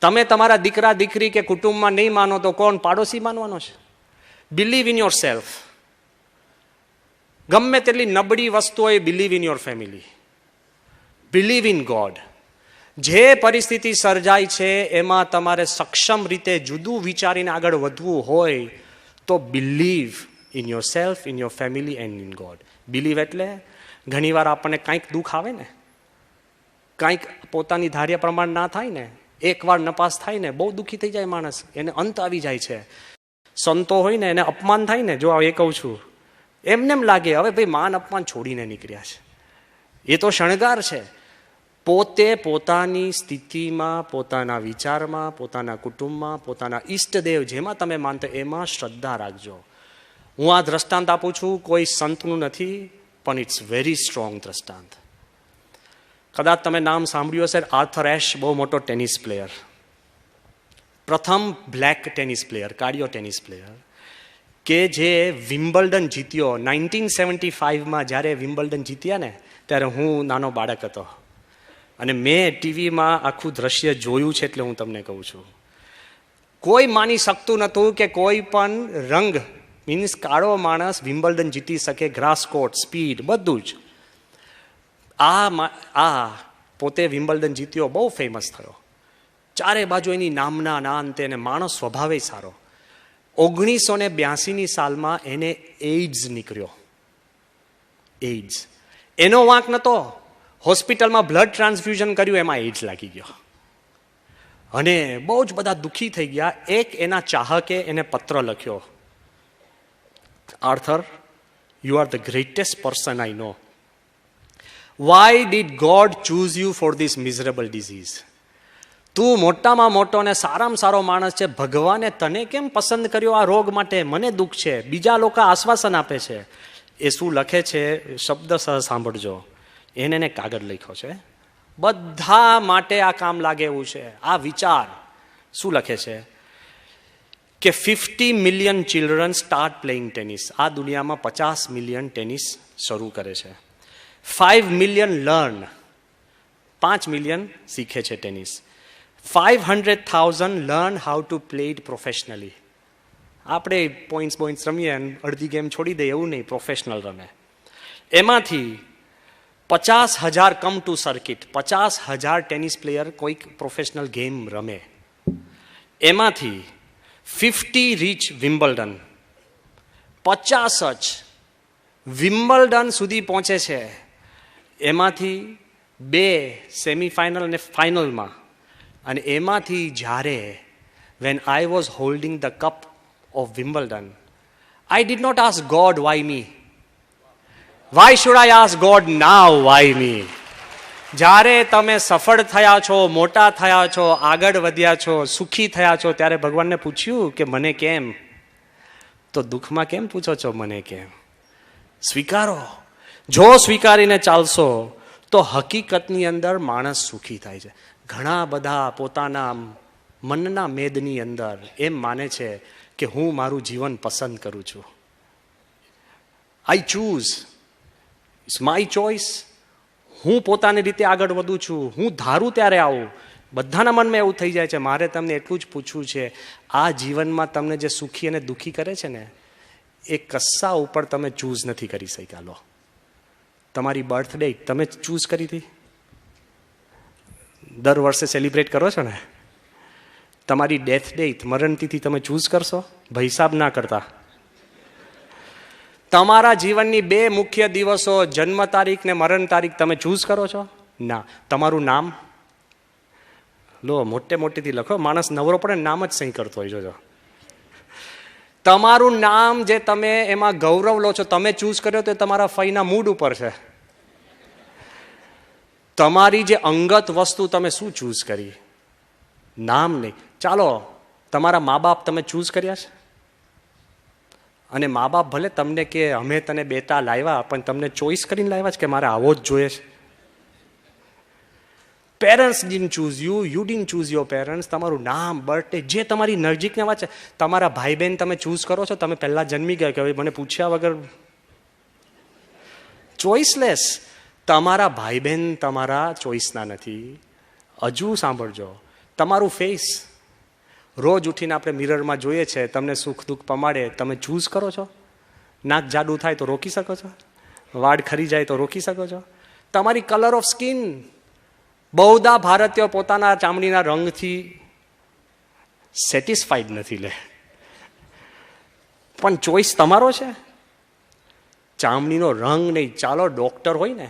તમે તમારા દીકરા દીકરી કે કુટુંબમાં નહીં માનો તો કોણ પાડોશી માનવાનો છે? Believe in your self. ગમે તેટલી નબળી વસ્તુ હોય, believe in your family, believe in God. જે પરિસ્થિતિ સર્જાય છે એમાં તમારે સક્ષમ રીતે જુદું વિચારીને આગળ વધવું હોય તો believe in your self, in your family and in God. Believe એટલે ઘણીવાર આપણને કાંઈક દુઃખ આવે ને, કાંઈક પોતાની ધાર્ય પ્રમાણ ના થાય ને, એકવાર નપાસ થાય ને, બહુ દુઃખી થઈ જાય માણસ, એને અંત આવી જાય છે. સંતો હોય ને એને અપમાન થાય ને, જો એ કહું છું, એમને એમ લાગે હવે ભાઈ માન અપમાન છોડીને નીકળ્યા છે. એ તો શણગાર છે. પોતે પોતાની સ્થિતિમાં, પોતાના વિચારમાં, પોતાના કુટુંબમાં, પોતાના ઈષ્ટદેવ જેમાં તમે માનતો એમાં શ્રદ્ધા રાખજો. હું આ દ્રષ્ટાંત આપું છું, કોઈ સંતનું નથી, પણ ઇટ્સ વેરી સ્ટ્રોંગ દ્રષ્ટાંત. કદાચ તમે નામ સાંભળ્યું હશે, આર્થર એશ, બહુ મોટો ટેનિસ પ્લેયર, પ્રથમ black tennis player, cardio tennis player, કે જે વિમ્બલ્ડન જીત્યો 1975માં. જ્યારે વિમ્બલ્ડન જીત્યા ને ત્યારે હું નાનો બાળક હતો અને મેં ટીવીમાં આખું દ્રશ્ય જોયું છે એટલે હું તમને કહું છું. કોઈ માની શકતું નહોતું કે કોઈ પણ રંગ મીન્સ કાળો માણસ વિમ્બલ્ડન જીતી શકે, ગ્રાસ કોર્ટ, સ્પીડ, બધું જ. આ પોતે વિમ્બલ્ડન જીત્યો, બહુ ફેમસ થયો, ચારે બાજુ એની નામના ના અંતે, અને માણસ સ્વભાવે સારો. 1982 સાલમાં એને એઇડ્સ નીકળ્યો. એઇડ્સ એનો વાંક નહોતો. હોસ્પિટલમાં બ્લડ ટ્રાન્સફ્યુઝન કર્યું, એમાં એઇડ્સ લાગી ગયો અને બહુ જ બધા દુઃખી થઈ ગયા. એક એના ચાહકે એને પત્ર લખ્યો, Arthur, you are the greatest person I know. Why did God choose you for this miserable disease? તું મોટામાં મોટો અને સારામાં સારો માણસ છે, ભગવાને તને કેમ પસંદ કર્યો આ રોગ માટે? મને દુઃખ છે. બીજા લોકો આશ્વાસન આપે છે. એ શું લખે છે શબ્દ સહ સાંભળજો. એને કાગળ લખ્યો છે, બધા માટે આ કામ લાગે એવું છે. આ વિચાર શું લખે છે કે 50 million children start playing tennis. આ દુનિયામાં 50 મિલિયન ટેનિસ શરૂ કરે છે. 5 મિલિયન લર્ન, 5 મિલિયન શીખે છે tennis. 500,000 learn how to play it professionally. આપણે પોઈન્ટ્સ રમીએ, અડધી ગેમ છોડી દઈએ એવું નહીં, પ્રોફેશનલ રમે. એમાંથી 50,000 come to circuit, 50,000 tennis player કોઈક પ્રોફેશનલ ગેમ રમે. એમાંથી 50 રીચ વિમ્બલ્ડન, 50 જ વિમ્બલ્ડન સુધી પહોંચે છે. એમાંથી 2 સેમીફાઇનલ અને ફાઇનલમાં. અને એમાંથી જ્યારે when I was holding the cup of Wimbledon, I did not ask God why me. Why should I ask God now why me? જ્યારે તમે સફળ થયા છો, મોટા થયા છો, આગળ વધ્યા છો, સુખી થયા છો, ત્યારે ભગવાનને પૂછ્યું કે મને કેમ? તો દુઃખમાં કેમ પૂછો છો મને કેમ? સ્વીકારો. જો સ્વીકારીને ચાલશો તો હકીકતની અંદર માણસ સુખી થાય છે. ઘણા બધા પોતાના મનના મેદની અંદર એમ માને છે કે હું મારું જીવન પસંદ કરું છું. I choose, it's my choice. હું પોતાની રીતે આગળ વધું છું, હું ધારું ત્યારે આવું. બધાના મનમાં એવું થઈ જાય છે. મારે તમને એટલું જ પૂછવું છે, આ જીવનમાં તમને જે સુખી અને દુઃખી કરે છે ને, એ કસ્સા ઉપર તમે ચૂઝ નથી કરી શક્યા. લો, તમારી બર્થડે તમે ચૂઝ કરી હતી? દર વર્ષે સેલિબ્રેટ કરો છો ને. તમારી ડેથ ડેટ, મરણતિથિ તમે ચૂઝ કરશો? ભાઈસાબ ના કરતા. તમારા જીવનની 2 મુખ્ય દિવસો, જન્મ તારીખ ને મરણ તારીખ, તમે ચૂઝ કરો છો? ના. તમારું નામ લો, મોટેથી લખો. માણસ નવરો પડે નામ જ સહી કરતો હોય. જોજો, તમારું નામ જે તમે એમાં ગૌરવ લો છો, તમે ચૂઝ કર્યો તો તમારા ફઈના મૂડ ઉપર છે. તમારી જે અંગત વસ્તુ તમે શું ચૂઝ કરી? નામ નહીં. ચાલો, તમારા મા બાપ તમે ચૂઝ કર્યા છે? અને મા બાપ ભલે તમને કે અમે તને બેટા લાવ્યા, પણ તમને ચોઈસ કરીને લાવ્યા છે કે મારે આવો જ જોઈએ છે? Parents didn't choose you, you didn't choose your parents. તમારું નામ, બર્થડે, જે તમારી નજીકની વાત છે. તમારા ભાઈ બહેન તમે ચૂઝ કરો છો? તમે પહેલા જન્મી ગયા કે હવે મને પૂછ્યા વગર ચોઈસલેસ. તમારા ભાઈ બહેન તમારા ચોઈસના નથી. હજુ સાંભળજો, તમારું ફેસ, રોજ ઉઠીને આપણે મિરરમાં જોઈએ છે, તમને સુખ દુઃખ પમાડે, તમે ચૂઝ કરો છો? નાક જાડું થાય તો રોકી શકો છો? વાળ ખરી જાય તો રોકી શકો છો? તમારી કલર ઓફ સ્કિન, બહુધા ભારતીયો પોતાના ચામડીના રંગથી સેટિસ્ફાઈડ નથી લે, પણ ચોઈસ તમારો છે. ચામડીનો રંગ નહીં. ચાલો, ડોક્ટર હોય ને,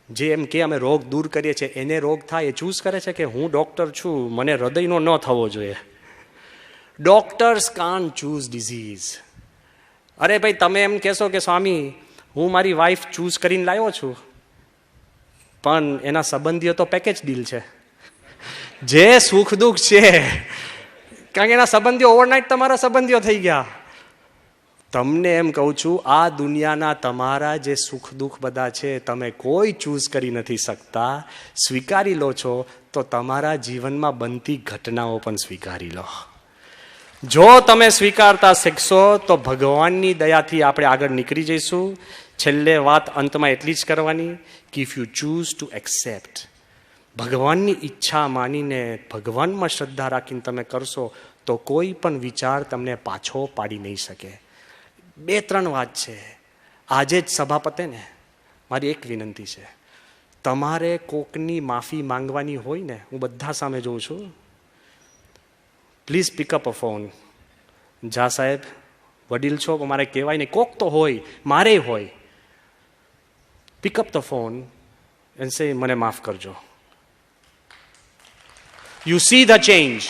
જે એમ કે અમે રોગ દૂર કરીએ છીએ, એને રોગ થાય, એ ચૂઝ કરે છે કે હું ડોક્ટર છું, મને હૃદયનો ન થવો જોઈએ. Doctors can't choose disease. અરે ભાઈ, તમે એમ કહેશો કે સ્વામી હું મારી વાઈફ ચૂઝ કરીને લાવ્યો છું, પણ એના સંબંધીઓ તો પેકેજ ડીલ છે. જે સુખ દુઃખ છે, કારણ કે એના સંબંધીઓ ઓવરનાઇટ તમારા સંબંધીઓ થઈ ગયા. તમને એમ કહું છું, આ દુનિયાના તમારા જે સુખ દુઃખ બધા છે, તમે કોઈ ચૂઝ કરી નથી શકતા. સ્વીકારી લો છો તો તમારા જીવનમાં બનતી ઘટનાઓ પણ સ્વીકારી લો. જો તમે સ્વીકારતા શીખશો તો ભગવાનની દયાથી આપણે આગળ નીકળી જઈશું. છેલ્લે વાત અંતમાં એટલી જ કરવાની કે if you choose two accept, ભગવાનની ઈચ્છા માનીને, ભગવાનમાં શ્રદ્ધા રાખીને તમે કરશો તો કોઈ પણ વિચાર તમને પાછો પાડી નહીં શકે. 2-3 વાત છે. આજે જ સભા પતે ને, મારી એક વિનંતી છે, તમારે કોકની માફી માંગવાની હોય ને, હું બધા સામે જોઉં છું, પ્લીઝ પિકઅપ અ ફોન. જા સાહેબ, વડીલ છો, મારે કહેવાય નહીં, કોક તો હોય, મારે હોય. Pickup the phone and say મને માફ કરજો. You see the change.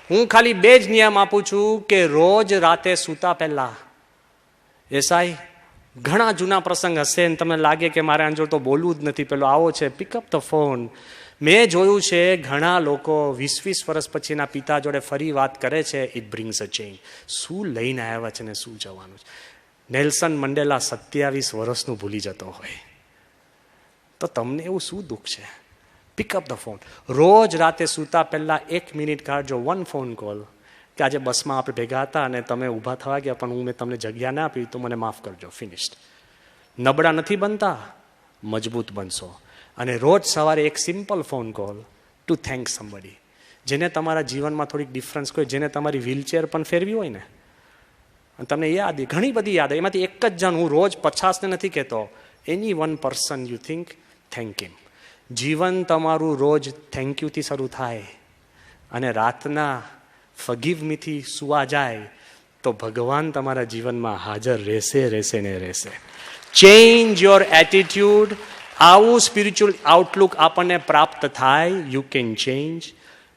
હું ખાલી 2 જ નિયમ આપું છું કે રોજ રાતે સૂતા પહેલા, એસાઈ ઘણા જૂના પ્રસંગ હશે ને તમને લાગે કે મારે આંજોર તો બોલવું જ નથી, પેલો આવો છે, પિકઅપ ધ ફોન. મેં જોયું છે ઘણા લોકો 20-20 વર્ષ પછીના પિતા જોડે ફરી વાત કરે છે. It brings a change. શું લઈને આવ્યા છે ને શું જવાનું છે. નેલ્સન મંડેલા 27 વર્ષનું ભૂલી જતો હોય તો તમને એવું શું દુઃખ છે? Pick up the phone. રોજ રાતે સૂતા પહેલા 1 મિનિટ કાઢજો, 1 ફોન કોલ, કે આજે બસમાં આપણે ભેગા હતા અને તમે ઊભા થવા ગયા પણ મેં તમને જગ્યા ના આપી તો મને માફ કરજો. ફિનિશ્ડ. નબળા નથી બનતા, મજબૂત બનશો. અને રોજ સવારે એક simple phone call to thank somebody, જેને તમારા જીવનમાં થોડીક ડિફરન્સ હોય, જેને તમારી વ્હીલચેર પણ ફેરવી હોય ને, અને તમને યાદ, ઘણી બધી યાદ, એમાંથી એક જ જણ, હું રોજ 50 ને નથી કહેતો, એની 1 પર્સન યુ થિંક, થેન્ક હિમ. જીવન તમારું રોજ થેન્ક યુથી શરૂ થાય અને રાતના ફગીવ મીથી સુવા જાય તો ભગવાન તમારા જીવનમાં હાજર રહેશે ને રહેશે. Change your attitude. આવું સ્પિરિચ્યુઅલ આઉટલુક આપણને પ્રાપ્ત થાય, યુ કેન ચેન્જ.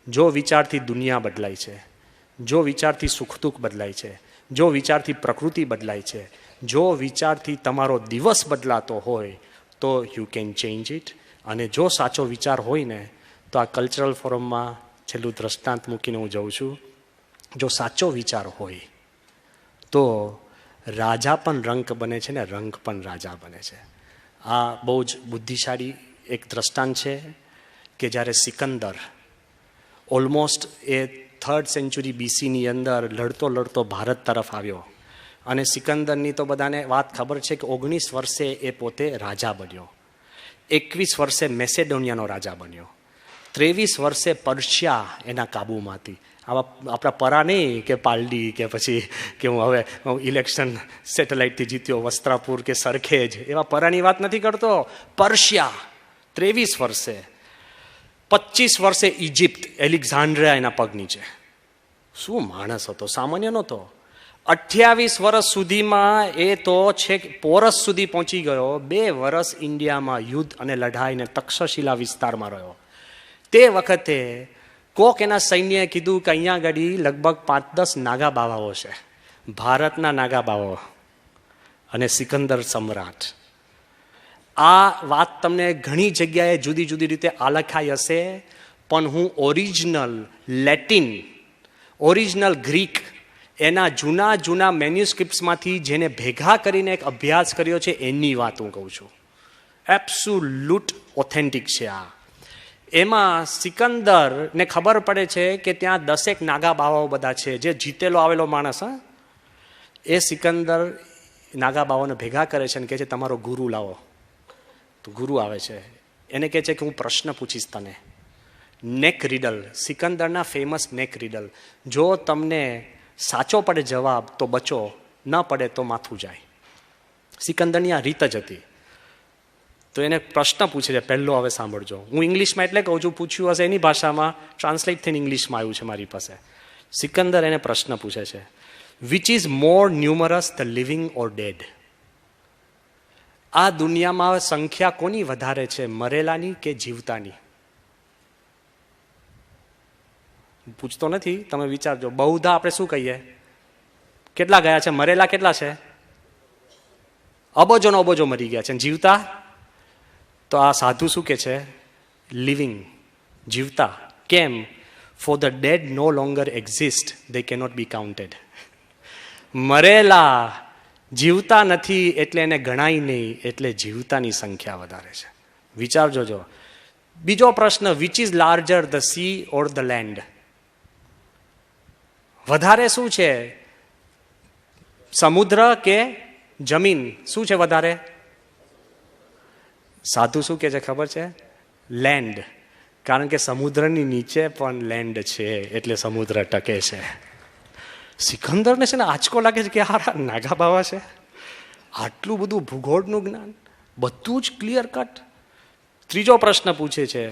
જો વિચારથી દુનિયા બદલાય છે, જો વિચારથી સુખ દુઃખ બદલાય છે, જો વિચારથી પ્રકૃતિ બદલાય છે, જો વિચારથી તમારો દિવસ બદલાતો હોય તો યુ કેન ચેન્જ ઇટ. અને જો સાચો વિચાર હોય ને તો આ કલ્ચરલ ફોરમમાં છેલ્લું દ્રષ્ટાંત મૂકીને હું જઉં છું, જો સાચો વિચાર હોય તો રાજા પણ રંક બને છે ને રંક પણ રાજા બને છે. આ બહુ જ બુદ્ધિશાળી એક દ્રષ્ટાંત છે કે જ્યારે સિકંદર ઓલમોસ્ટ એ 3rd સેન્ચુરી BC અંદર લડતો ભારત તરફ આવ્યો અને સિકંદરની તો બધાને વાત ખબર છે કે 19 વર્ષે એ પોતે રાજા બન્યો, 21 વર્ષે મેસેડોનિયાનો રાજા બન્યો, 23 વર્ષે પર્શિયા એના કાબુમાં હતી. આવા આપણા પરા નહીં કે પાલડી કે પછી કે હું હવે ઇલેક્શન સેટેલાઇટથી જીત્યો વસ્ત્રાપુર કે સરખેજ, એવા પરાની વાત નથી કરતો. પર્શિયા 23 વર્ષે, 25 વર્ષે ઇજિપ્ત, એલેક્ઝાન્ડ્રિયા એના પગ નીચે. શું માણસ હતો, સામાન્ય નહોતો. 28 વર્ષ સુધીમાં એ તો છેક પોરસ સુધી પહોંચી ગયો. 2 વર્ષ ઇન્ડિયામાં યુદ્ધ અને લડાઈને તક્ષશિલા વિસ્તારમાં રહ્યો. તે વખતે કોક એના સૈન્યએ કીધું કે અહીંયા આગળ લગભગ 5-10 નાગા બાવાઓ છે, ભારતના નાગા બાવાઓ અને સિકંદર સમ્રાટ. આ વાત તમને ઘણી જગ્યાએ જુદી જુદી રીતે આલખાઈ હશે, પણ હું ઓરિજિનલ લેટિન, ઓરિજિનલ ગ્રીક, એના જૂના મેન્યુસ્ક્રિપ્ટ્સમાંથી જેને ભેગા કરીને એક અભ્યાસ કર્યો છે એની વાત હું કહું છું. એબ્સોલ્યુટ ઓથેન્ટિક છે આ. એમાં સિકંદરને ખબર પડે છે કે ત્યાં 10 નાગા બાવાઓ બધા છે, જે જીતેલો આવેલો માણસ. એ સિકંદર નાગા બાવાઓને ભેગા કરે છે અને કહે છે તમારો ગુરુ લાવો. તો ગુરુ આવે છે, એને કહે છે કે હું પ્રશ્ન પૂછીશ તને, નેક રીડલ, સિકંદરના ફેમસ નેક રીડલ. જો તમને સાચો પડે જવાબ તો બચો, ન પડે તો માથું જાય. સિકંદરની આ રીત જ હતી. તો એને પ્રશ્ન પૂછે છે પહેલો, હવે સાંભળજો. હું ઇંગ્લિશમાં એટલે કહું છું, પૂછ્યું હશે એની ભાષામાં, ટ્રાન્સલેટ થઈને ઇંગ્લિશમાં આવ્યું છે મારી પાસે. સિકંદર એને પ્રશ્ન પૂછે છે, which is more numerous, the living or dead? આ દુનિયામાં સંખ્યા કોની વધારે છે, મરેલાની કે જીવતાની? પૂછતો નથી, તમે વિચારજો. બહુધા આપણે શું કહીએ, કેટલા ગયા છે? મરેલા કેટલા છે? અબજોનો અબજો મરી ગયા છે. જીવતા? તો આ સાધુ શું કે છે? લિવિંગ, જીવતા. કેમ? For the dead no longer exist, they cannot be counted. મરેલા જીવતા નથી એટલે એને ગણાય નહીં, એટલે જીવતાની સંખ્યા વધારે છે. વિચારજો. જો બીજો પ્રશ્ન, which is larger, the C or the land? વધારે શું છે, સમુદ્ર કે જમીન? શું છે વધારે? સાધુ શું કે છે ખબર છે? લેન્ડ, કારણ કે સમુદ્રની નીચે પણ લેન્ડ છે, એટલે સમુદ્ર ટકે છે. સિકંદરને છે ને આંચકો લાગે છે કે હારા નાગા બાવા છે, આટલું બધું ભૂગોળનું જ્ઞાન, બધું જ ક્લિયર કટ. ત્રીજો પ્રશ્ન પૂછે છે,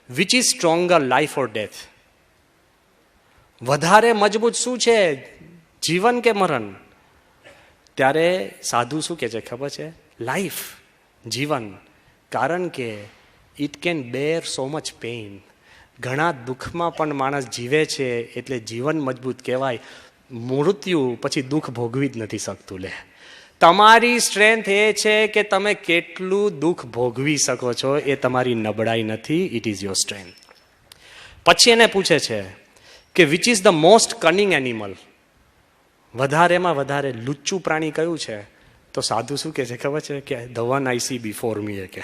which is stronger, life or death? વધારે મજબૂત શું છે, જીવન કે મરણ? ત્યારે સાધુ શું કહે છે ખબર છે? લાઈફ, જીવન. કારણ કે it can bear so much pain. ઘણા દુઃખમાં પણ માણસ જીવે છે, એટલે જીવન મજબૂત કહેવાય. મૃત્યુ પછી દુઃખ ભોગવી જ નથી શકતું. લે, તમારી સ્ટ્રેન્થ એ છે કે તમે કેટલું દુઃખ ભોગવી શકો છો, એ તમારી નબળાઈ નથી, ઇટ ઇઝ યોર સ્ટ્રેન્થ. પછી એને પૂછે છે કે which is the most cunning animal? વધારેમાં વધારે લુચ્ચું પ્રાણી કયું છે? તો સાધુ શું કહે છે ખબર છે? કે the one I see before me. કે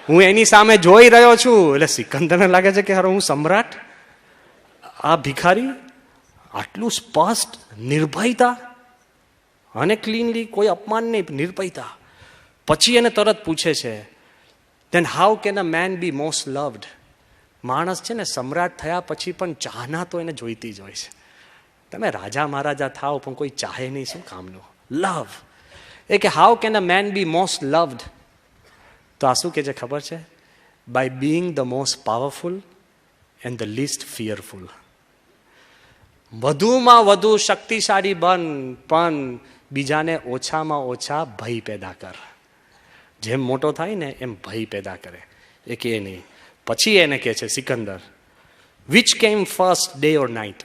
હું એની સામે જોઈ રહ્યો છું. એટલે સિકંદરને લાગે છે કે હારો હું સમ્રાટ, આ ભિખારી, આટલું સ્પષ્ટ, નિર્ભયતા અને ક્લીનલી, કોઈ અપમાન નહીં, નિર્ભયતા. પછી એને તરત પૂછે છે, then how can a man be most loved? માણસ છે ને સમ્રાટ થયા પછી પણ ચાહના તો એને જોઈતી જ હોય છે. તમે રાજા મહારાજા થાવ પણ કોઈ ચાહે નહીં, શું કામનું? લવ. એ કે how can a man be most loved? તો આ શું કે છે ખબર છે? By being the most powerful and the least fearful. વધુમાં વધુ શક્તિશાળી બન, પણ બીજાને ઓછામાં ઓછા ભય પેદા કર. જેમ મોટો થાય ને એમ ભય પેદા કરે. એ કે નહીં. પછી એને કહે છે સિકંદર, વિચ કેમ ફર્સ્ટ, ડે ઓર નાઇટ?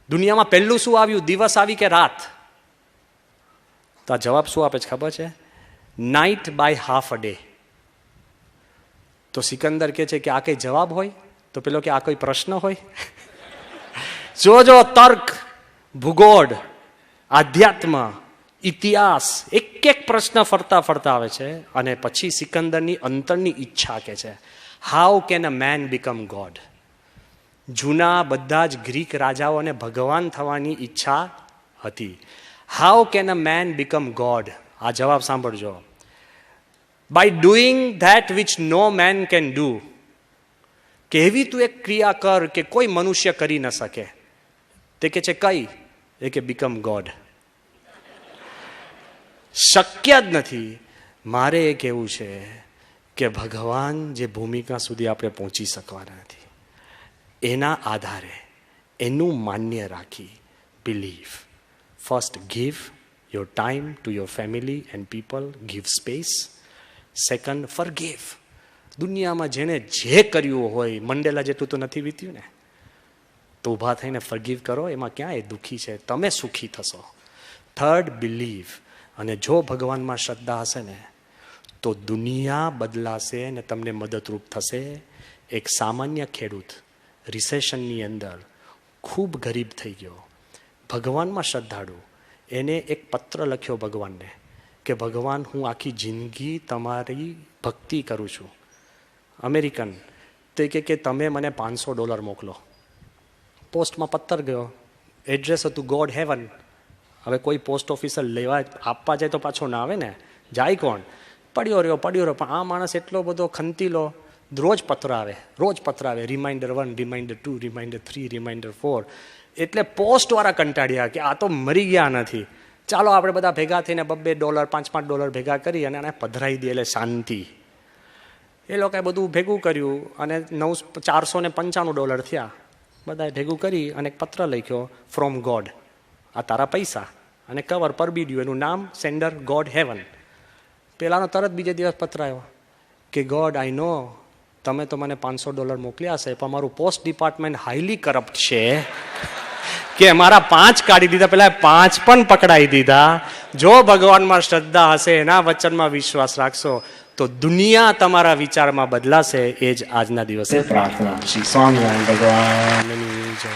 દુનિયામાં પહેલું શું આવ્યું, દિવસ આવી કે રાત? તો આ જવાબ શું આપે છે ખબર છે? Night bye half a day. તો સિકંદર કહે છે કે આ કઈ જવાબ હોય? તો પેલો કે આ કોઈ પ્રશ્ન હોય? જોજો, તર્ક, ભૂગોળ, આધ્યાત્મ, ઇતિહાસ, એક એક પ્રશ્ન ફરતા ફરતા આવે છે. અને પછી સિકંદરની અંતરની ઈચ્છા કે છે, how can a man become God? જૂના બધા જ ગ્રીક રાજાઓને ભગવાન થવાની ઈચ્છા હતી. How can a man become God? આ જવાબ સાંભળજો. By doing that which no man can do. કે એવી તું એક ક્રિયા કર કે કોઈ મનુષ્ય કરી ન શકે. તે કે છે કઈ? એ કે બીકમ ગોડ. શક્ય જ નથી. મારે એ કહેવું છે કે ભગવાન જે ભૂમિકા સુધી આપણે પહોંચી શકવાના નથી, એના આધારે, એનું માન્ય રાખી, believe. First give your time to your family and people, give space. Second, forgive. દુનિયામાં જેને જે કર્યું હોય, મંડેલા જેટલું તો નથી વીત્યું ને, તો ઊભા થઈને ફોરગીવ કરો. એમાં ક્યાં એ દુઃખી છે, તમે સુખી થશો. Third, believe. અને જો ભગવાનમાં શ્રદ્ધા હશે ને તો દુનિયા બદલાશે ને તમને મદદરૂપ થશે. એક સામાન્ય ખેડૂત રિસેશનની અંદર ખૂબ ગરીબ થઈ ગયો, ભગવાનમાં શ્રદ્ધાળુ, એને એક પત્ર લખ્યો ભગવાનને કે ભગવાન, હું આખી જિંદગી તમારી ભક્તિ કરું છું. અમેરિકન તે કે તમે મને $500 મોકલો. પોસ્ટમાં પત્તર ગયો, એડ્રેસ હતું ગોડ હેવન. હવે કોઈ પોસ્ટ ઓફિસર લેવા આપવા જાય તો પાછો ના આવે ને, જાય કોણ? પડ્યો રહ્યો. પણ આ માણસ એટલો બધો ખંતીલો, રોજ પત્ર આવે, રિમાઇન્ડર 1, રિમાઇન્ડર 2, રિમાઇન્ડર 3, રિમાઇન્ડર 4. એટલે પોસ્ટવાળા કંટાળ્યા કે આ તો મરી ગયા નથી, ચાલો આપણે બધા ભેગા થઈને $2, $5 ભેગા કરી અને આને પધરાઈ દે, એટલે શાંતિ. એ લોકોએ બધું ભેગું કર્યું અને $495 થયા. બધાએ ભેગું કરી અને એક પત્ર લખ્યો, ફ્રોમ ગોડ. આ તારા પૈસા. અને કવર પર બીડ્યું, એનું નામ સેન્ડર ગોડ હેવન. પેલાનો તરત બીજે દિવસ પત્ર આવ્યો કે ગોડ, આઈ નો તમે તો મને $500 મોકલ્યા છે, પણ મારું પોસ્ટ ડિપાર્ટમેન્ટ હાઈલી કરપ્ટ છે કે મારા 5 કાઢી દીધા, પેલા 5 પણ પકડાઈ દીધા. જો ભગવાનમાં શ્રદ્ધા હશે, એના વચનમાં વિશ્વાસ રાખશો, તો દુનિયા તમારા વિચારમાં બદલાશે. એ જ આજના દિવસે પ્રાર્થના. શ્રી સ્વામિનારાયણ ભગવાનની જય.